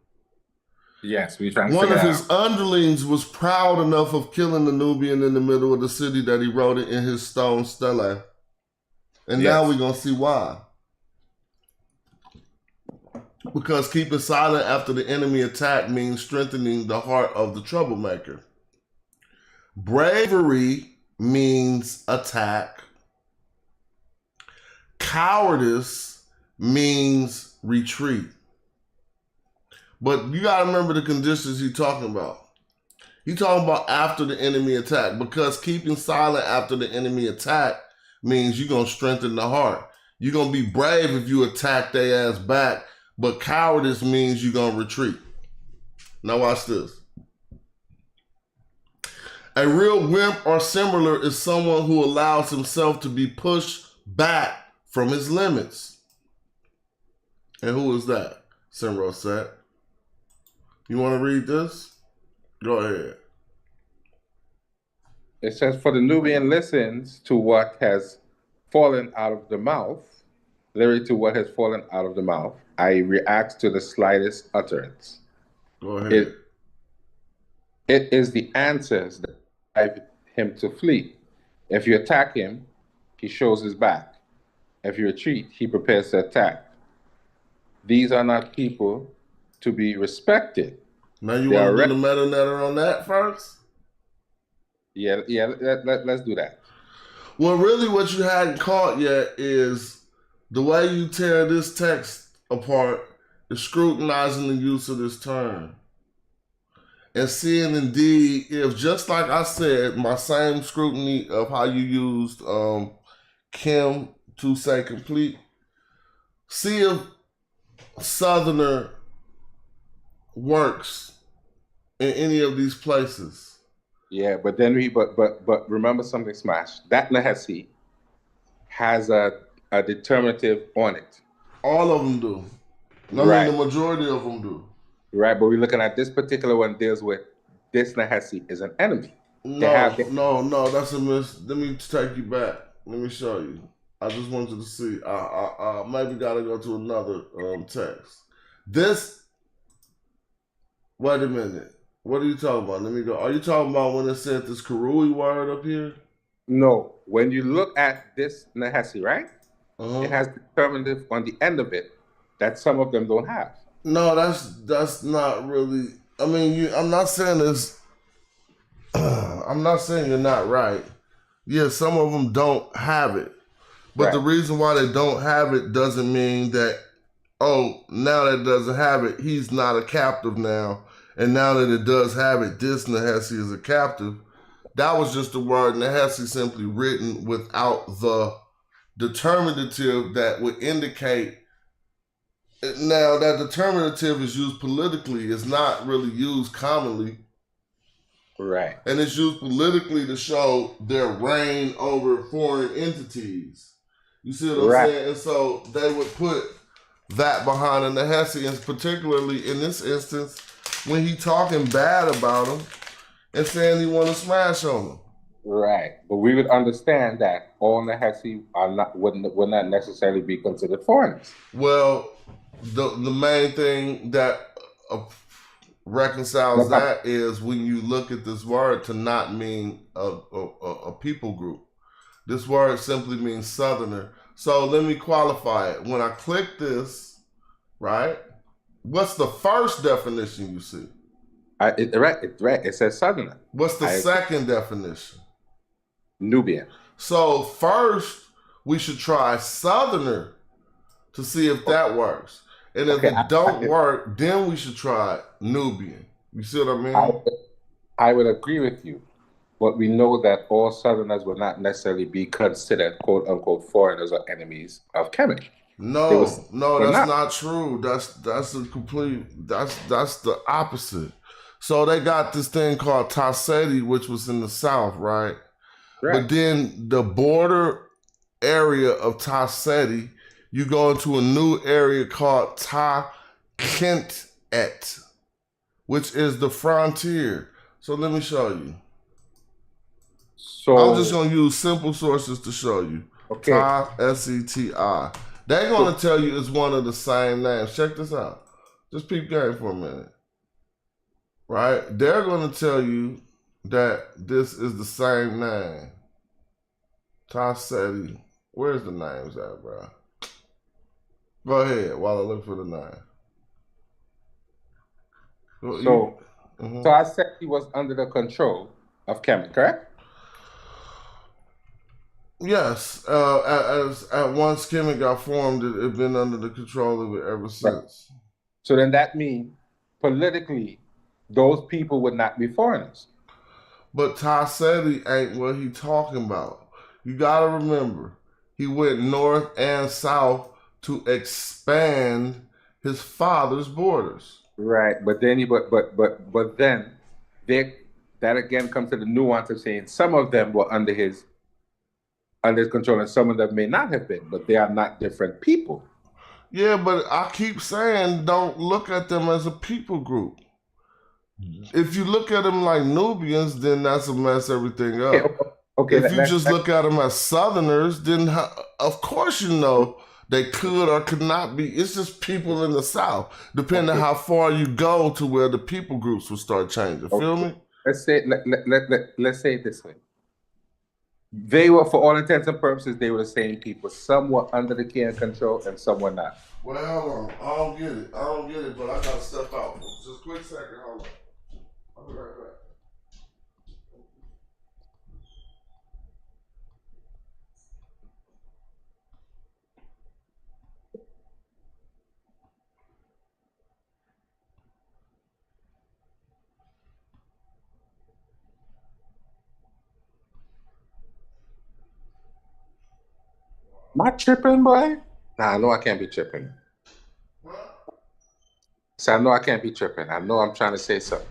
Yes, we trying to One figure of that his out. underlings was proud enough of killing the Nubian in the middle of the city that he wrote it in his stone stele. And now we're going to see why. Because keeping silent after the enemy attack means strengthening the heart of the troublemaker. Bravery means attack. Cowardice means retreat. But you got to remember the conditions he's talking about. He's talking about after the enemy attack, because keeping silent after the enemy attack means you're going to strengthen the heart. You're going to be brave if you attack their ass back, but cowardice means you're going to retreat. Now watch this. A real wimp or similar is someone who allows himself to be pushed back from his limits. And who is that? Simro said. You want to read this? Go ahead. It says, for the Nubian listens to what has fallen out of the mouth, literally to what has fallen out of the mouth. I react to the slightest utterance. Go ahead. It is the answers that drive him to flee. If you attack him, he shows his back. If you retreat, he prepares to attack. These are not people to be respected. Now you want to do the metanatter on that first? Yeah, let's do that. Well, really what you hadn't caught yet is the way you tear this text apart is scrutinizing the use of this term. And seeing indeed if, just like I said, my same scrutiny of how you used Kim to say complete, see if Southerner works in any of these places. Yeah, but then but remember something, Smash. That Nehesi has a determinative on it. All of them do. I mean, the majority of them do. Right, but we're looking at this particular one deals with this Nehesi is an enemy. No, that's a miss. Let me take you back. Let me show you. I just wanted to see. I maybe got to go to another text. This. Wait a minute. What are you talking about? Let me go. Are you talking about when it said this Karui word up here? No. When you look at this Nehesi, right? It has determinative on the end of it that some of them don't have. No, that's not really. I mean, I'm not saying this. I'm not saying you're not right. Yeah, some of them don't have it, but the reason why they don't have it doesn't mean that. Oh, now that it doesn't have it, he's not a captive now. And now that it does have it, this Nehesi is a captive. That was just the word Nehesi simply written without the determinative that would indicate. Now, that determinative is used politically. It's not really used commonly. Right. And it's used politically to show their reign over foreign entities. You see what I'm saying? And so they would put that behind, and the Hessians, particularly in this instance, when he talking bad about them and saying he want to smash on them. Right, but we would understand that all Nahesi would not necessarily be considered foreigners. Well, the main thing that reconciles that is when you look at this word to not mean a people group. This word simply means Southerner. So let me qualify it. When I click this, right, what's the first definition you see? It says Southerner. What's the second definition? Nubian. So first, we should try Southerner to see if that works. And if it don't work, then we should try Nubian. You see what I mean? I would agree with you. But we know that all Southerners will not necessarily be considered quote unquote foreigners or enemies of Kemet. No, that's not true. That's a complete that's the opposite. So they got this thing called Tasedi, which was in the south, right? But then the border area of Tasedi, you go into a new area called Ta Kentet, which is the frontier. So let me show you. So I'm just gonna use simple sources to show you. Okay. Ta S-E-T-I. They're gonna tell you it's one of the same names. Check this out. Just peep game for a minute. Right? They're gonna tell you that this is the same name. Tasedi. Where's the names at, bro? Go ahead while I look for the name. So Tasedi was under the control of Kemet, correct? Yes. At once Kemet got formed, it had been under the control of it ever since. So then that means politically, those people would not be foreigners. But Tasedi ain't what he talking about. You gotta remember, he went north and south to expand his father's borders. Right, but then that again comes to the nuance of saying some of them were under his control and some of them may not have been, but they are not different people. Yeah, but I keep saying don't look at them as a people group. If you look at them like Nubians, then that's a mess everything up. Okay, if you just look at them as Southerners, then of course you know they could or could not be. It's just people in the South, depending on how far you go to where the people groups will start changing. Feel me? Let's say it this way. They were, for all intents and purposes, they were the same people. Some were under the king control and some were not. Well, hold on. I don't get it, but I gotta step out. Just a quick second. Hold on. I'll be right back. Am I tripping, boy? Nah, I know I can't be tripping. So I know I can't be tripping. I know I'm trying to say something.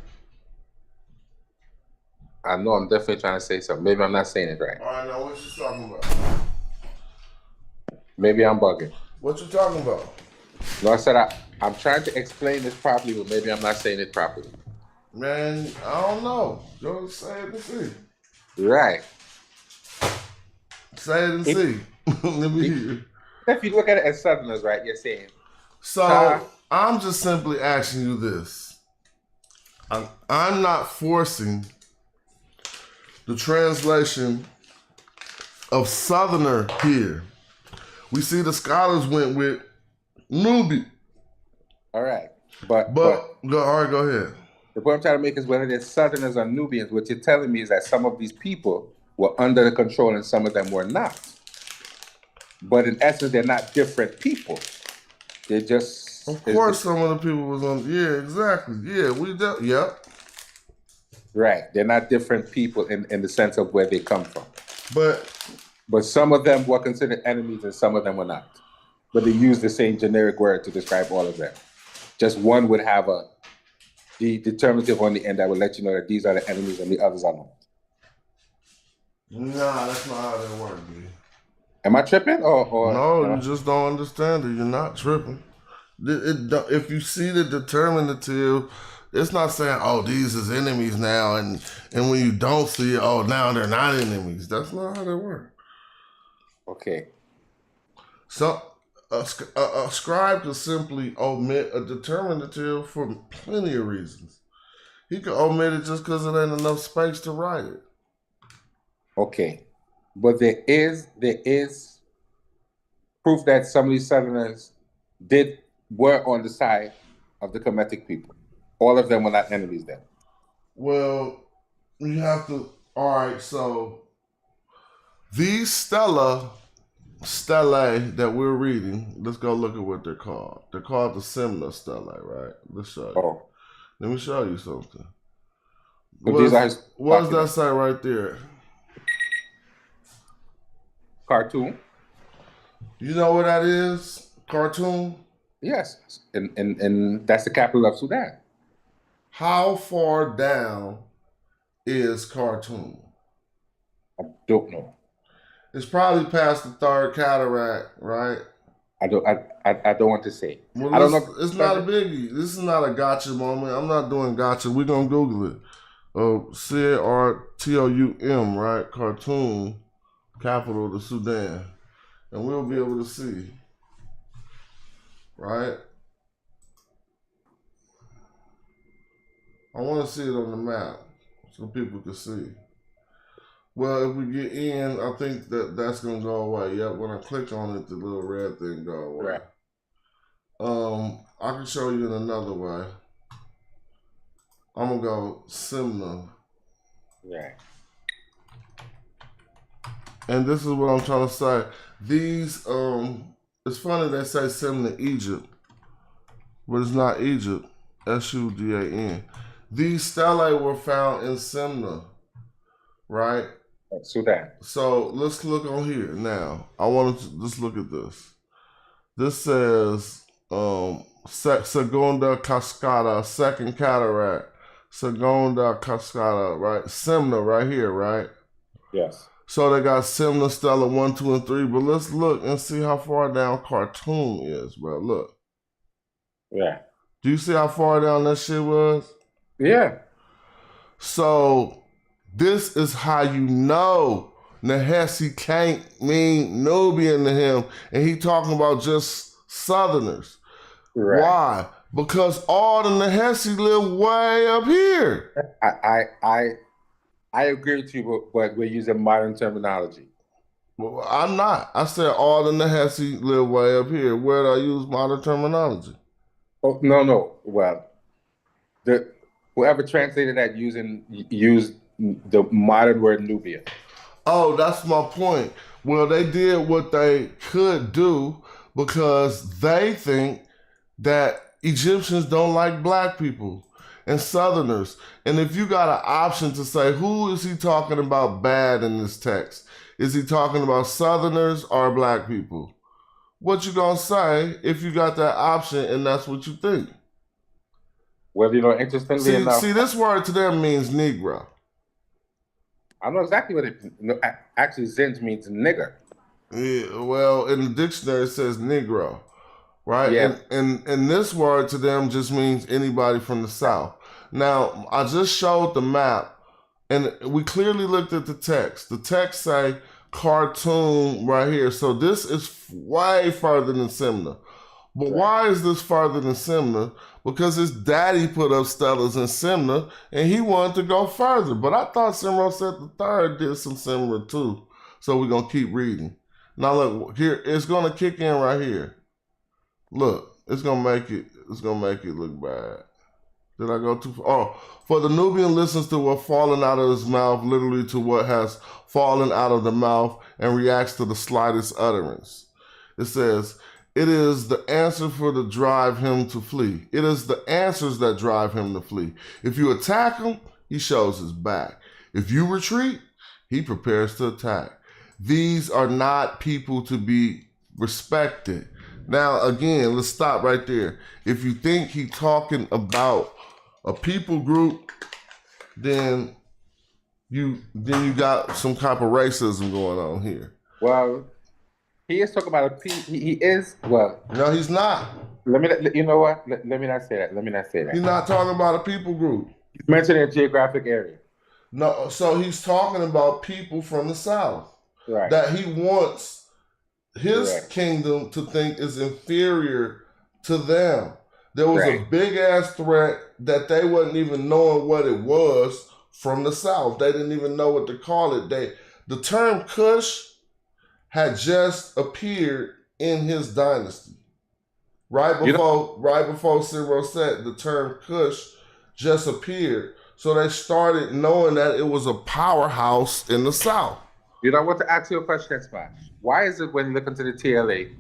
I know I'm definitely trying to say something. Maybe I'm not saying it right. All right, now what you talking about? Maybe I'm bugging. What you talking about? No, I said I'm trying to explain this properly, but maybe I'm not saying it properly. Man, I don't know. Just say it and see. Right. Say it and see. Let me hear. If you look at it as Southerners, right, you're saying. So I'm just simply asking you this. I'm not forcing the translation of Southerner here. We see the scholars went with Nubi. All right. But all right, go ahead. The point I'm trying to make is whether they're Southerners or Nubians, what you're telling me is that some of these people were under the control and some of them were not. But in essence, they're not different people. They're just... Of course some of the people was on... Yeah, exactly. Yeah, yep. Right. They're not different people in the sense of where they come from. But some of them were considered enemies and some of them were not. But they use the same generic word to describe all of them. Just one would have the determinative on the end that will let you know that these are the enemies and the others are not. Nah, that's not how that works, B. Am I tripping? Or no, you just don't understand it. You're not tripping. If you see the determinative, it's not saying, oh, these is enemies now, and when you don't see it, oh, now they're not enemies. That's not how that works. Okay. So a scribe could simply omit a determinative for plenty of reasons. He could omit it just because it ain't enough space to write it. Okay. But there is proof that some of these Southerners were on the side of the Kemetic people. All of them were not enemies then. Well, you have to, all right, so these stelae that we're reading, let's go look at what they're called. They're called the Semna stelae, right? Let's show you. Oh. Let me show you something. So What does that say right there? Cartoon. You know what that is? Cartoon? Yes. And that's the capital of Sudan. How far down is Khartoum? I don't know. It's probably past the third cataract, right? I don't want to say. Well, I don't know. It's not a biggie. This is not a gotcha moment. I'm not doing gotcha. We're gonna Google it. Khartoum, right? Khartoum, capital of the Sudan, and we'll be able to see, right? I want to see it on the map so people can see. Well, if we get in, I think that's going to go away. Yep, when I click on it, the little red thing go away. Right. I can show you in another way. I'm going to go Semna. Right. And this is what I'm trying to say. These, it's funny they say Semna Egypt, but it's not Egypt. Sudan. These stelae were found in Semna, right? Sudan. So let's look on here now. I want to just look at this. This says Segunda Cascada, second cataract. Segunda Cascada, right? Semna right here, right? Yes. So they got Semna, Stella 1, 2, and 3. But let's look and see how far down Khartoum is, bro. Look. Yeah. Do you see how far down that shit was? Yeah. So this is how you know Nehesi can't mean Nubian to him, and he talking about just Southerners. Right. Why? Because all the Nehesi live way up here. I agree with you, but we're using modern terminology. Well, I'm not. I said all the Nehesi live way up here. Where do I use modern terminology? Oh, no. Well, whoever translated that used the modern word Nubia. Oh, that's my point. Well, they did what they could do because they think that Egyptians don't like black people and Southerners. And if you got an option to say, who is he talking about bad in this text? Is he talking about Southerners or black people? What you gonna say if you got that option and that's what you think? Well, interestingly enough. See, this word to them means Negro. I know exactly what it means. Actually, Zinj means nigger. Yeah, well, in the dictionary it says Negro, right? Yeah. And this word to them just means anybody from the South. Now, I just showed the map, and we clearly looked at the text. The text say Khartoum right here. So this is way further than Semna. But why is this further than Semna? Because his daddy put up stelas in Semna, and he wanted to go further. But I thought Simro said the third did some similar too. So we're gonna keep reading. Now look, here it's gonna kick in right here. Look, it's gonna make it look bad. Did I go too far? Oh, for the Nubian listens to what fallen out of his mouth, literally to what has fallen out of the mouth, and reacts to the slightest utterance. It says, it is the answer for to drive him to flee. It is the answers that drive him to flee. If you attack him, he shows his back. If you retreat, he prepares to attack. These are not people to be respected. Now, again, let's stop right there. If you think he's talking about a people group, then you got some type of racism going on here. Well, he is talking about he is, well. No, he's not. You know what? Let me not say that. Let me not say that. He's not talking about a people group. He's mentioning a geographic area. No, so he's talking about people from the South. Right. That he wants his kingdom to think is inferior to them. There was a big ass threat that they wasn't even knowing what it was from the South. They didn't even know what to call it. The term Kush had just appeared in his dynasty. Right before Cyril said the term Kush just appeared. So they started knowing that it was a powerhouse in the South. You know, I want to ask you a question, Smash. Why is it when you look into the TLA,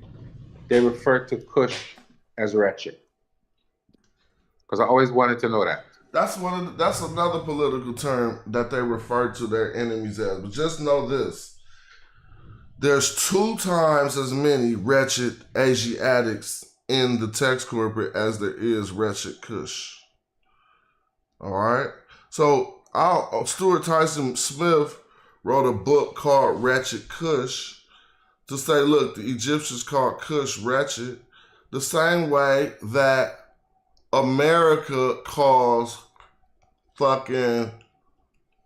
they refer to Kush as wretched? Because I always wanted to know that. That's another political term that they refer to their enemies as. But just know this. There's 2 times as many wretched Asiatics in the text corporate as there is wretched Kush. All right? So Stuart Tyson Smith wrote a book called Wretched Kush to say, look, the Egyptians called Kush wretched the same way that America calls fucking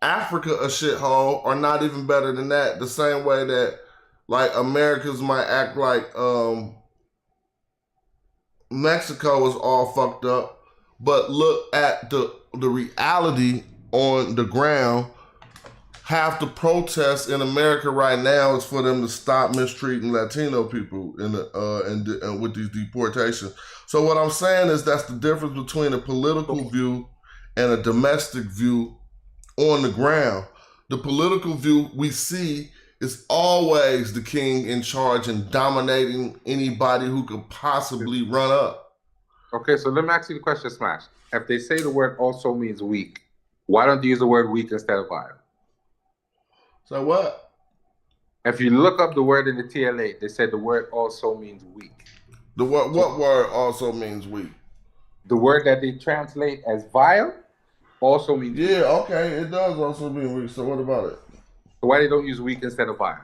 Africa a shithole, or not even better than that. The same way that like Americans might act like Mexico is all fucked up, but look at the reality on the ground. Half the protests in America right now is for them to stop mistreating Latino people and with these deportations. So what I'm saying is that's the difference between a political view and a domestic view on the ground. The political view we see is always the king in charge and dominating anybody who could possibly run up. Okay, so let me ask you the question, Smash. If they say the word also means weak, why don't they use the word weak instead of vile? So what? If you look up the word in the TLA, they said the word also means weak. What word also means weak? The word that they translate as vile also means weak. Yeah, okay, it does also mean weak. So what about it? So why they don't use weak instead of vile?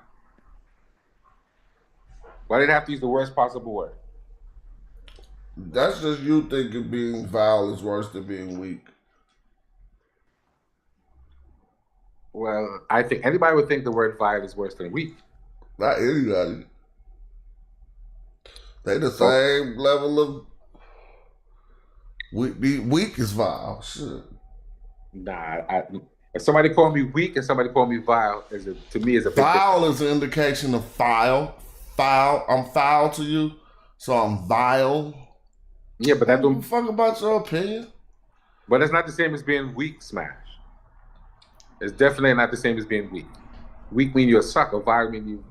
Why did they have to use the worst possible word? That's just you thinking being vile is worse than being weak. Well, I think anybody would think the word vile is worse than weak. Not anybody. They the same level of weak is vile. Shit. Nah, if somebody call me weak and somebody call me vile, to me is a big vile difference. Is an indication of foul. Foul. I'm foul to you, so I'm vile. Yeah, but that don't fuck about your opinion. But it's not the same as being weak, Smash. It's definitely not the same as being weak. Weak mean you're a sucker. Vile mean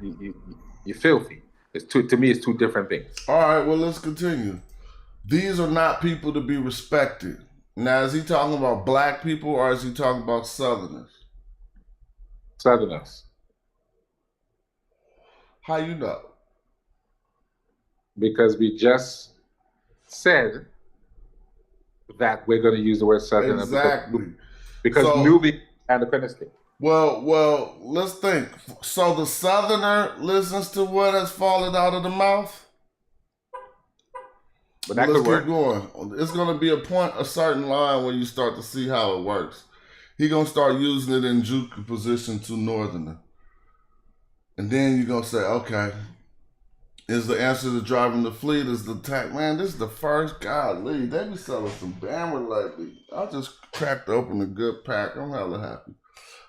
you're filthy. To me, it's 2 different things. All right, well, let's continue. These are not people to be respected. Now, is he talking about black people or is he talking about Southerners? Southerners. How you know? Because we just said that we're going to use the word Southerner. Exactly. Because newbie anachronistic. Well, let's think. So the Southerner listens to what has fallen out of the mouth? But that let's could work. Keep going. It's going to be a certain line where you start to see how it works. He's going to start using it in juxtaposition to Northerner. And then you're going to say, okay, is the answer to driving the fleet is the attack? Man, this is the first godly. They be selling some Bammer lately. I just cracked open a good pack. I'm hella happy.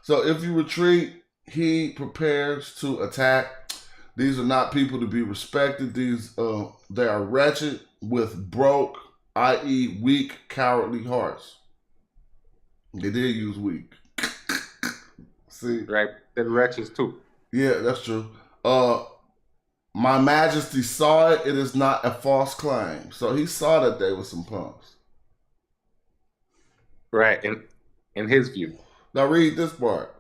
So if you retreat, he prepares to attack. These are not people to be respected. They are wretched with broke, i.e. weak, cowardly hearts. They did use weak. See? Right. They're wretches too. Yeah, that's true. My Majesty saw it. It is not a false claim. So he saw that they were some punks. Right. In his view. Now read this part.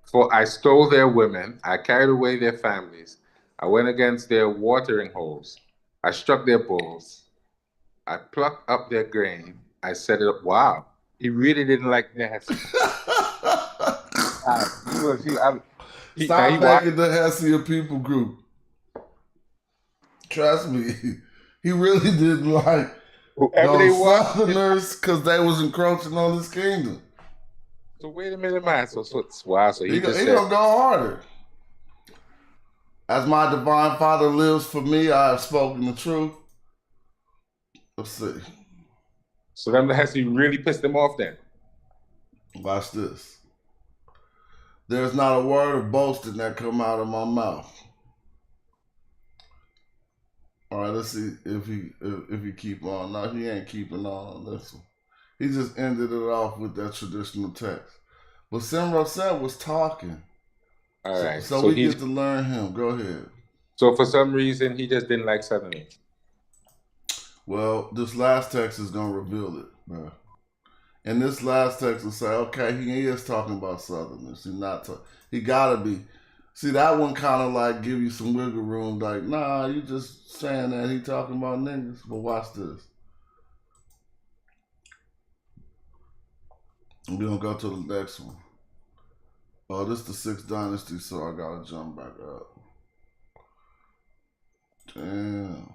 For I stole their women. I carried away their families. I went against their watering holes. I struck their bulls. I plucked up their grain. I said it. Wow, he really didn't like Hesse. Stop making the Hesse a people group. Trust me, he really didn't like whoever they those were, Southerners because they was encroaching on his kingdom. So wait a minute, man. So wow. So he just said, gonna go harder. As my divine Father lives for me, I have spoken the truth. Let's see. So then Hesse really pissed him off then. Watch this. There's not a word of boasting that come out of my mouth. All right, let's see if he keep on. No, he ain't keeping on this one. He just ended it off with that traditional text. But Simro said was talking. All right. So we get to learn him. Go ahead. So for some reason, he just didn't like Southerners. Well, this last text is going to reveal it, bro. And this last text will say, okay, he is talking about Southerners. He got to be. See, that one kind of like give you some wiggle room. Like, nah, you just saying that he talking about niggas. But watch this. We're going to go to the next one. Oh, this is the 6th dynasty, so I got to jump back up. Damn.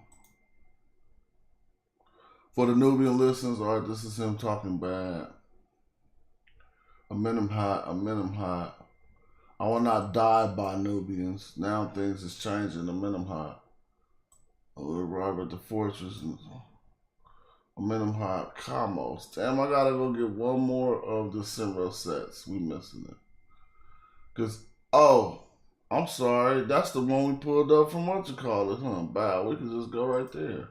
For the Nubian listeners, all right, this is him talking bad. Amenemhat. I will not die by Nubians. Now things is changing. Amenemhat. I will arrive at the fortress. Amenemhat. Kamos. Damn, I gotta go get one more of the Simro sets. We missing it. Because, I'm sorry. That's the one we pulled up from what you call it, huh? Bad. We can just go right there.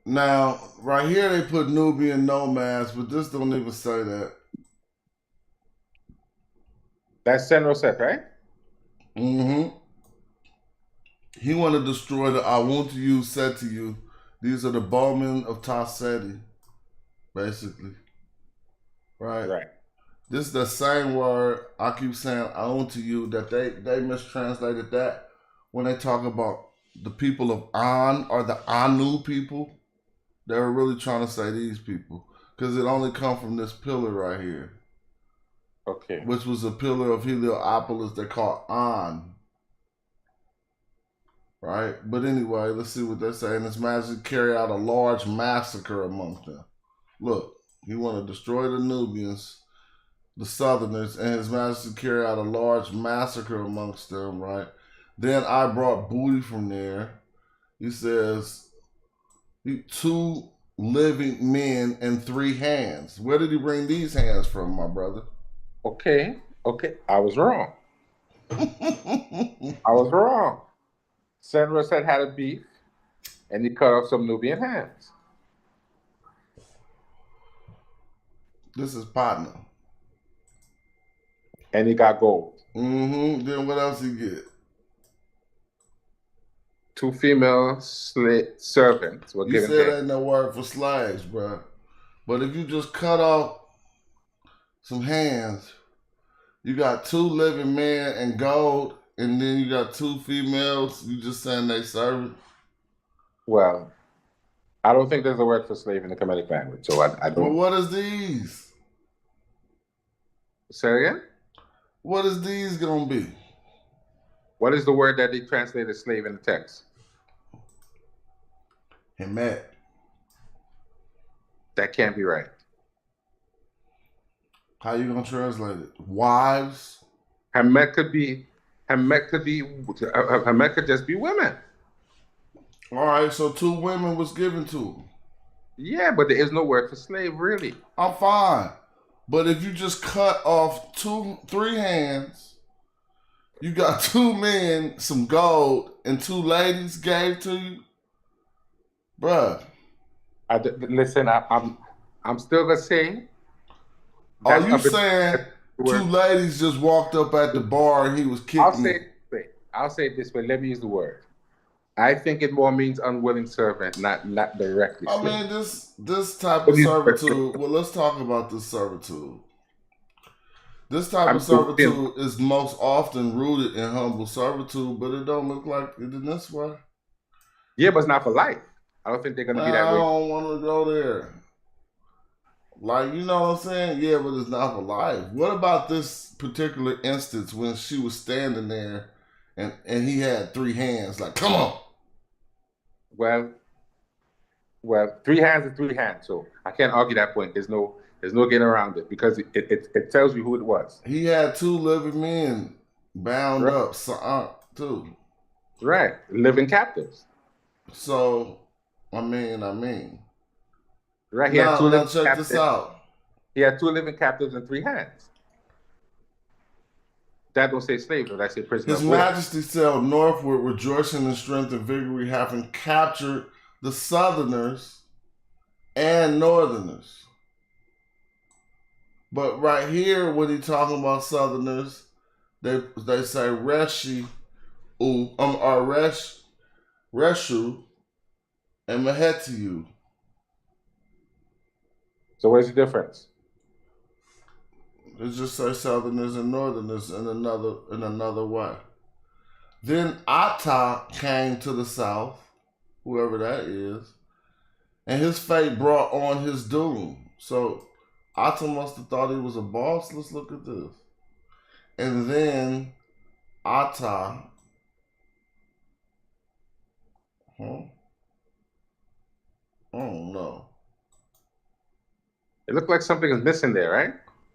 Now, right here they put Nubian nomads, but this don't even say that. That's Senroset, right? Mm-hmm. He want to destroy the I want to you, said to you. These are the bowmen of Taseti, basically. Right. This is the same word I keep saying I want to you that they mistranslated that when they talk about the people of An or the Anu people. They were really trying to say these people because it only come from this pillar right here. Okay. Which was a pillar of Heliopolis they call An. Right? But anyway, let's see what they're saying. His Majesty carried out a large massacre amongst them. Look, he wanted to destroy the Nubians, the Southerners, and His Majesty carried out a large massacre amongst them, right? Then I brought booty from there. He says, 2 living men and 3 hands. Where did he bring these hands from, my brother? Okay. I was wrong. Senroset had a beef, and he cut off some Nubian hands. This is partner. And he got gold. Mm-hmm. Then what else he get? 2 female servants were given. You said ain't no word for slaves, bro. But if you just cut off some hands, you got 2 living men and gold, and then you got 2 females. You just saying they servant? Well, I don't think there's a word for slave in the Kemetic language, so I don't. Well, what is these? Say again? What is these gonna be? What is the word that they translated slave in the text? Hemet. That can't be right. How you gonna translate it? Wives? Hemet could just be women. All right, so 2 women was given to him. Yeah, but there is no word for slave, really. I'm fine. But if you just cut off 3 hands, you got 2 men, some gold, and 2 ladies gave to you, bruh. Listen, I'm still gonna say. Are you saying 2 ladies just walked up at the bar and he was kicking? I'll say it this way. Let me use the word. I think it more means unwilling servant, not directly. I mean, this type of servitude. Well, let's talk about this servitude. This type of servitude is most often rooted in humble servitude, but it don't look like it in this way. Yeah, but it's not for life. I don't think they're gonna be that way. I don't want to go there. Like, you know what I'm saying? Yeah, but it's not for life. What about this particular instance when she was standing there and he had 3 hands? Like, come on. Well, 3 hands is 3 hands, so I can't argue that point. There's no getting around it because it tells you who it was. He had 2 living men bound up, too. Right, living captives. So, I mean. Right, now check this out. He had 2 living captives and 3 hands. That don't say slaves, that say prisoner. His Majesty sailed northward, rejoicing in strength and vigor, having captured the Southerners and Northerners. But right here, when he talking about Southerners, they say Reshu and Mehetiu. So where's the difference? It just says Southerners and Northerners in another way. Then Atta came to the south, whoever that is, and his fate brought on his doom. So Atta must have thought he was a boss. Let's look at this. And then Atta, I don't know. It looked like something is missing there, right?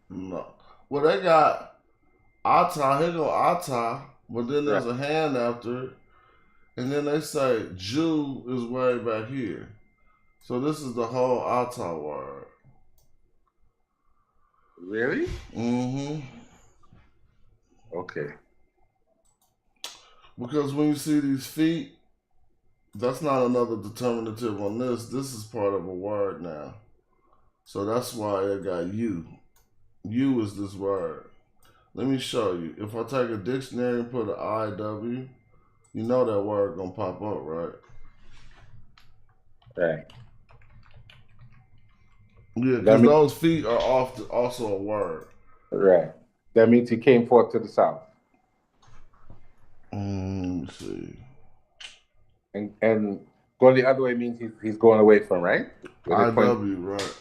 No. Well, they got Atta, here go Atta, but then there's a hand after it. And then they say Jew is way back here. So this is the whole Atta word. Really? Mm-hmm. Okay. Because when you see these feet, that's not another determinative on this. This is part of a word now. So that's why it got you. You is this word. Let me show you. If I take a dictionary and put an IW, you know that word gonna pop up, right? Right. Yeah, because those feet are also a word. Right. That means he came forth to the south. Let me see. And going the other way means he's going away from, right? IW, right.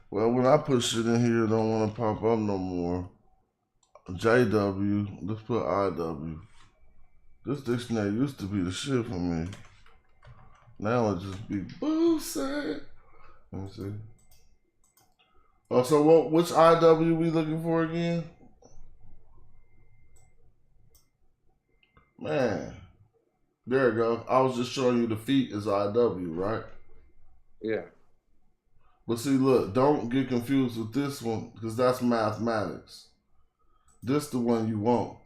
Well, when I put shit in here, it don't want to pop up no more. JW, let's put IW. This dictionary used to be the shit for me. Now it just be boozy. Let me see. Oh, so which IW we looking for again? Man, there you go. I was just showing you the feet is IW, right? Yeah. But see, look, don't get confused with this one because that's mathematics. This the one you want.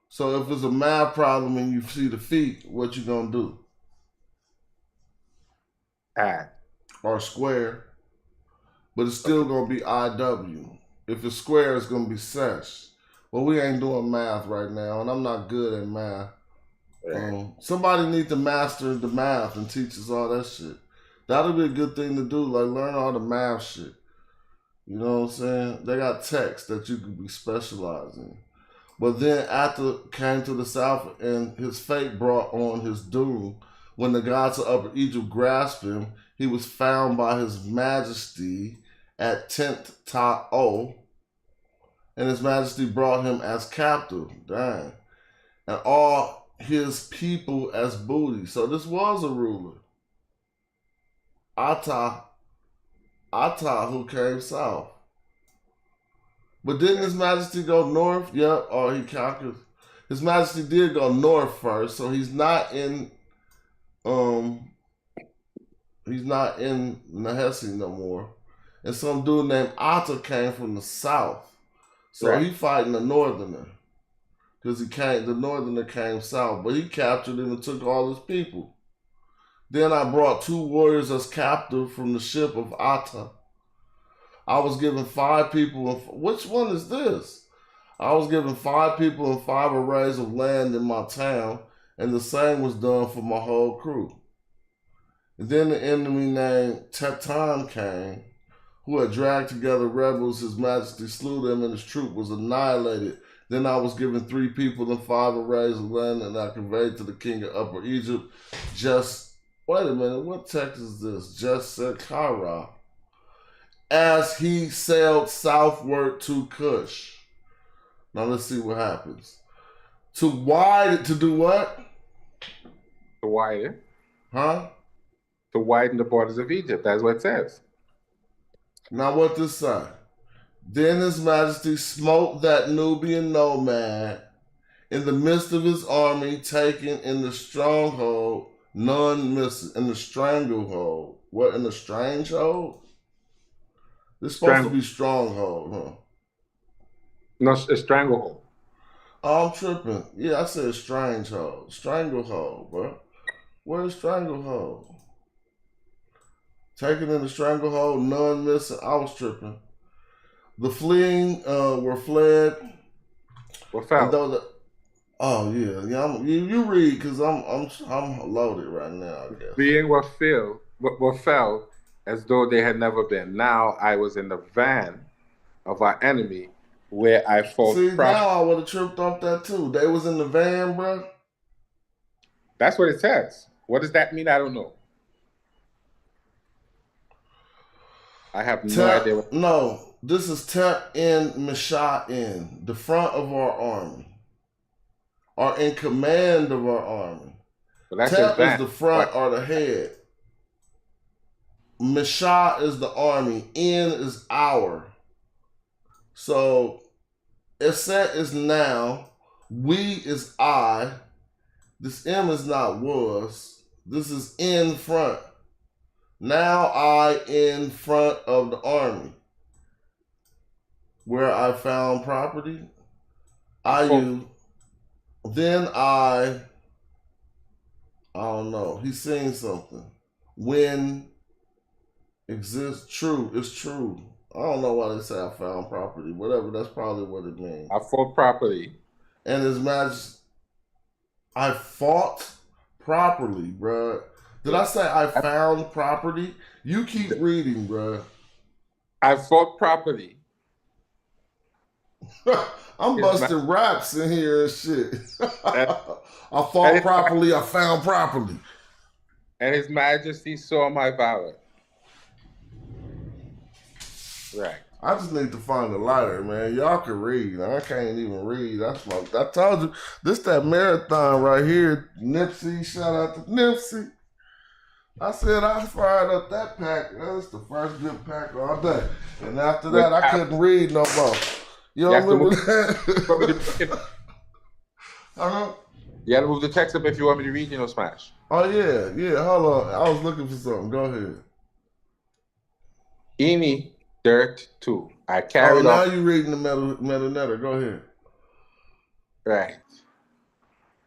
So if it's a math problem and you see the feet, what you gonna do? Add. Or square. But it's still gonna be IW. If it's square, it's gonna be sesh. Well, we ain't doing math right now, and I'm not good at math. Somebody need to master the math and teach us all that shit. That'll be a good thing to do, like learn all the math shit. You know what I'm saying? They got text that you could be specialized in. But then after came to the south and his fate brought on his doom, when the gods of Upper Egypt grasped him, he was found by his majesty at 10th Ta'o, and his majesty brought him as captive. Dang. And all his people as booty. So this was a ruler. Atta who came south. But didn't his majesty go north? Yep, or he conquered. His majesty did go north first, so he's not in Nahesi no more. And some dude named Atta came from the south. So he fighting the northerner. Because the northerner came south, but he captured him and took all his people. Then I brought 2 warriors as captive from the ship of Atta. I was given 5 people. Which one is this? I was given 5 people and 5 arrays of land in my town, and the same was done for my whole crew. And then the enemy named Teton came, who had dragged together rebels. His Majesty slew them, and his troop was annihilated. Then I was given 3 people and 5 arrays of land, and I conveyed to the king of Upper Egypt. Wait a minute, what text is this? Just said Kara. As he sailed southward to Cush. Now let's see what happens. To do what? To widen. Huh? To widen the borders of Egypt. That's what it says. Now what this say? Then his Majesty smote that Nubian nomad in the midst of his army, taken in the stronghold, none missing. In the stranglehold. What, in the strange hold? This is supposed to be stronghold, huh? No, it's stranglehold. Oh, I'm tripping. Yeah, I said strangehold. Stranglehold, bro. Where's stranglehold? Taken in the stranglehold, none missing. I was tripping. The fleeing were fled. What fell? Oh yeah. You read because I'm loaded right now. I guess. Being were fell as though they had never been. Now I was in the van of our enemy, where I fought. See, now I would have tripped off that too. They was in the van, bro. That's what it says. What does that mean? I don't know. I have no idea. No, this is Tep in Misha'in, the front of our army, or in command of our army. Tep is the front or the head. Mishah is the army. In is our. So, Eset is now. We is I. This M is not was. This is in front. Now I in front of the army. Where I found property. Then I don't know. He's saying something. When exists true. It's true. I don't know why they say I found property. Whatever, that's probably what it means. I fought property. And His Majesty, I fought properly, bruh. Did I say I found property? You keep reading, bruh. I fought property. I'm busting raps in here and shit. I fought properly. I found properly. And His Majesty saw my valor. Right. I just need to find a lighter, man. Y'all can read. I can't even read. I told you, this that marathon right here. Nipsey, shout out to Nipsey. I said I fired up that pack. That's the first good pack all day. And after that, I couldn't read no more. You don't remember that? You gotta move the text up if you want me to read, Smash. Oh, yeah. Hold on. I was looking for something. Go ahead. Eni dirt 2. I carried now off. you're reading the metal netter. Go ahead. Right.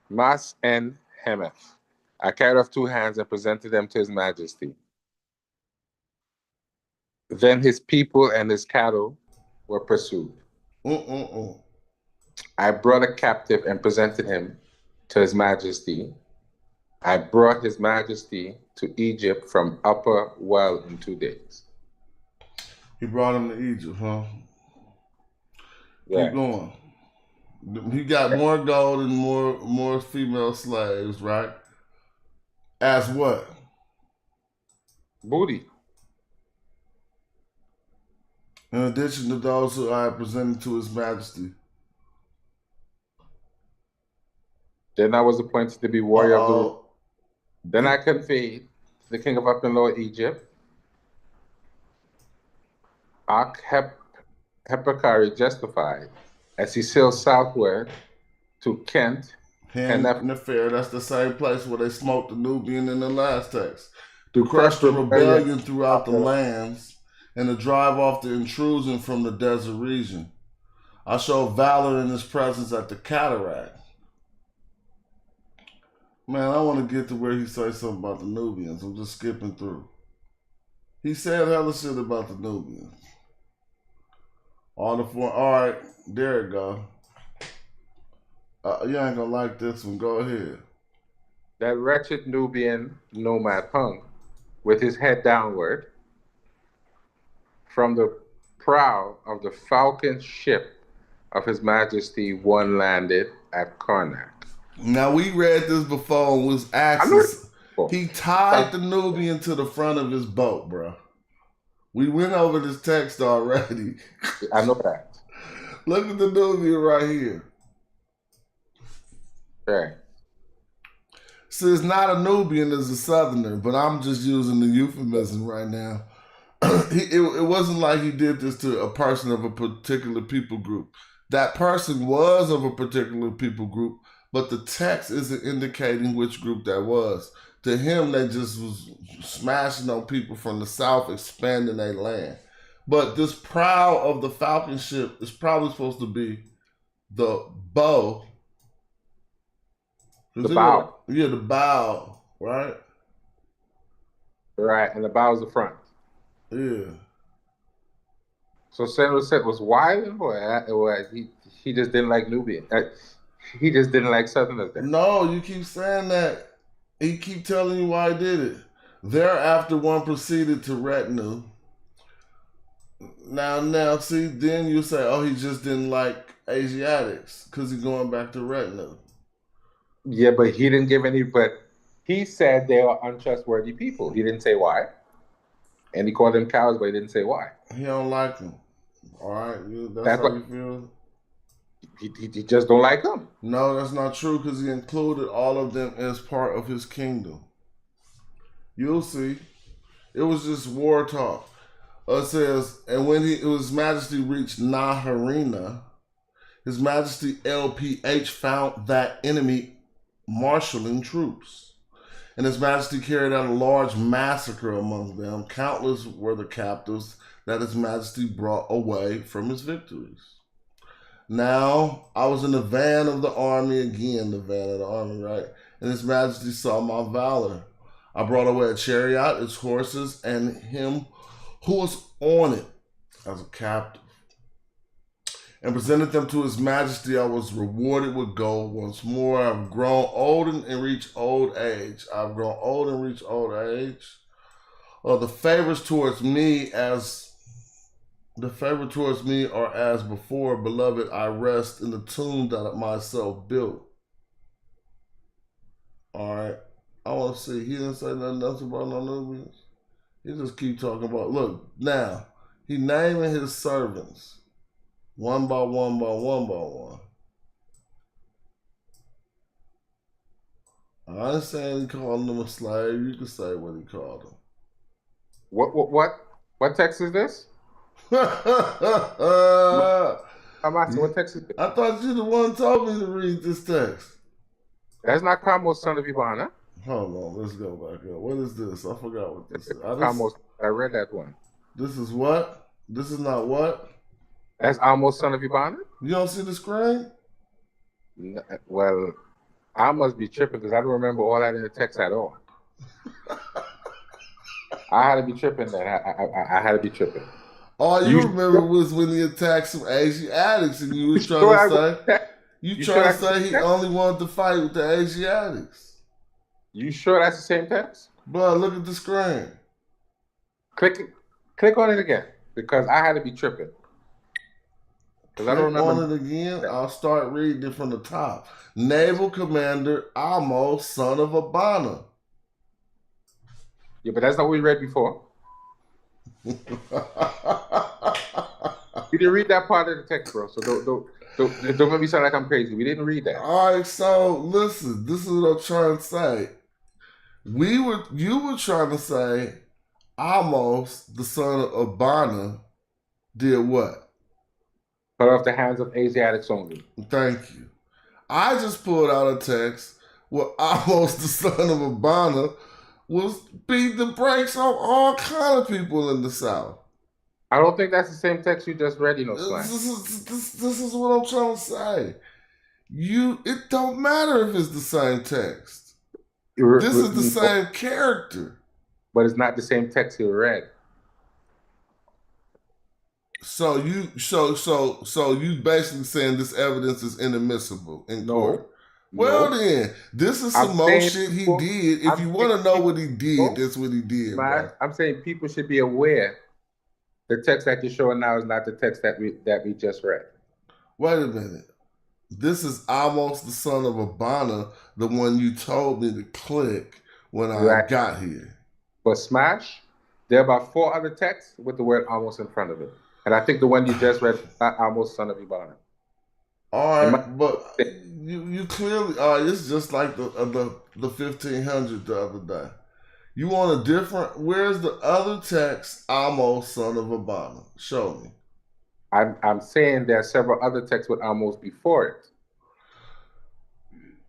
Mas and Hemeth. I carried off 2 hands and presented them to His Majesty. Then his people and his cattle were pursued. I brought a captive and presented him to His Majesty. I brought His Majesty to Egypt from Upper Well in 2 days. He brought him to Egypt, huh? Yeah. Keep going. He got more gold and more female slaves, right? As what? Booty. In addition to those who I presented to His Majesty. Then I was appointed to be warrior of the... Then I conveyed to the king of Upper and Lower Egypt, Hepakari justified, as he sailed southward to Kent. And Nefer, that's the same place where they smoked the Nubian in the last text. To crush the rebellion throughout the lands and to drive off the intrusion from the desert region. I show valor in His presence at the cataract. Man, I want to get to where he says something about the Nubians. I'm just skipping through. He said hella shit about the Nubians. All right, there it go. You ain't gonna like this one. Go ahead. That wretched Nubian nomad hung with his head downward, from the prow of the falcon ship of His Majesty one landed at Karnak. Now we read this before and was asked. He tied the Nubian to the front of his boat, bro. We went over this text already. I know that. Look at the Nubian right here. Okay. So it's not a Nubian, it's a Southerner, but I'm just using the euphemism right now. It wasn't like he did this to a person of a particular people group. That person was of a particular people group, but the text isn't indicating which group that was. To him, they just was smashing on people from the south, expanding their land. But this prow of the falcon ship is probably supposed to be the bow. The bow. Yeah, the bow, right? Right, and the bow is the front. Yeah. So Samuel said was wild, or he just didn't like Nubian. He just didn't like Southerners. No, you keep saying that. He keep telling you why he did it. Thereafter, one proceeded to retinue. Now, see, then you say, oh, he just didn't like Asiatics because he's going back to retinue. Yeah, but he didn't give any. But he said they are untrustworthy people. He didn't say why, and he called them cowards, but he didn't say why. He don't like them. All right, that's how you feel. He just don't like them. No, that's not true because he included all of them as part of his kingdom. You'll see. It was just war talk. It says, and when His Majesty reached Naharina, His Majesty LPH found that enemy marshaling troops. And His Majesty carried out a large massacre among them. Countless were the captives that His Majesty brought away from his victories. Now, I was in the van of the army, again, the van of the army, right? And His Majesty saw my valor. I brought away a chariot, its horses, and him who was on it as a captive, and presented them to His Majesty. I was rewarded with gold once more. I've grown old and reached old age. I've grown old and reached old age. The favors towards me are as before, beloved. I rest in the tomb that I myself built. All right. I want to see. He didn't say nothing else about no Nubians. He just keep talking about. Look, now he naming his servants one by one by one by one. I ain't saying he called them a slave. You can say what he called them. What text is this? I'm asking what text is this? I thought you the one told me to read this text. That's not Kamos, son of Ibana. Hold on, let's go back up. What is this? I forgot what this is. I read that one. This is what? This is not what? That's Amos, son of Ibana? You don't see the screen? Well, I must be tripping because I don't remember all that in the text at all. I had to be tripping then. I had to be tripping. All you remember was when he attacked some Asiatics and you was trying to say... You trying to say he only wanted to fight with the Asiatics. You sure that's the same text? Bro, look at the screen. Click on it again because I had to be tripping. Because I don't remember. On it again, I'll start reading it from the top. Naval Commander Amos, son of Abana. Yeah, but that's not what we read before. You didn't read that part of the text, bro. So don't make me sound like I'm crazy. We didn't read that. All right, so listen. This is what I'm trying to say. You were trying to say Amos, the son of Abana, did what? Cut off the hands of Asiatics only. Thank you. I just pulled out a text where Amos, the son of Abana, was beating the brakes on all kind of people in the South. I don't think that's the same text you just read, Slang. This is what I'm trying to say. It don't matter if it's the same text. This is the same character. But it's not the same text you read. So you basically saying this evidence is inadmissible in court. Well then, this is some more shit he did. If you want to know what he did, that's what he did. I'm saying people should be aware The text that you're showing now is not the text that we just read. Wait a minute. This is almost the son of Abana, the one you told me to click when I got here. But Smash, there are about 4 other texts with the word almost in front of it. And I think the one you just read is not almost son of Ibana. All right, but you clearly, it's just like the 1500 the other day. You want a different, where's the other text, almost son of Abana? Show me. I'm saying there are several other texts with almost before it.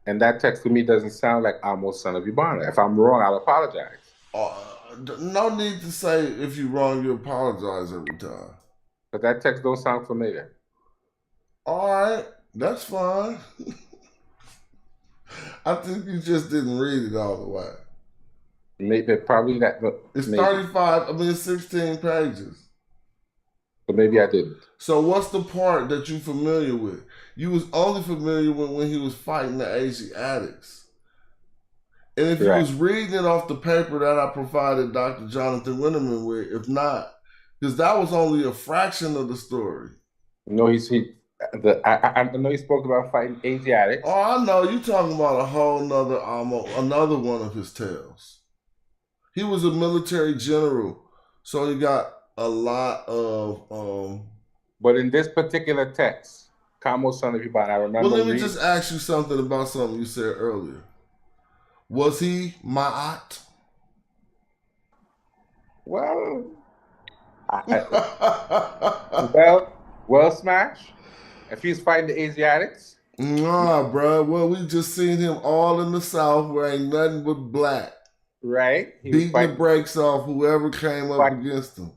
And that text to me doesn't sound like almost son of Ibana. If I'm wrong, I'll apologize. No need to say if you're wrong, you apologize every time. But that text don't sound familiar. All right, that's fine. I think you just didn't read it all the way. Maybe probably that, but it's maybe. 35. I mean, it's 16 pages. But maybe I didn't. So what's the part that you familiar with? You was only familiar with when he was fighting the Asiatics. And if you was reading it off the paper that I provided Dr. Jonathan Winterman with, if not, because that was only a fraction of the story. No, I know he spoke about fighting Asiatics. Oh, I know. You're talking about a whole nother, another one of his tales. He was a military general, so he got a lot of. But in this particular text, Kamo son of Ibana, I remember. Well, let me just ask you something about something you said earlier. Was he Ma'at? Well, well, Smash. If he's fighting the Asiatics, nah, bro. Well, we just seen him all in the South wearing nothing but black. Right. Beating the brakes off whoever came up against him.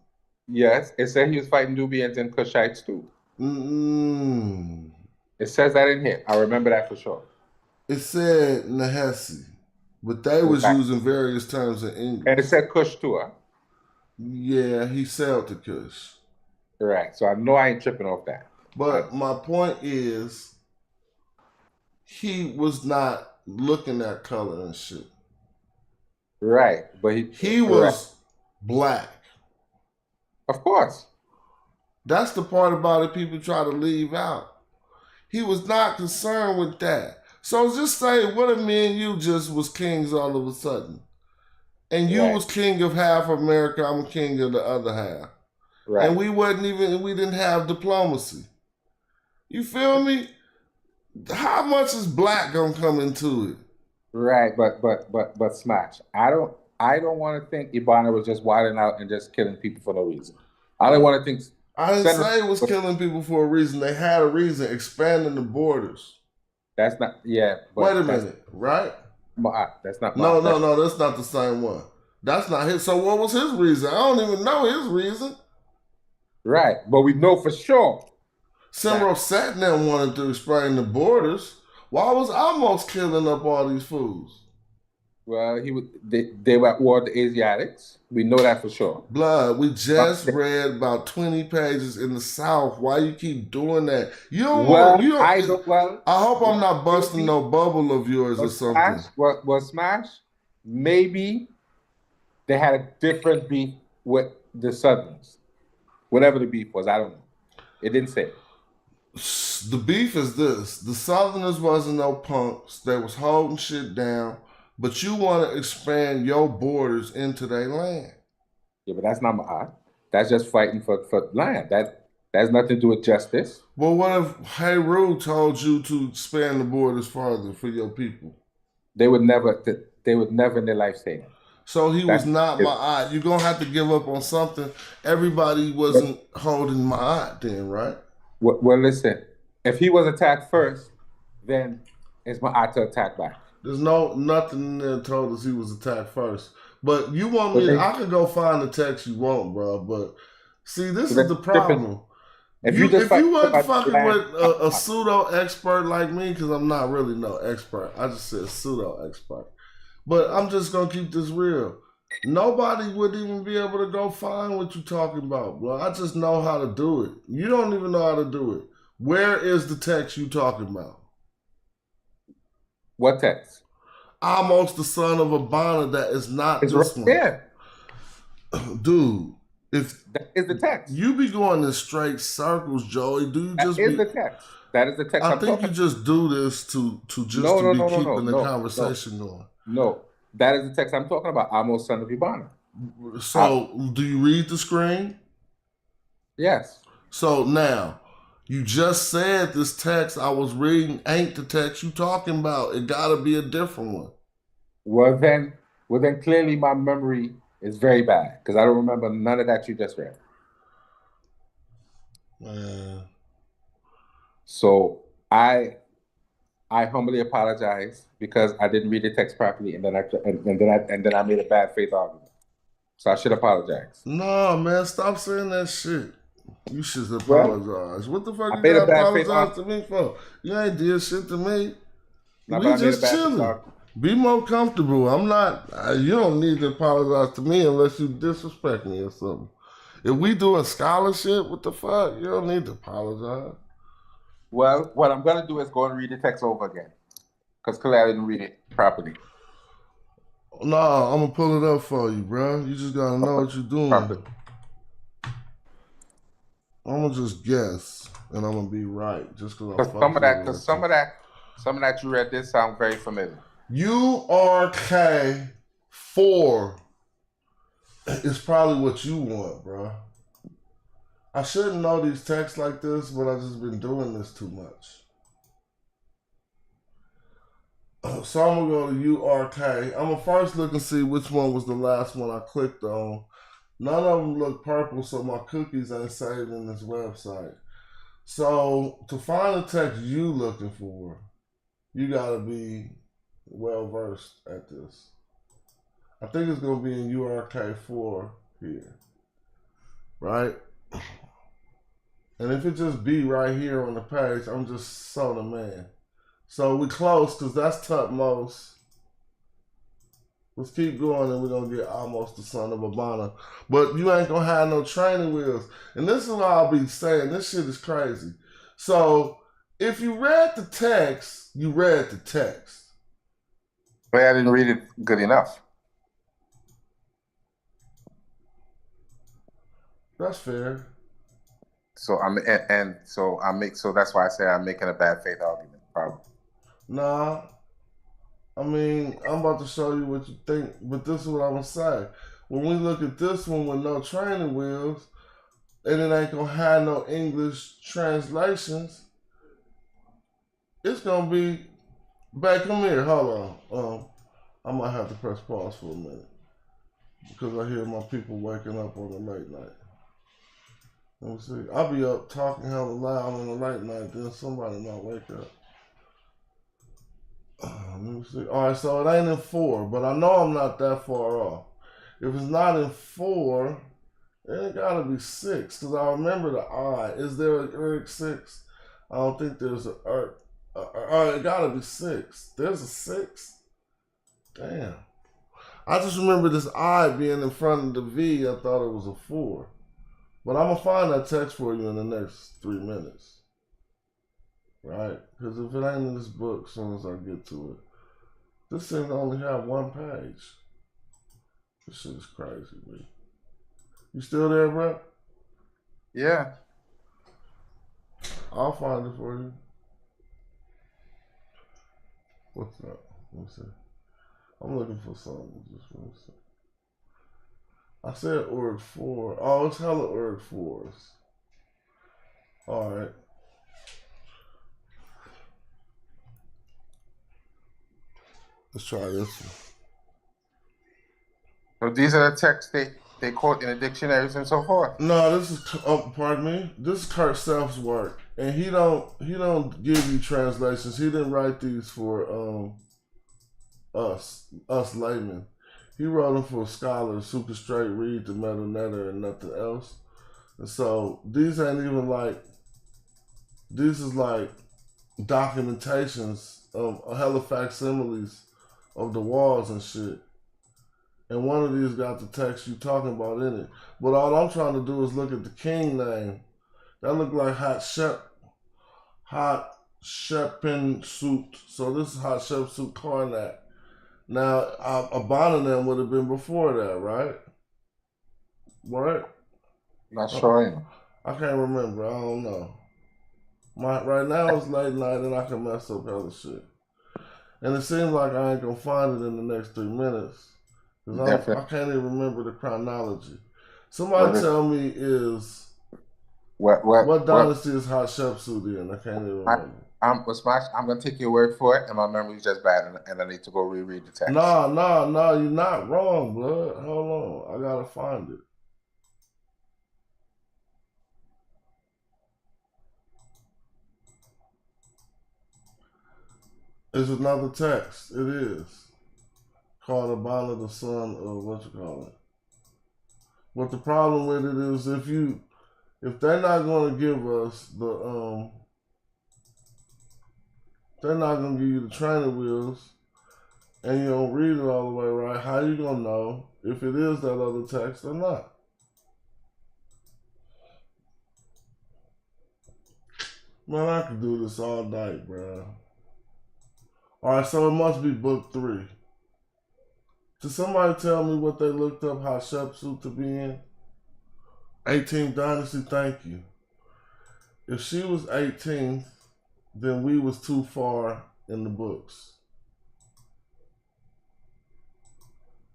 Yes, it said he was fighting Nubians and Cushites too. It says that in here. I remember that for sure. It said Nahesi, but they was using various terms in English. And it said Kush too, huh? Yeah, he sailed to Kush. Right. So I know I ain't tripping off that. But my point is, he was not looking at color and shit. Right, but he was black. Of course. That's the part about it people try to leave out. He was not concerned with that. So just say, what if me and you just was kings all of a sudden? And you was king of half of America, I'm king of the other half. Right. And we didn't have diplomacy. You feel me? How much is black gonna come into it? Right, but Smash. I don't want to think Ibana was just wilding out and just killing people for no reason. I don't want to think. I didn't say it was killing people for a reason. They had a reason, expanding the borders. That's not. Yeah. Wait a minute, right? That's not. No, that's not the same one. That's not his. So what was his reason? I don't even know his reason. Right, but we know for sure. Simro Satnam wanted to expand the borders. Why was almost killing up all these fools? Well, they were at war with the Asiatics. We know that for sure. Blood, we just read about 20 pages in the South. Why you keep doing that? You don't I hope I'm not busting no bubble of yours or something. Smash, maybe they had a different beef with the Southerns. Whatever the beef was, I don't know. It didn't say. The beef is this. The Southerners wasn't no punks. They was holding shit down. But you want to expand your borders into their land. Yeah, but that's not my. That's just fighting for land. That has nothing to do with justice. Well, what if Heru told you to expand the borders farther for your people? They would never in their life say that. So he was not Ma'at. You're going to have to give up on something. Everybody wasn't holding Ma'at then, right? Well, listen. If he was attacked first, then it's Ma'at to attack back. There's nothing there told us he was attacked first. But you want me I can go find the text you want, bro. But see, this is the problem. If you wasn't fucking with a pseudo-expert like me, because I'm not really no expert. I just said pseudo-expert. But I'm just going to keep this real. Nobody would even be able to go find what you're talking about, bro. I just know how to do it. You don't even know how to do it. Where is the text you talking about? What text? Almost the son of Abana that is not this one. Yeah. Dude, That is the text. You be going in straight circles, Joey. Do you just That is be? the text. That is the text. I think you just do this to keeping the conversation going. No, that is the text I'm talking about. Amos, son of Ibana. So, do you read the screen? Yes. So now, you just said this text I was reading ain't the text you talking about. It got to be a different one. Well then clearly my memory is very bad because I don't remember none of that you just read. So I humbly apologize because I didn't read the text properly, and then I made a bad faith argument. So I should apologize. No, man, stop saying that shit. You should apologize. What the fuck made you a gotta bad faith apologize to me for? You ain't did shit to me. No, We just chilling. Be more comfortable. I'm not. You don't need to apologize to me unless you disrespect me or something. If we doing scholarship, what the fuck? You don't need to apologize. Well, what I'm gonna do is go and read the text over again because clearly I didn't read it properly. No, I'm gonna pull it up for you, bro. You just gotta know what you're doing. Perfect. I'm gonna just guess, and I'm gonna be right, just because some of that you read did sound very familiar. URK 4 is probably what you want, bro. I shouldn't know these texts like this, but I've just been doing this too much. So I'm gonna go to URK. I'm gonna first look and see which one was the last one I clicked on. None of them look purple, so my cookies ain't saved in this website. So to find the text you looking for, you gotta be well versed at this. I think it's gonna be in URK4 here, right? And if it just be right here on the page, I'm just so the man. So we close because that's Tutmos. Let's keep going and we're going to get almost the son of Abana. But you ain't going to have no training wheels. And this is what I'll be saying. This shit is crazy. So if you read the text, you read the text. But I didn't read it good enough. That's fair. So so that's why I say I'm making a bad faith argument, probably. Nah. I mean, I'm about to show you what you think, but this is what I'm going to say. When we look at this one with no training wheels, and it ain't going to have no English translations, it's going to be, babe, come here, hold on. I might have to press pause for a minute, because I hear my people waking up on the late night. Let me see. I'll be up talking hella loud on the late night, then somebody might wake up. Let me see. All right, so it ain't in 4, but I know I'm not that far off. If it's not in 4, it gotta be 6, because I remember the I. Is there an ERG 6? I don't think there's an ERG. It gotta be 6. There's a 6? Damn. I just remember this I being in front of the V. I thought it was a 4. But I'm going to find that text for you in the next 3 minutes. Right? Because if it ain't in this book, as soon as I get to it, this thing only have 1 page. This shit is crazy, man. You still there, bro? Yeah. I'll find it for you. What's that? Let me see. I'm looking for something. Just let me see. I said org 4. Oh, it's hella org 4s. All right. Let's try this one. So these are the texts they quote in the dictionaries and so forth. No, this is pardon me. This is Kurt Self's work, and he don't give you translations. He didn't write these for us laymen. He wrote them for scholars who could straight read the meta netta and nothing else. And so these ain't even like, these is like documentations of hella facsimiles of the walls and shit. And one of these got the text you talking about in it. But all I'm trying to do is look at the king name. That look like Hatshepsut. So this is Hatshepsut Karnak. Now, Abana would have been before that, right? Right? Not sure. I can't remember. I don't know. Right now it's late night and I can mess up other shit. And it seems like I ain't gonna find it in the next 3 minutes. Because I can't even remember the chronology. Somebody tell me what dynasty is Hatshepsut in? I can't even remember. I'm gonna take your word for it, and my memory's just bad, and I need to go reread the text. No, you're not wrong, blood. Hold on, I gotta find it. It's another text. It is called Abana, the son of what you call it. But the problem with it is if they're not going to give us they're not going to give you the training wheels, and you don't read it all the way right, how you going to know if it is that other text or not? Man, I could do this all night, bro. All right, so it must be book 3. Did somebody tell me what they looked up Hatshepsut to be in? 18th dynasty, thank you. If she was 18th, then we was too far in the books.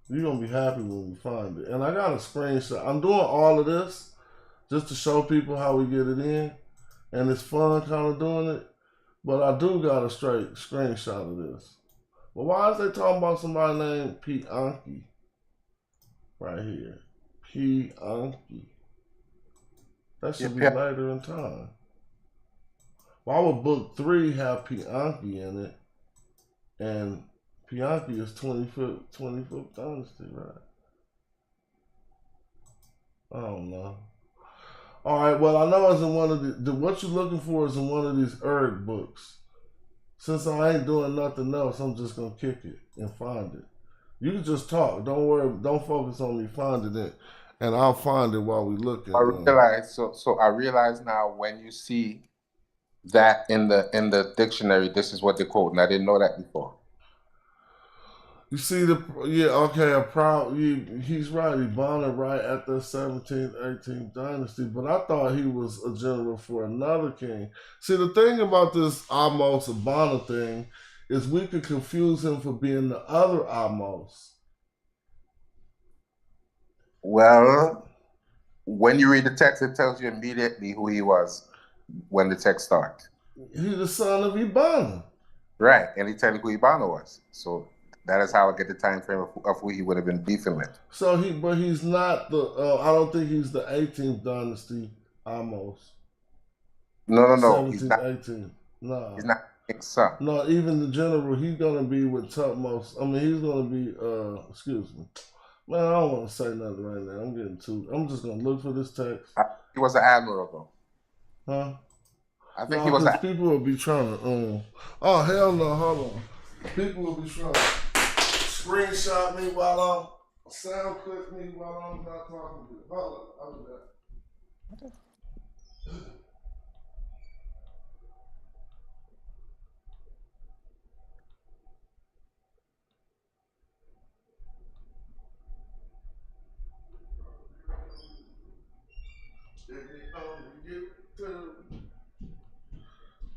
You're going to be happy when we find it. And I got a screenshot. I'm doing all of this just to show people how we get it in. And it's fun kind of doing it. But I do got a straight screenshot of this. But why is they talking about somebody named Pianki? Right here. Pianki. That should be later in time. Why would book 3 have Pianki in it? And Pianki is 25th dynasty, right? I don't know. All right, well, I know it's in one of the what you're looking for is in one of these Erg books. Since I ain't doing nothing else, I'm just going to kick it and find it. You can just talk. Don't worry. Don't focus on me finding it. And I'll find it while we look at it. So I realize now when you see that in the dictionary, this is what they quote. And I didn't know that before. You see he's right. He bonded right at the 17th, 18th dynasty, but I thought he was a general for another king. See, the thing about this Amos Abana thing is we could confuse him for being the other Amos. Well, when you read the text, it tells you immediately who he was when the text starts. He's the son of Ibana. Right, and he tells you who Ibana was. So that is how I get the time frame of who he would have been beefing with. So he's not the. I don't think he's the 18th dynasty Amos. No. 17th, He's not. 18th. No. He's not king's son. No, even the general, he's gonna be with Tutmos. I mean, he's gonna be. Excuse me, man. I don't want to say nothing right now. I'm just gonna look for this text. He was an admiral, though. Huh? I think he was. People will be trying to. Oh hell no! Hold on. People will be trying to screenshot me while I'm sound clip me while I'm not talking to you. Hold on, I'll do that.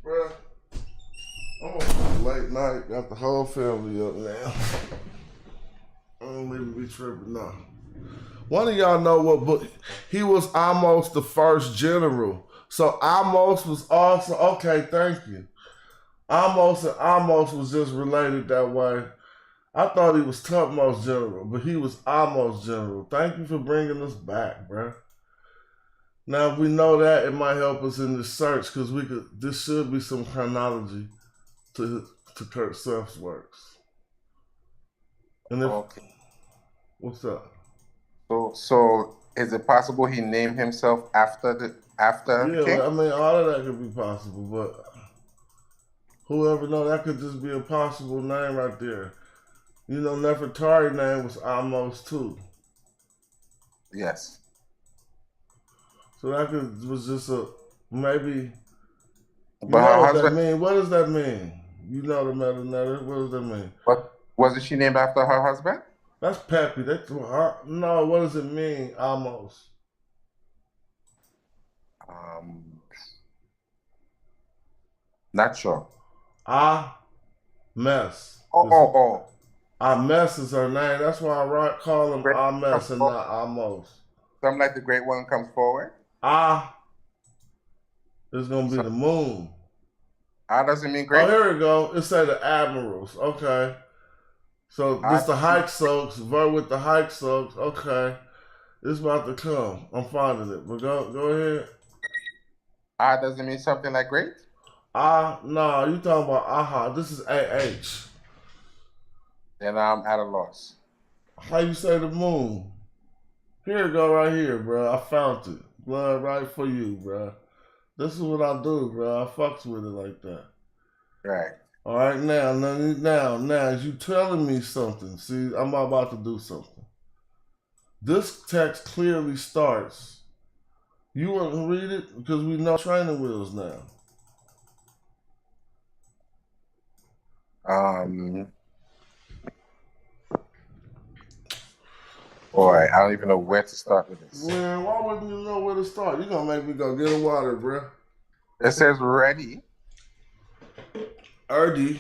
Bruh, I'm on late night, got the whole family up now. I don't even be tripping now. One of y'all know what book? He was almost the first general. So Amos was also, okay, thank you. Amos and Amos was just related that way. I thought he was Tutmos general, but he was Amos general. Thank you for bringing us back, bruh. Now, if we know that, it might help us in this search because this should be some chronology to Kurt Self's works. And what's up? So is it possible he named himself after Yeah, King? I mean, all of that could be possible, but whoever know that could just be a possible name right there. You know, Nefertari's name was Amos too. Yes. So that was just maybe. But her husband. What does that mean? You know the meta. What does that mean? What wasn't she named after her husband? That's Peppy. No, what does it mean? Amos. Not sure. Mess. Oh. Mess is her name. That's why I call him Mess and not Amos. Something like the Great One comes forward. It's gonna be the moon. Doesn't mean great. Oh, here we go. It say the admirals. Okay. So this the hike soaks. Ver with the hike soaks. Okay. It's about to come. I'm finding it. But go ahead. Doesn't mean something like great? No, you talking about aha. This is AH. Then I'm at a loss. How you say the moon? Here it go right here, bro. I found it. Blood right for you, bro. This is what I do, bro. I fucks with it like that. Right. All right, now, you telling me something. See, I'm about to do something. This text clearly starts. You want to read it? Because we know training wheels now. Boy, I don't even know where to start with this. Man, why wouldn't you know where to start? You're going to make me go get a water, bro. It says ready. Erdi.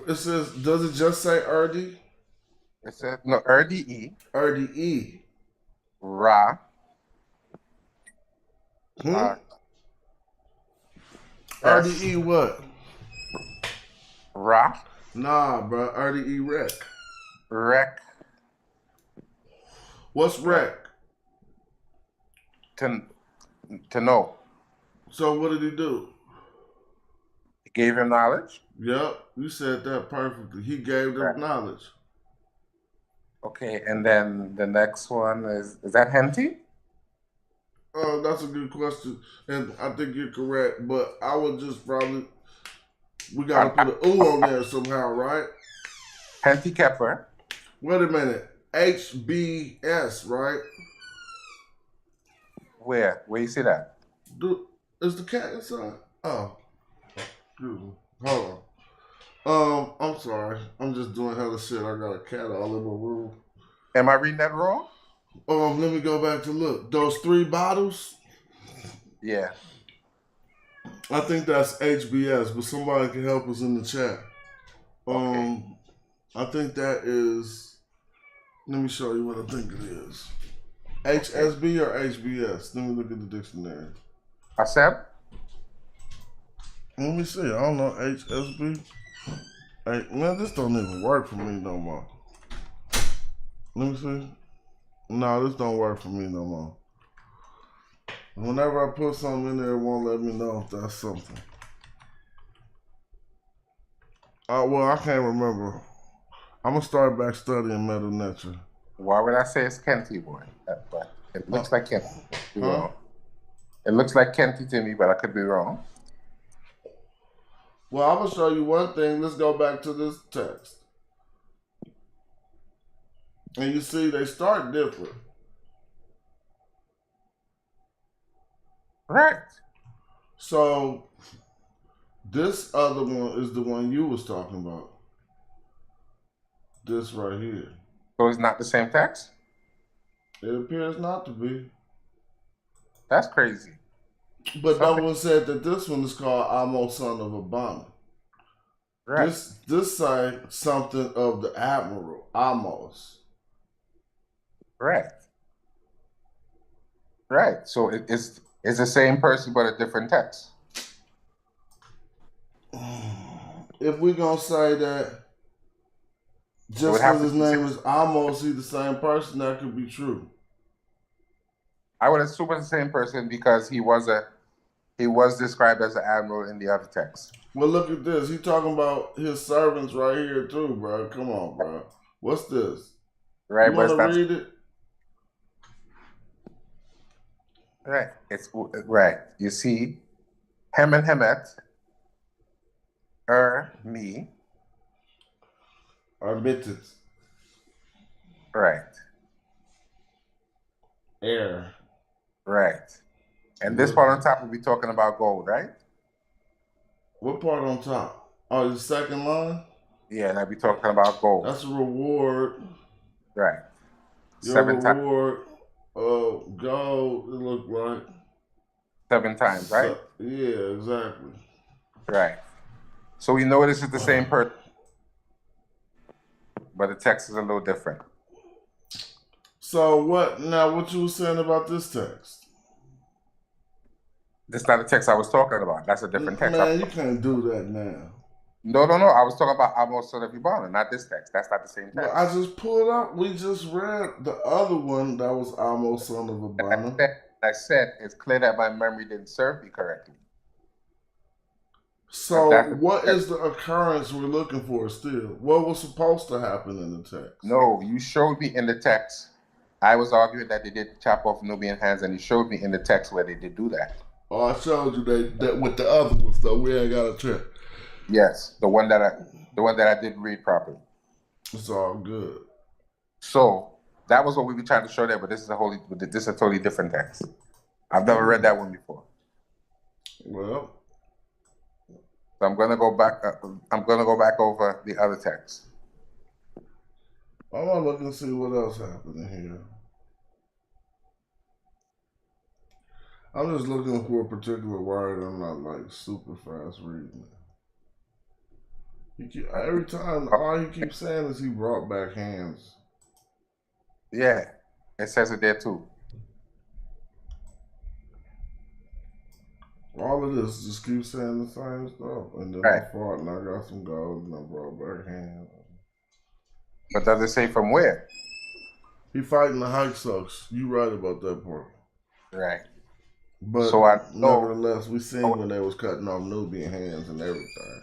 It says, does it just say Erdi? It says, no, Erdi. Erdi. Ra. Erdi what? Ra. Nah, bro. Erdi rec. Rec. What's rec? To know. So what did he do? He gave him knowledge? Yep, you said that perfectly. He gave them knowledge. Okay, and then the next one is that Henty? Oh, that's a good question, and I think you're correct, but I would just we got to put an ooh on there somehow, right? Henty Kepper. Wait a minute. HBS, right? Where you see that? Is the cat inside? Oh. Excuse me. Hold on. I'm sorry. I'm just doing hella shit. I got a cat all in my room. Am I reading that wrong? Let me go back to look. Those 3 bottles? Yeah. I think that's HBS, but somebody can help us in the chat. Okay. I think that is, let me show you what I think it is. HSB or HBS? Let me look at the dictionary. Accept? Let me see. I don't know. HSB. Hey, man, this don't even work for me no more. Let me see. No, this don't work for me no more. Whenever I put something in there, it won't let me know if that's something. Well, I can't remember. I'm going to start back studying Metal Nature. Why would I say it's Kenty, boy? But it looks like Kenty. It looks like Kenty to me, but I could be wrong. Well, I'm going to show you one thing. Let's go back to this text. And you see, they start different. Right. So, this other one is the one you was talking about. This right here. So it's not the same text? It appears not to be. That's crazy. But no one said that this one is called Amos, son of Abana. Right. This say something of the admiral, Amos. Right. Right. So it's the same person but a different text. If we're going to say that just because his name is Amos, he's the same person, that could be true. I would assume it's the same person because he was described as an admiral in the other text. Well, look at this. He's talking about his servants right here too, bro. Come on, bro. What's this? Right, you want to read it? Right. It's right. You see, Hem and Hemet, me. Arbited. Right. Air. Right. And this part on top, we'll be talking about gold, right? What part on top? Oh, the second line? Yeah, and I'll be talking about gold. That's a reward. Right. Your reward of gold, it looked like. 7 times, right? Yeah, exactly. Right. So we know this is the same person, but the text is a little different. So what you were saying about this text? This is not the text I was talking about. That's a different text. Man, you can't do that now. No. I was talking about Amos son of Ibana, not this text. That's not the same text. Well, I just pulled up. We just read the other one that was Amos son of Ibana. I said it's clear that my memory didn't serve me correctly. So what is the occurrence we're looking for still? What was supposed to happen in the text? No, you showed me in the text. I was arguing that they did chop off Nubian hands, and you showed me in the text where they did do that. Oh, I showed you that with the other ones, though. We ain't got a check. Yes, the one that I didn't read properly. It's all good. So that was what we were trying to show there, but this is a totally different text. I've never read that one before. Well, so I'm gonna go back. I'm gonna go back over the other text. I'm gonna look and see what else happened in here. I'm just looking for a particular word. I'm not like super fast reading it. Every time, all he keeps saying is he brought back hands. Yeah, it says it there too. All of this just keeps saying the same stuff. And then I fought and I got some gold and I brought back hands. But does it say from where? He fighting the Hyksos. You right about that part. Right. But so nevertheless, we seen when they was cutting off Nubian hands and everything.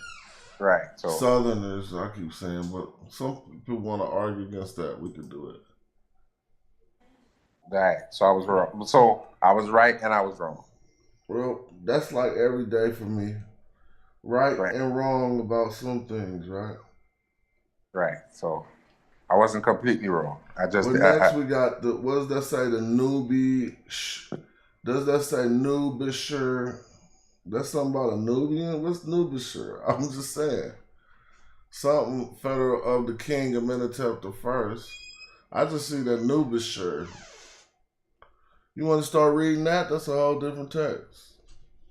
Right. So Southerners, I keep saying, but some people want to argue against that. We could do it. Right. So I was wrong. So I was right and I was wrong. Well, that's like every day for me. Right and wrong about some things, right? Right. So I wasn't completely wrong. I just. But next we got the. What does that say? The newbie. Does that say Nubisher? That's something about a Nubian? What's Nubisher? I'm just saying. Something federal of the king of Amenhotep I. I just see that Nubisher. You want to start reading that? That's a whole different text.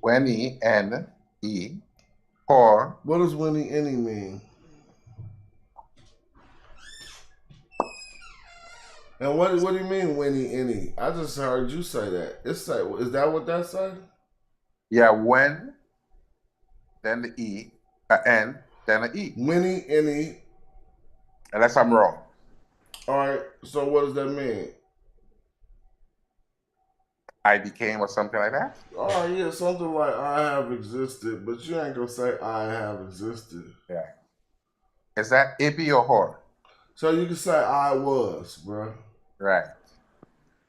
Weni N-E or. What does Weni N-E mean? And what do you mean Weni N-E? I just heard you say that. Is that what that say? Yeah, when, then the E, N, then the E. Weni N-E. Unless I'm wrong. All right, so what does that mean? I became or something like that? Oh, yeah, something like I have existed, but you ain't gonna say I have existed. Yeah. Is that Ibi or Hor? So you can say I was, bro. Right.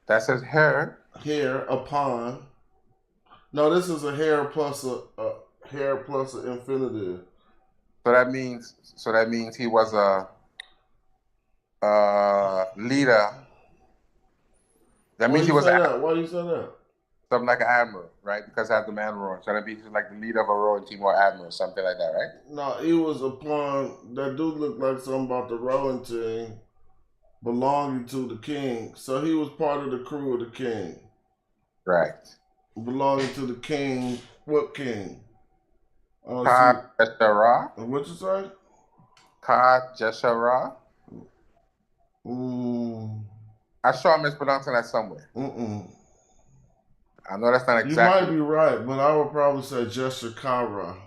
That says her. Hair upon. No, this is a hair plus an infinitive. So that means he was a leader. That means he was. Why do you say that? Something like an admiral, right? Because I have the man rowing. So that means he's like the leader of a rowing team or admiral, something like that, right? No, he was upon. That dude looked like something about the rowing team belonging to the king. So he was part of the crew of the king. Right. Belonging to the king. What king? Ka Jeshara. What you say? Ka Jeshara. I'm sure I'm mispronouncing that somewhere. I know that's not exactly. You might be right, but I would probably say Jeshakara.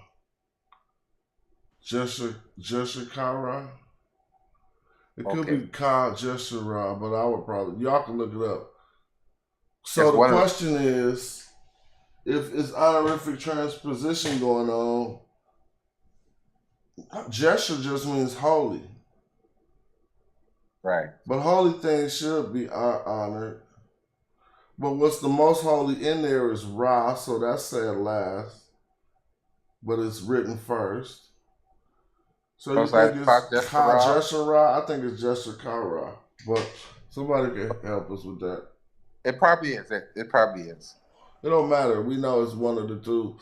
Jeshakara. It could be Ka Jeshara, but I would probably. Y'all can look it up. So the question is, if it's honorific transposition going on, Jesha just means holy. Right. But holy things should be honored. But what's the most holy in there is Ra, so that's said last. But it's written first. So you think it's Ka Jeshara? I think it's Jeshakara. But somebody can help us with that. It probably is. It probably is. It don't matter. We know it's one of the two.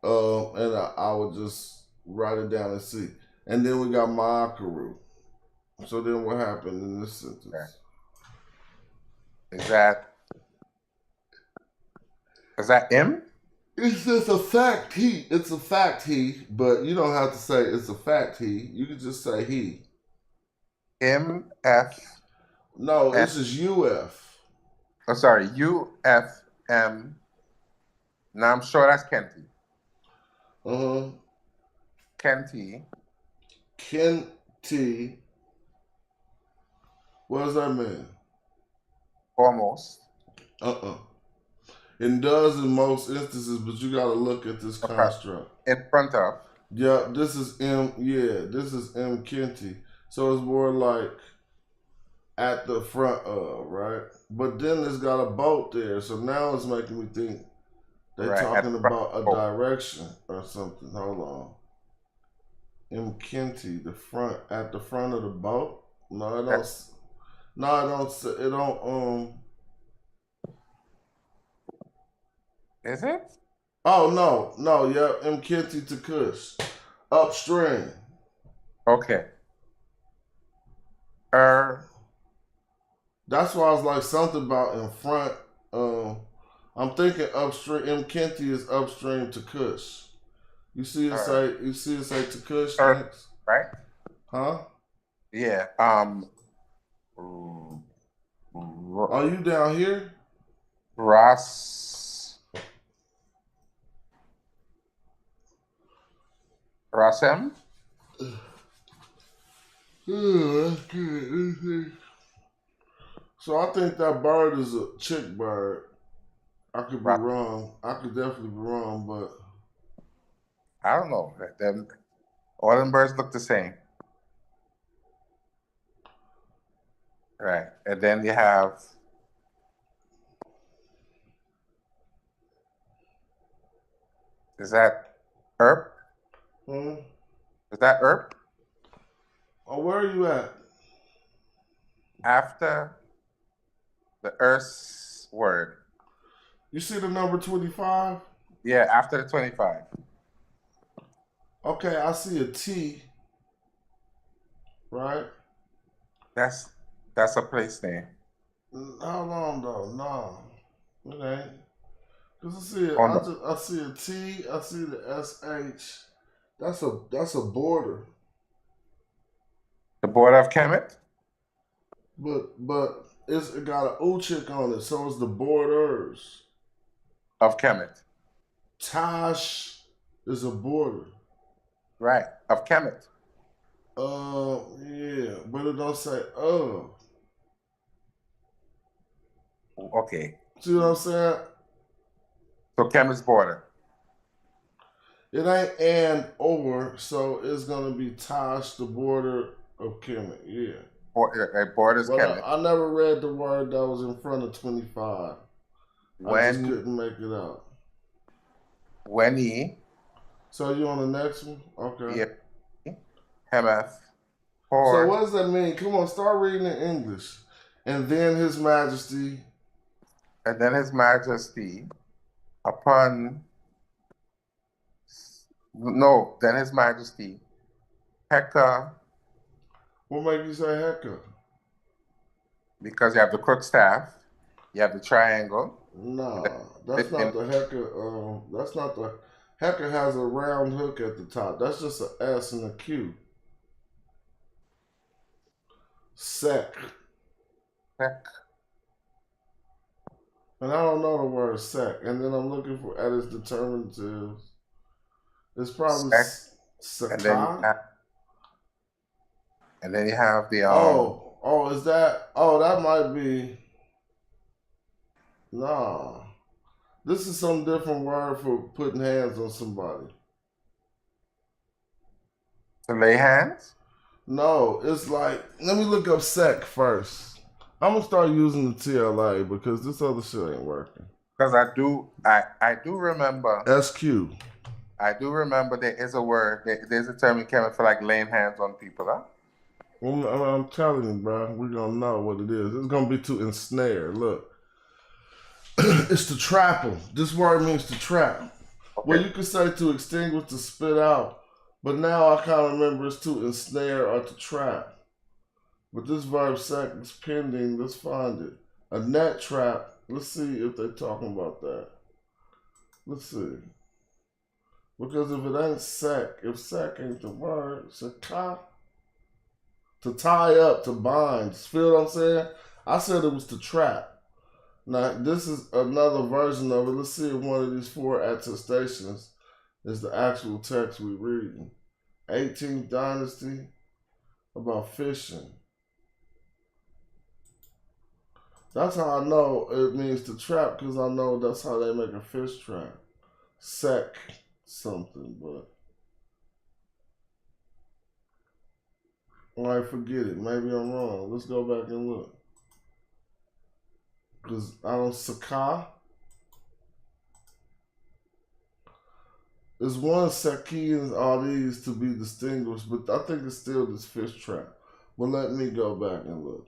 And I would just write it down and see. And then we got Ma'akaru. So then what happened in this sentence? Okay. Is that M? It's just a fact he. It's a fact he, but you don't have to say it's a fact he. You can just say he. MF. No, this is UF. Oh, sorry, UFM. Now I'm sure that's Kenty. Kenty. Kenty. What does that mean? Almost. It does in most instances, but you got to look at this construct. In front of. Yeah, this is M. Yeah, this is M. Kenty. So it's more like at the front of, right? But then it's got a boat there, so now it's making me think they're talking about a direction or something. Hold on. M. Kenty, the front, at the front of the boat. No, it don't. No, it don't. It don't. Is it? Oh no, yeah, M. Kenty to Kush, upstream. Okay. That's why I was like something about in front. I'm thinking upstream. M. Kenty is upstream to Kush. You see it say. You see it say to Kush next, right? Huh? Yeah. Are you down here? Rasem? So I think that bird is a chick bird. I could be wrong. I could definitely be wrong, but I don't know. All them birds look the same. Right. And then you have is that Erp? Is that Erp? Oh, where are you at? After the Earth's word. You see the number 25? Yeah, after the 25. Okay, I see a T. Right? That's a place name. How long though? No, it ain't. Cause I see it. I see a T. I see the SH. That's a border. The border of Kemet? But it got an Uchik on it, so it's the borders of Kemet. Tash is a border. Right, of Kemet. Yeah, but it don't say Okay. See what I'm saying? So Kemet's border. It ain't and or, so it's gonna be Tash, the border of Kemet. Yeah. Borders Kemet. I never read the word that was in front of 25. I just couldn't make it out. So you on the next one? Okay. Yeah. Hemeth. So what does that mean? Come on, start reading in English. And then His Majesty. And then His Majesty upon. No, then His Majesty. Heka. What make you say Heka? Because you have the crook staff, you have the triangle. No, that's not the Heka. That's not the Heka has a round hook at the top. That's just an S and a Q. Sec. And I don't know the word sec. And then I'm looking for at its determinatives. It's probably Seka. And then you have the is that that might be nah. This is some different word for putting hands on somebody. To lay hands? No, it's like, let me look up sec first. I'm gonna start using the TLA because this other shit ain't working. Because I do remember SQ. I do remember there is a word, there's a term in Kemet for like laying hands on people, huh? Well, I'm telling you, bro, we're gonna know what it is. It's gonna be to ensnare. Look, it's to trap them. This word means to trap. Okay. Well, you could say to extinguish, to spit out, but now I kind of remember it's to ensnare or to trap. But this verb sec is pending. Let's find it. A net trap. Let's see if they're talking about that. Let's see. Because if it ain't sec, if sec ain't the word, seka, to tie up, to bind. Feel what I'm saying? I said it was to trap. Now, this is another version of it. Let's see if one of these 4 attestations is the actual text we're reading. 18th dynasty, about fishing. That's how I know it means to trap, because I know that's how they make a fish trap. Sec something, but I forget it. Maybe I'm wrong. Let's go back and look. Because I don't Saka. There's one Saki and all these to be distinguished, but I think it's still this fish trap. But let me go back and look.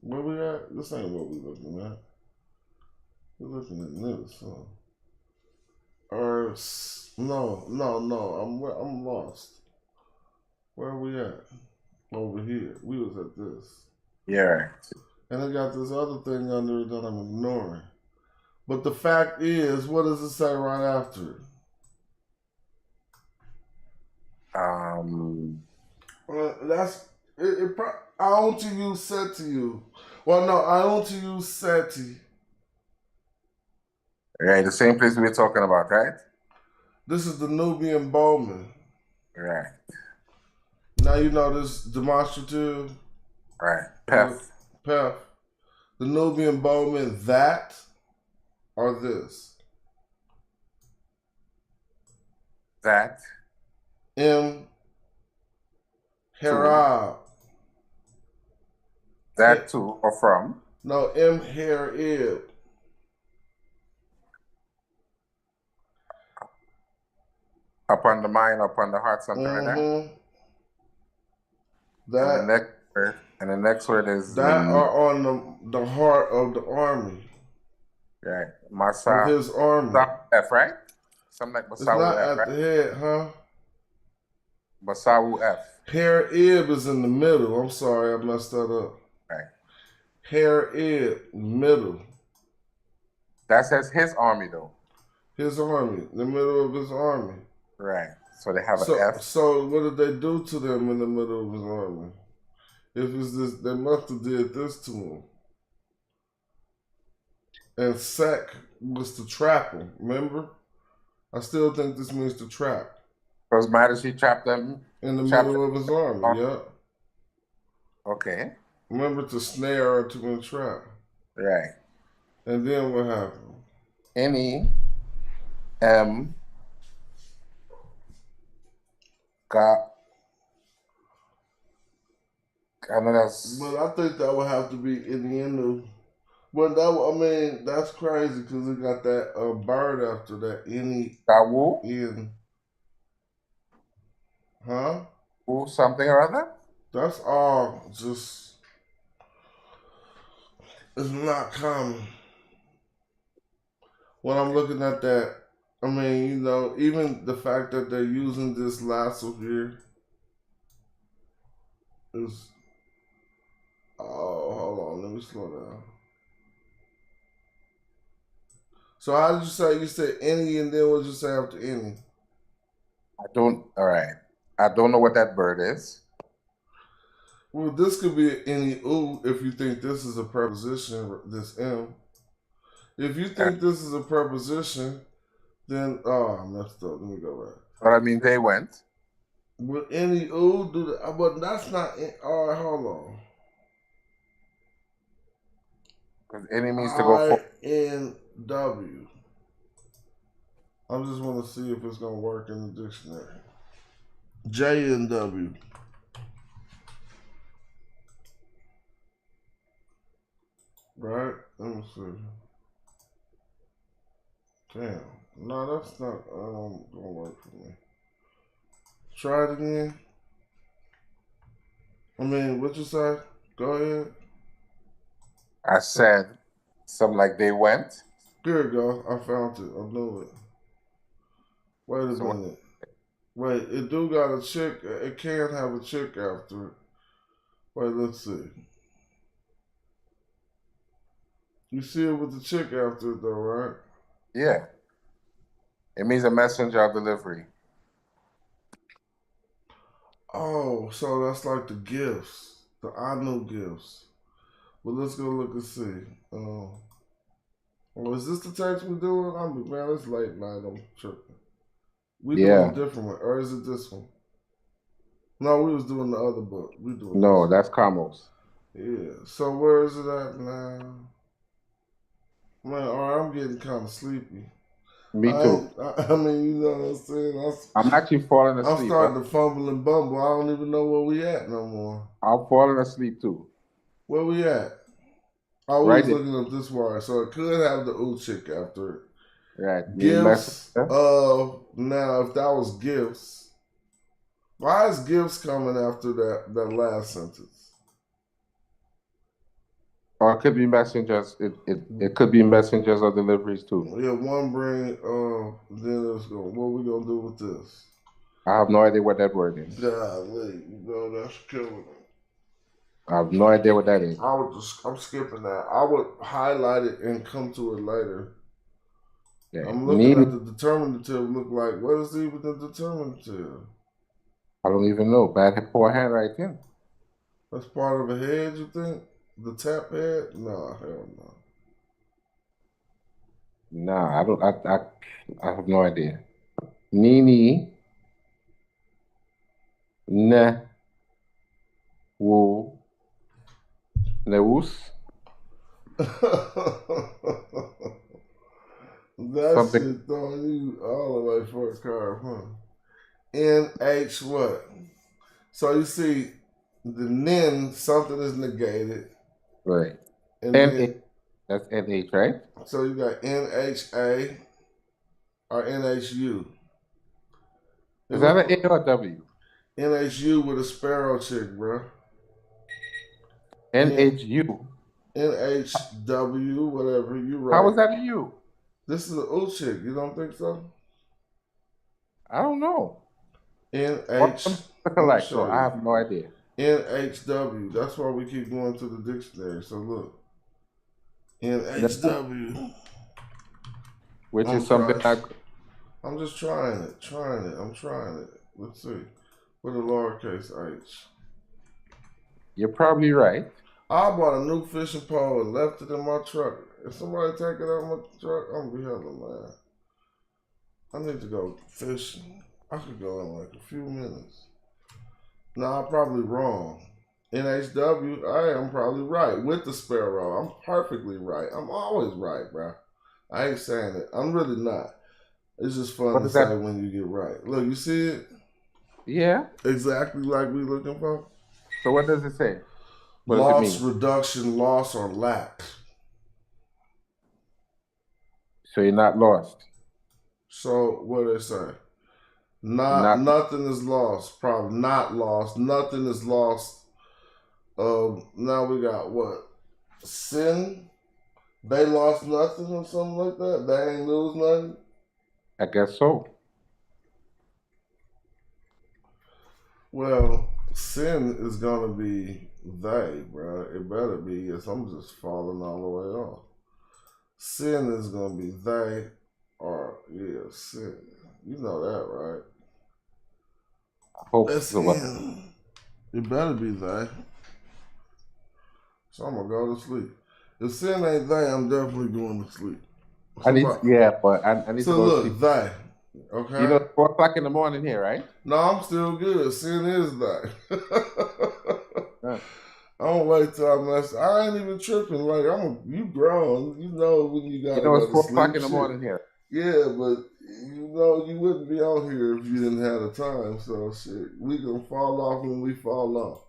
Where we at? This ain't what we're looking at. We're looking at this, huh? Or no. I'm lost. Where are we at? Over here. We was at this. Yeah. And I got this other thing under it that I'm ignoring. But the fact is, what does it say right after it? That's it. I want to use SETI. Well, no, I want to use SETI. Right, the same place we were talking about, right? This is the Nubian Bowman. Right. Now you know this demonstrative. Right. Pef. The Nubian Bowman, that or this? That. Harab. That too, or from? No, Harib. Upon the mind, upon the heart, something like that. And the next word is that are on the heart of the army. Right, Masa. Of his army. F, right? Something like Masawu It's not F, at right? the head, huh? Masawu F. Harib is in the middle. I'm sorry, I messed that up. Right. Harib, middle. That says his army, though. His army, the middle of his army. Right. So they have an F. So what did they do to them in the middle of his army? If it's this, they must have did this to him. And sec was to trap him. Remember? I still think this means to trap. Because Madison trapped them in the middle of his army. Yeah. Okay. Remember, to snare or to entrap. Right. And then what happened? N-E-M got. I know that's. But I think that would have to be in the end of. But that, that's crazy because it got that bird after that. Dawu? Huh? Who, something or other? That's all just. It's not common. When I'm looking at that, even the fact that they're using this lasso here is. Oh, hold on. Let me slow down. So how did you say? You said any, and then what did you say after any? All right. I don't know what that bird is. Well, this could be any ooh if you think this is a preposition, this M. If you think this is a preposition, then, I messed up. Let me go back. But they went. Would any ooh do that? But that's not, all right, hold on. Because any means to go for. I-N-W. I just want to see if it's going to work in the dictionary. J-N-W. Right? Let me see. Damn. No, that's not going to work for me. Try it again. What you say? Go ahead. I said something like they went. Here we go. I found it. I knew it. Wait a minute. Wait, it do got a chick. It can have a chick after it. Wait, let's see. You see it with the chick after it though, right? Yeah. It means a messenger of delivery. Oh, so that's like the gifts, the I know gifts. Well, let's go look and see. Oh, is this the text we're doing? Man, it's late night. I'm tripping. We doing a different one, or is it this one? No, we was doing the other book. We doing No, that's Kamos. Yeah. So where is it at now? Man, all right, I'm getting kind of sleepy. Me too. I mean, you know what I'm saying? I'm actually falling asleep. I'm starting to fumble and bumble. I don't even know where we at no more. I'm falling asleep too. Where we at? I was looking up this word, so it could have the chick after it. Right. Gifts of, now if that was gifts, why is gifts coming after that last sentence? Or it could be messengers. It could be messengers or deliveries too. Yeah, one bring, then it's going, what we gonna do with this? I have no idea what that word is. Golly, that's killing me. I have no idea what that is. I'm skipping that. I would highlight it and come to it later. Yeah. I'm looking at the determinative. Look like, what is even the determinative? I don't even know. Poor handwriting. That's part of a head, you think? The tap head? No, hell no. Nah, I don't. I have no idea. Nini. Ne. Wo. Neus. That shit throwing you all the way for a car, huh? NH what? So you see, the nin, something is negated. Right. And then, that's NH, right? So you got NHA or NHU. Is that an A or a W? NHU with a sparrow chick, bro. NHU. NHW, whatever, you right. How was that a U? This is an chick, you don't think so? I don't know. NH. So I have no idea. NHW. That's why we keep going to the dictionary. So look. NHW. Which is something I'm just trying it. I'm trying it. Let's see. With a lowercase h. You're probably right. I bought a new fishing pole and left it in my truck. If somebody take it out of my truck, I'm gonna be hella mad. I need to go fishing. I could go in like a few minutes. No, I'm probably wrong. NHW, I am probably right with the sparrow. I'm perfectly right. I'm always right, bro. I ain't saying it. I'm really not. It's just fun to say when you get right. Look, you see it? Yeah. Exactly like we looking for. So what does it say? What Loss, does it mean? reduction, loss, or lack. So you're not lost. So what do they say? Nothing is lost. Probably not lost. Nothing is lost. Now we got what? Sin. They lost nothing or something like that. They ain't lose nothing. I guess so. Well, sin is gonna be they, bro. It better be. Yes, I'm just falling all the way off. Sin is gonna be they, or sin. You know that, right? I hope That's so. in. It better be they. So I'm gonna go to sleep. If sin ain't they, I'm definitely going to sleep. I need to go to look, sleep. they. Okay. You know, 4 o'clock in the morning here, right? No, I'm still good. Sin is they. I don't wait till I mess. I ain't even tripping. Like you grown. You know when you got. You know it's 4 o'clock in the morning here. Yeah, but you know you wouldn't be on here if you didn't have the time. So shit, we gonna fall off when we fall off.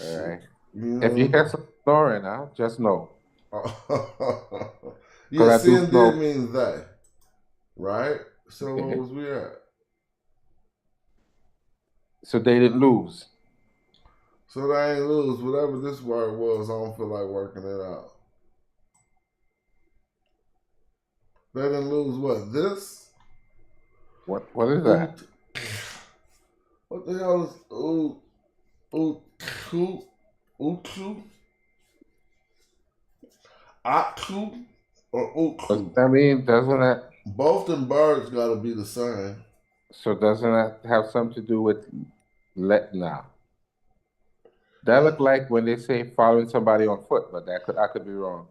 All right. You know? If you hear some snoring, just know. Yeah, sin did mean they, right? So what was we at? So they didn't lose. So they ain't lose. Whatever this word was, I don't feel like working it out. They didn't lose what? This? What is that? What the hell is Utku? or uklu. I mean, doesn't that? Both them birds got to be the same. So doesn't that have something to do with let now? That look like when they say following somebody on foot, but I could be wrong.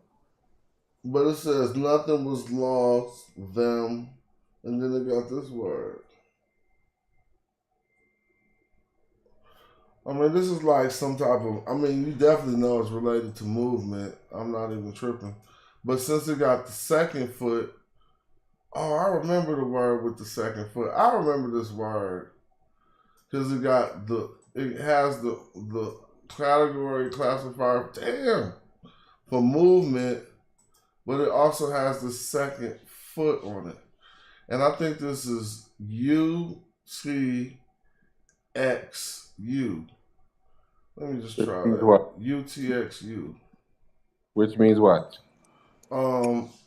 But it says nothing was lost, them, and then it got this word. I mean, this is like some type of, I mean, you definitely know it's related to movement. I'm not even tripping. But since it got the second foot, oh, I remember the word with the second foot. I remember this word. Because it has the category classifier, for movement, but it also has the second foot on it. And I think this is UTXU. Let me just try that. What? UTXU. Which means what?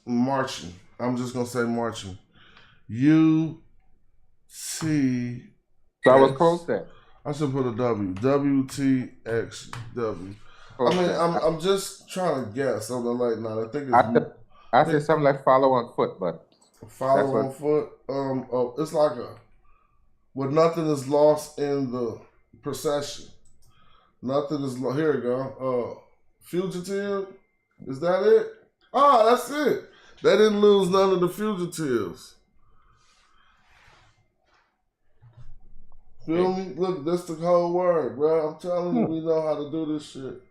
Marching. I'm just gonna say marching. UT. So I was close there. I should put a W. WTXW. I mean, I'm just trying to guess something like that. I think it's. I said something like follow on foot, but follow on foot. It's like where nothing is lost in the procession. Nothing is here we go. Fugitive. Is that it? Oh, that's it. They didn't lose none of the fugitives. Feel me? Look, that's the whole word, bro. I'm telling you, we know how to do this shit.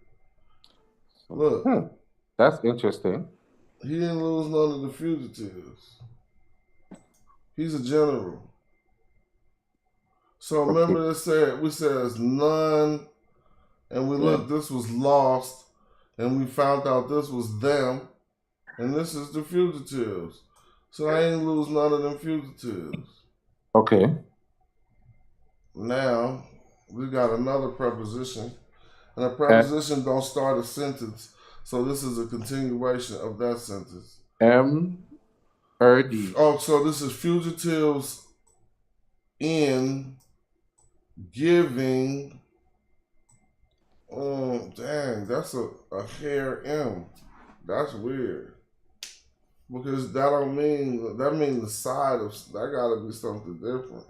Look. That's interesting. He didn't lose none of the fugitives. He's a general. So remember we said none, and we looked, this was lost, and we found out this was them, and this is the fugitives. So I ain't lose none of them fugitives. Okay. Now, we got another preposition, and a preposition don't start a sentence, so this is a continuation of that sentence. M-R-D. Oh, so this is fugitives in giving. Dang, that's a hair M. That's weird. Because that means the side of, that gotta be something different.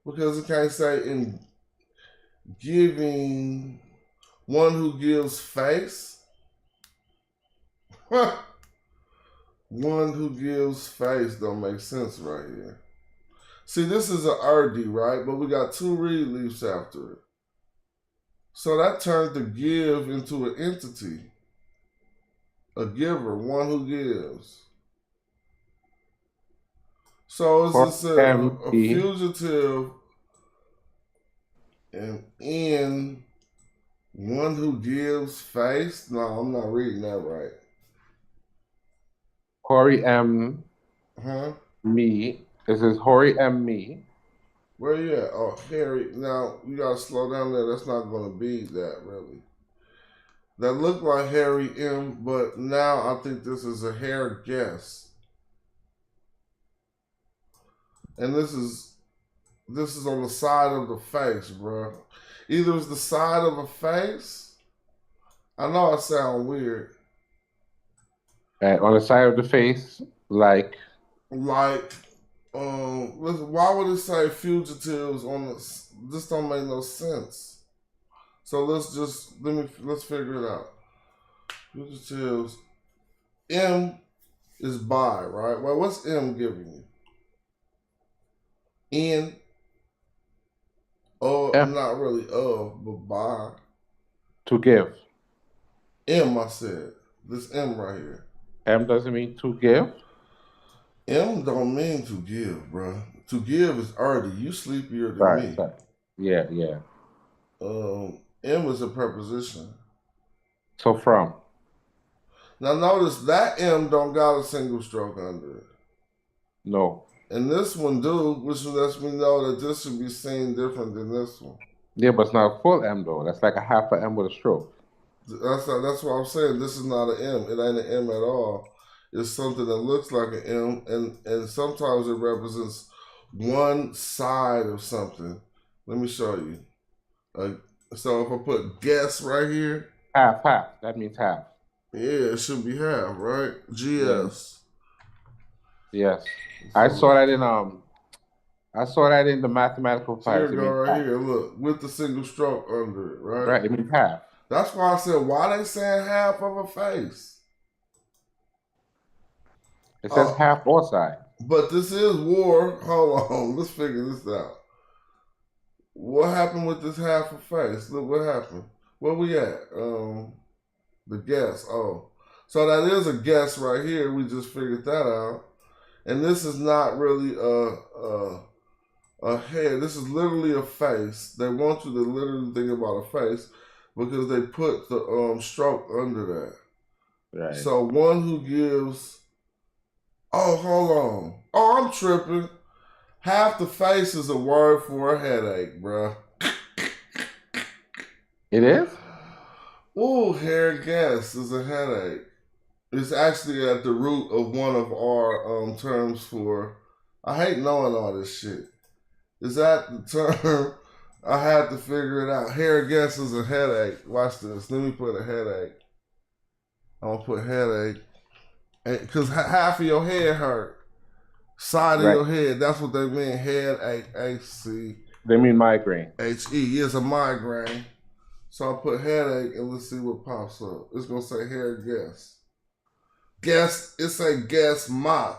Because it can't say in giving one who gives face. One who gives face don't make sense right here. See, this is an RD, right? But we got two reed leaves after it. So that turned the give into an entity. A giver, one who gives. So it's just a fugitive and in one who gives face. No, I'm not reading that right. Hori M. Me. This is Hori M. Me. Where you at? Oh, Harry. Now, you got to slow down there. That's not going to be that, really. That looked like Harry M., but now I think this is a hair guess. And this is on the side of the face, bro. Either it's the side of a face. I know I sound weird. On the side of the face, like. Listen, why would it say fugitives on the? This don't make no sense. So let's figure it out. Fugitives. M is by, right? Well, what's M giving you? N. Not really of, but by. To give. M, I said. This M right here. M doesn't mean to give? M don't mean to give, bro. To give is already. You sleepier than me. Right. Yeah. M is a preposition. So from. Now notice that M don't got a single stroke under it. No. And this one do, which lets me know that this should be seen different than this one. Yeah, but it's not a full M though. That's like a half an M with a stroke. That's what I'm saying. This is not an M. It ain't an M at all. It's something that looks like an M, and sometimes it represents one side of something. Let me show you. So if I put guess right here. Half. That means half. Yeah, it should be half, right? GS. Yes. I saw that in the mathematical So here types. we go right here. Look, with the single stroke under it, right? Right, it means half. That's why I said, why they saying half of a face? It says half or side. But this is war. Hold on, let's figure this out. What happened with this half a face? Look what happened. Where we at? The guess. Oh. So that is a guess right here. We just figured that out. And this is not really a head. This is literally a face. They want you to literally think about a face because they put the stroke under that. Right. So one who gives. Oh, hold on. Oh, I'm tripping. Half the face is a word for a headache, bruh. It is? Ooh, hair gas is a headache. It's actually at the root of one of our terms for. I hate knowing all this shit. Is that the term? I had to figure it out. Hair gas is a headache. Watch this. Let me put a headache. I'm gonna put headache. Because half of your head hurt. Side of your head. That's what they mean. Headache. H-C. They mean migraine. H-E. It's a migraine. So I'll put headache and let's see what pops up. It's going to say hair gas. Guess. It say guess my.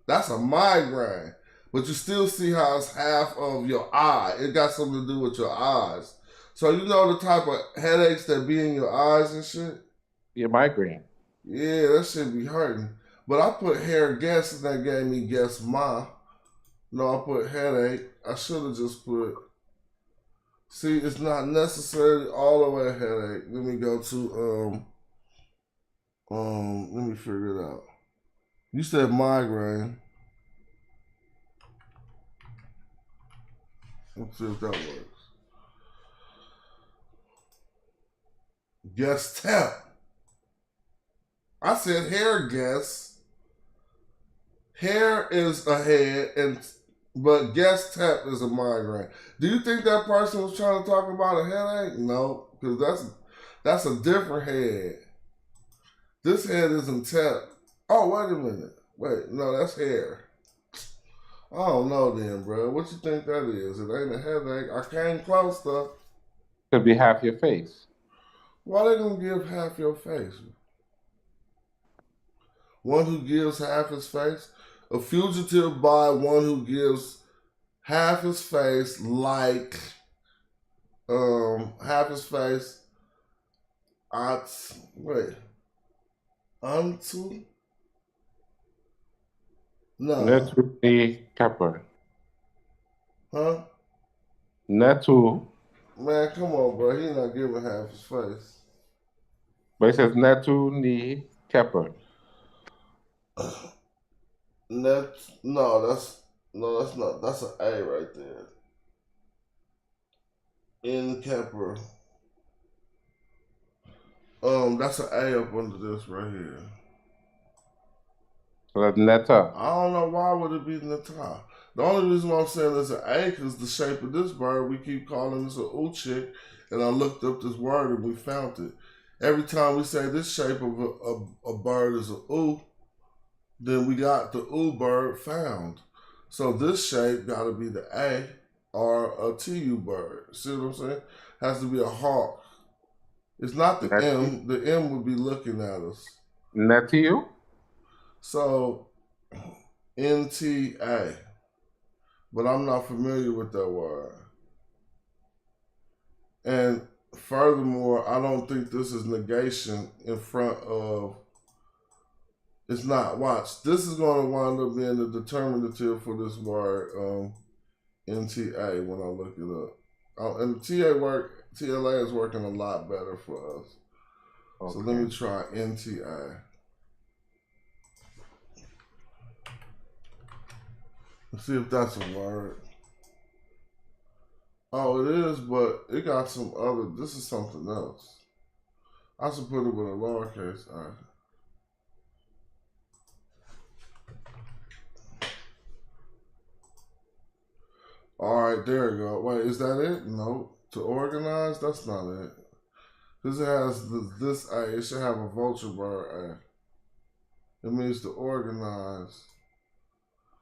That's a migraine. But you still see how it's half of your eye. It got something to do with your eyes. So you know the type of headaches that be in your eyes and shit? Your migraine. Yeah, that should be hurting. But I put hair guess and that gave me guess my. No, I put headache. I should have just put. See, it's not necessarily all the way a headache. Let me go to let me figure it out. You said migraine. Let's see if that works. Guess tap. I said hair guess. Hair is a head, but guess tap is a migraine. Do you think that person was trying to talk about a headache? No, because that's a different head. This head isn't tap. Oh, wait a minute. Wait, no, that's hair. I don't know then, bro. What you think that is? It ain't a headache. I came close though. Could be half your face. Why they gonna give half your face? One who gives half his face? A fugitive by one who gives half his face, like half his face. Unto? No. Netu ni kapper. Huh? Netu. Man, come on, bro. He not giving half his face. But it says netu ni kapper. No, that's not. That's an A right there. In Kepper. That's an A up under this right here. So that's neta. I don't know why would it be neta. The only reason why I'm saying it's an A because the shape of this bird, we keep calling this an ooh chick, and I looked up this word and we found it. Every time we say this shape of a bird is an ooh, then we got the ooh bird found. So this shape got to be the A or a TU bird. See what I'm saying? Has to be a hawk. It's not the M. The M would be looking at us. Netu? So, NTA. But I'm not familiar with that word. And furthermore, I don't think this is negation in front of. It's not. Watch. This is going to wind up being the determinative for this word, NTA, when I look it up. And the TLA is working a lot better for us. Okay. So let me try NTA. Let's see if that's a word. Oh, it is, but it got some other. This is something else. I should put it with a lowercase I. All right, there you go. Wait, is that it? No. To organize? That's not it. Because it has this A. It should have a vulture bird A. It means to organize.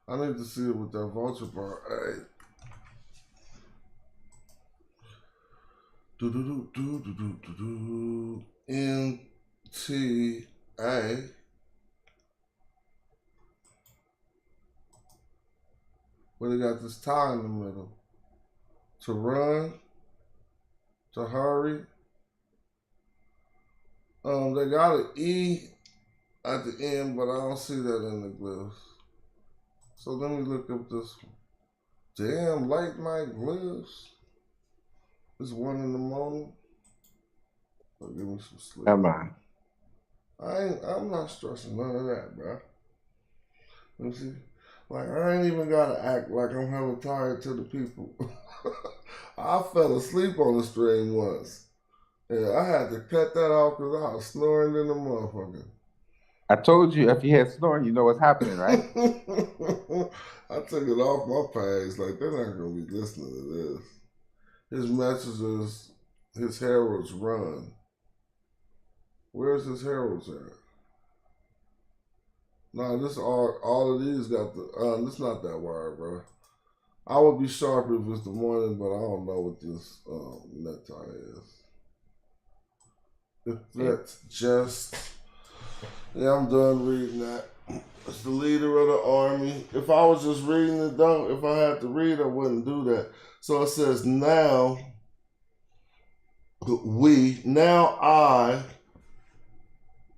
I need to see it with that vulture bird A. N-T-A. But it got this tie in the middle. To run, to hurry. They got an E at the end, but I don't see that in the glyphs. So let me look up this one. Damn, late night glyphs. It's 1 in the morning. So give me some sleep. Come on. I'm not stressing none of that, bro. Let me see. Like, I ain't even gotta act like I'm hella tired to the people. I fell asleep on the stream once. And I had to cut that off because I was snoring in the motherfucker. I told you if you hear snoring, you know what's happening, right? I took it off my page. Like, they're not going to be listening to this. His messages, his heralds run. Where's his heralds at? No, this all of these got the, this not that word, bro. I would be sharp if it's the morning, but I don't know what this necktie is. If that's just, yeah, I'm done reading that. It's the leader of the army. If I was just reading it, though, if I had to read, I wouldn't do that. So it says, now I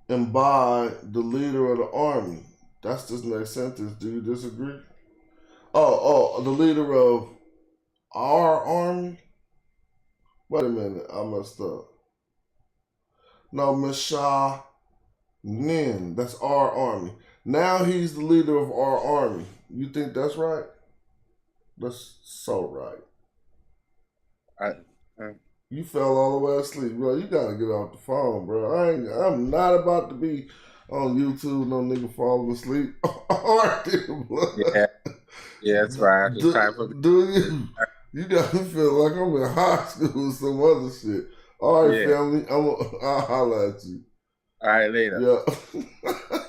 am by the leader of the army. That's this next sentence. Do you disagree? Oh, the leader of our army? Wait a minute, I messed up. No, Misha Nin, that's our army. Now he's the leader of our army. You think that's right? That's so right. You fell all the way asleep, bro. You gotta get off the phone, bro. I'm not about to be on YouTube, no nigga falling asleep. Yeah, that's right. It's time for you got me feel like I'm in high school or some other shit. All right, family. I'll holler at you. All right, later. Yeah.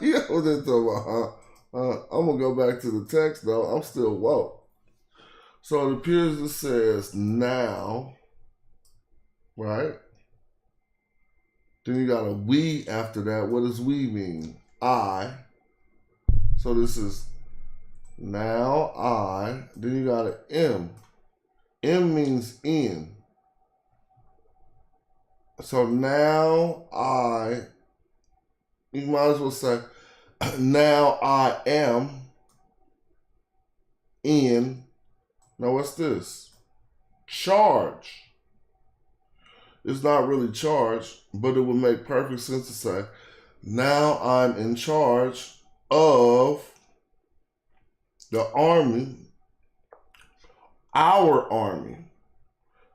Yeah, what they talking about, huh? I'm going to go back to the text, though. I'm still woke. So it appears it says now, right? Then you got a we after that. What does we mean? I. So this is now I. Then you got an M. M means in. So now you might as well say, now I am in. Now what's this? Charge. It's not really charge, but it would make perfect sense to say, now I'm in charge of the army, our army.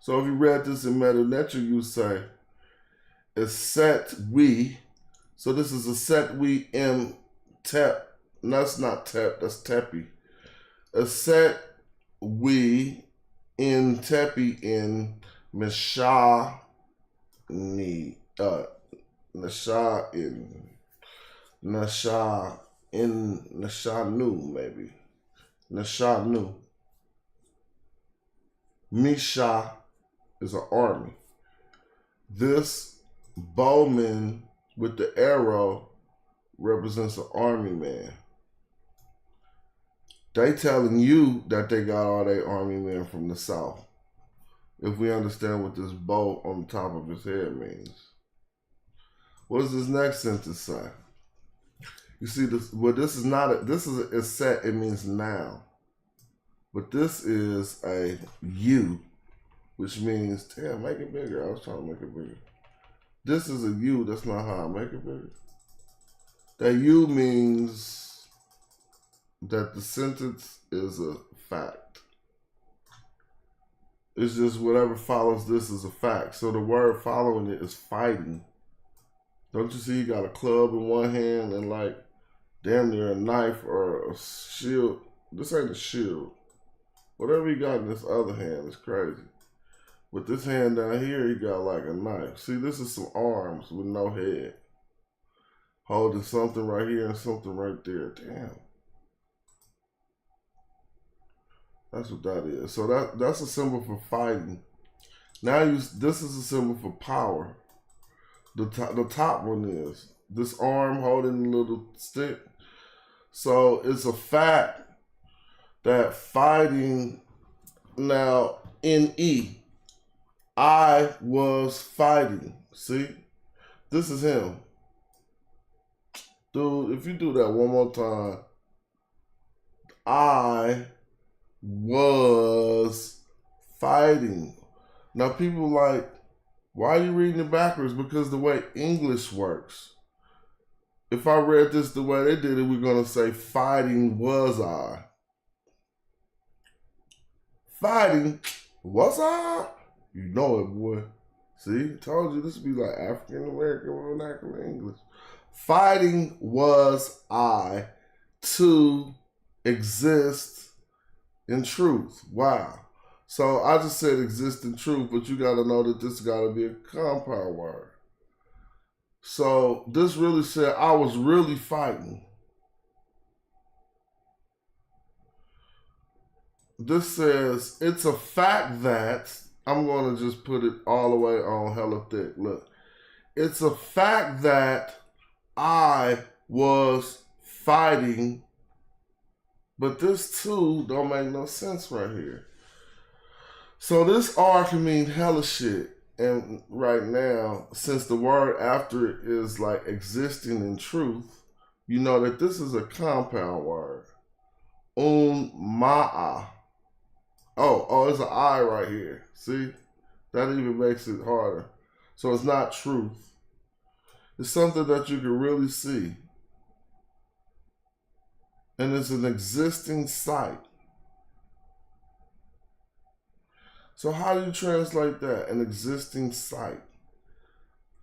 So if you read this in Meta Nature, you say, it's set we. So this is a set we in tep. No, that's not tep, that's tepi. A set we in tepi in Mesha ni Nasha in Nashanu maybe. Nashanu. Misha is an army. This bowman with the arrow represents an army man. They telling you that they got all their army men from the south. If we understand what this bow on the top of his head means. What does this next sentence say? You see, this is not this is a set, it means now. But this is a U, which means, damn, make it bigger. I was trying to make it bigger. This is a U, that's not how I make it bigger. That U means that the sentence is a fact. It's just whatever follows this is a fact. So the word following it is fighting. Don't you see he got a club in one hand and like damn near a knife or a shield? This ain't a shield. Whatever he got in this other hand is crazy. With this hand down here, he got like a knife. See, this is some arms with no head. Holding something right here and something right there. Damn. That's what that is. So that's a symbol for fighting. Now this is a symbol for power. The top one is this arm holding a little stick. So it's a fact that fighting now in E. I was fighting. See? This is him. Dude, if you do that one more time. I was fighting. Now people like, why are you reading it backwards? Because the way English works. If I read this the way they did it, we're going to say fighting was I. Fighting was I? You know it, boy. See, told you this would be like African American vernacular English. Fighting was I to exist in truth. Wow. So I just said exist in truth, but you got to know that this got to be a compound word. So this really said I was really fighting. This says it's a fact that, I'm going to just put it all the way on hella thick. Look, it's a fact that I was fighting, but this too don't make no sense right here. So this R can mean hella shit. And right now, since the word after it is like existing in truth, you know that this is a compound word. Ma'a. Oh, it's an I right here. See? That even makes it harder. So it's not truth. It's something that you can really see. And it's an existing sight. So how do you translate that? An existing sight.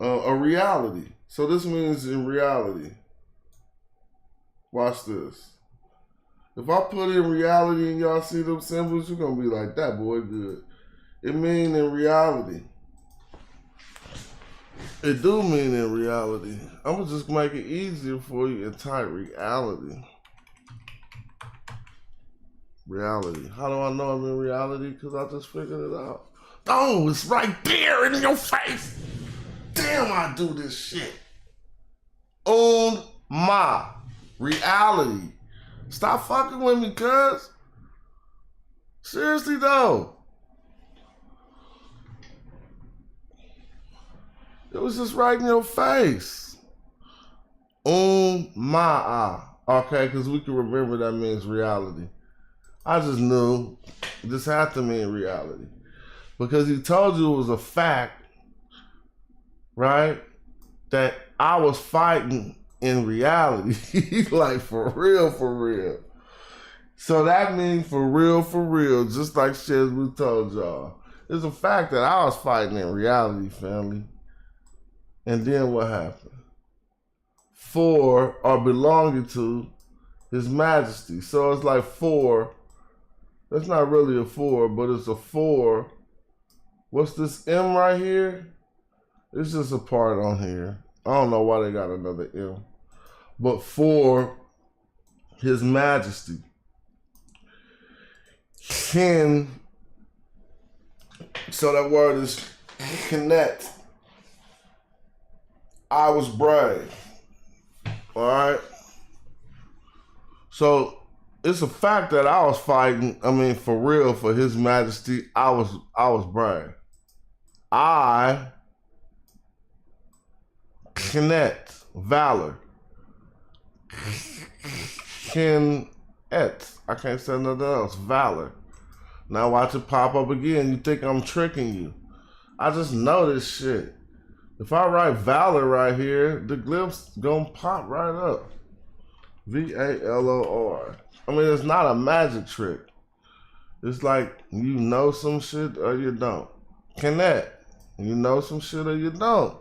A reality. So this means in reality. Watch this. If I put in reality and y'all see them symbols, you're going to be like, that boy good. It mean in reality. It do mean in reality. I'm going to just make it easier for you and type reality. Reality. How do I know I'm in reality? Because I just figured it out. Oh, it's right there in your face. Damn, I do this shit. On my reality. Stop fucking with me, cuz. Seriously, though. It was just right in your face. On my. Okay, because we can remember that means reality. I just knew this had to mean reality. Because he told you it was a fact, right? That I was fighting in reality. Like for real, for real. So that means for real, just like shit we told y'all. It's a fact that I was fighting in reality, family. And then what happened? For or belonging to His Majesty. So it's like for. That's not really a for, but it's a for. What's this M right here? It's just a part on here. I don't know why they got another M. But for His Majesty. So that word is connect. I was brave. All right? So it's a fact that I was fighting, for real, for His Majesty, I was brave. I connect, valor. I can't say nothing else, valor. Now watch it pop up again. You think I'm tricking you. I just know this shit. If I write valor right here, the glyph's gonna pop right up. VALOR. It's not a magic trick. It's like you know some shit or you don't. Connect. You know some shit or you don't.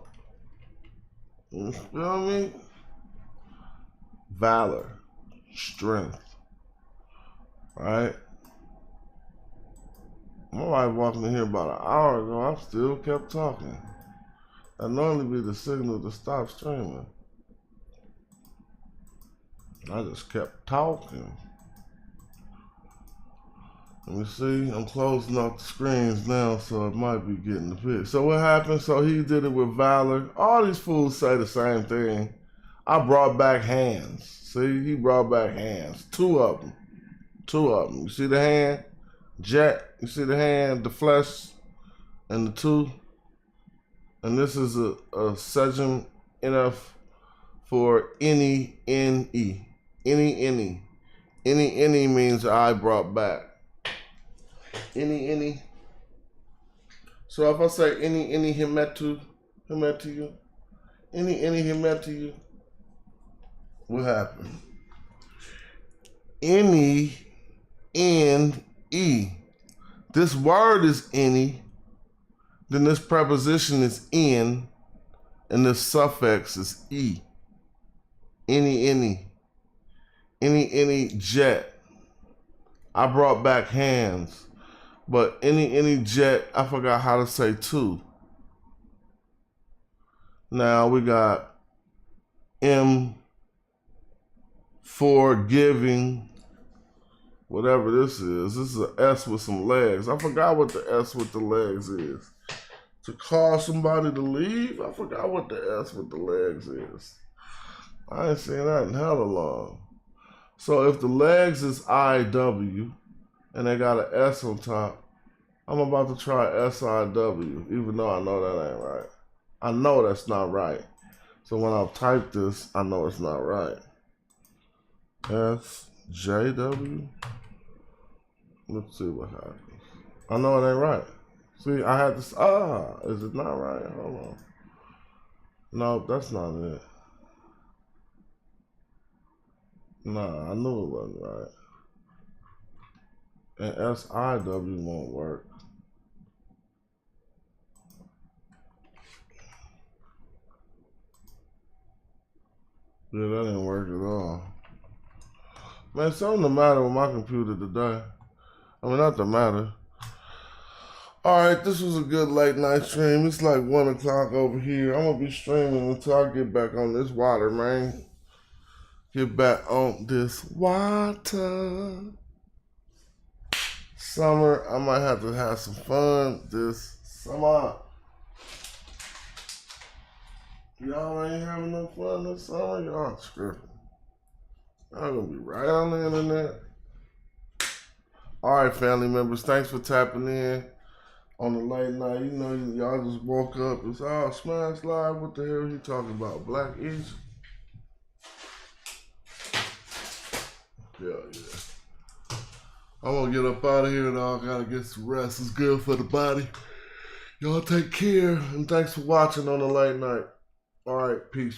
You feel me? Valor. Strength. Right? My wife walked in here about an hour ago. I still kept talking. That normally be the signal to stop streaming. I just kept talking. Let me see. I'm closing off the screens now, so it might be getting the pitch. So what happened? So he did it with valor. All these fools say the same thing. I brought back hands. See, he brought back hands. Two of them. You see the hand? Jet. You see the hand, the flesh, and the two. And this is a sejm NF for any, N-E. Any. Any means I brought back. Any. So if I say any himetu you, any himetu you, what happened? Any, N-E. This word is any, then this preposition is in, and this suffix is e. Any jet. I brought back hands. But any jet, I forgot how to say two. Now we got M for giving, whatever this is. This is an S with some legs. I forgot what the S with the legs is. To call somebody to leave, I forgot what the S with the legs is. I ain't seen that in hella long. So if the legs is IW, and they got an S on top, I'm about to try SIW, even though I know that ain't right. I know that's not right. So when I type this, I know it's not right. SJW. Let's see what happens. I know it ain't right. See, I had this, is it not right? Hold on. No, that's not it. Nah, I knew it wasn't right. And SIW won't work. Yeah, that didn't work at all. Man, something the matter with my computer today. I mean, not the matter. Alright, this was a good late night stream. It's like 1 o'clock over here. I'm going to be streaming until I get back on this water, man. Get back on this water. Summer, I might have to have some fun this summer. Y'all ain't having no fun this summer? Y'all tripping. Y'all gonna be right on the internet. Alright, family members, thanks for tapping in on the late night. You know, y'all just woke up. It's all Smash Live. What the hell are you talking about? Black East? Yeah. I'm gonna get up out of here, though. I gotta get some rest. It's good for the body. Y'all take care, and thanks for watching on the late night. All right, peace.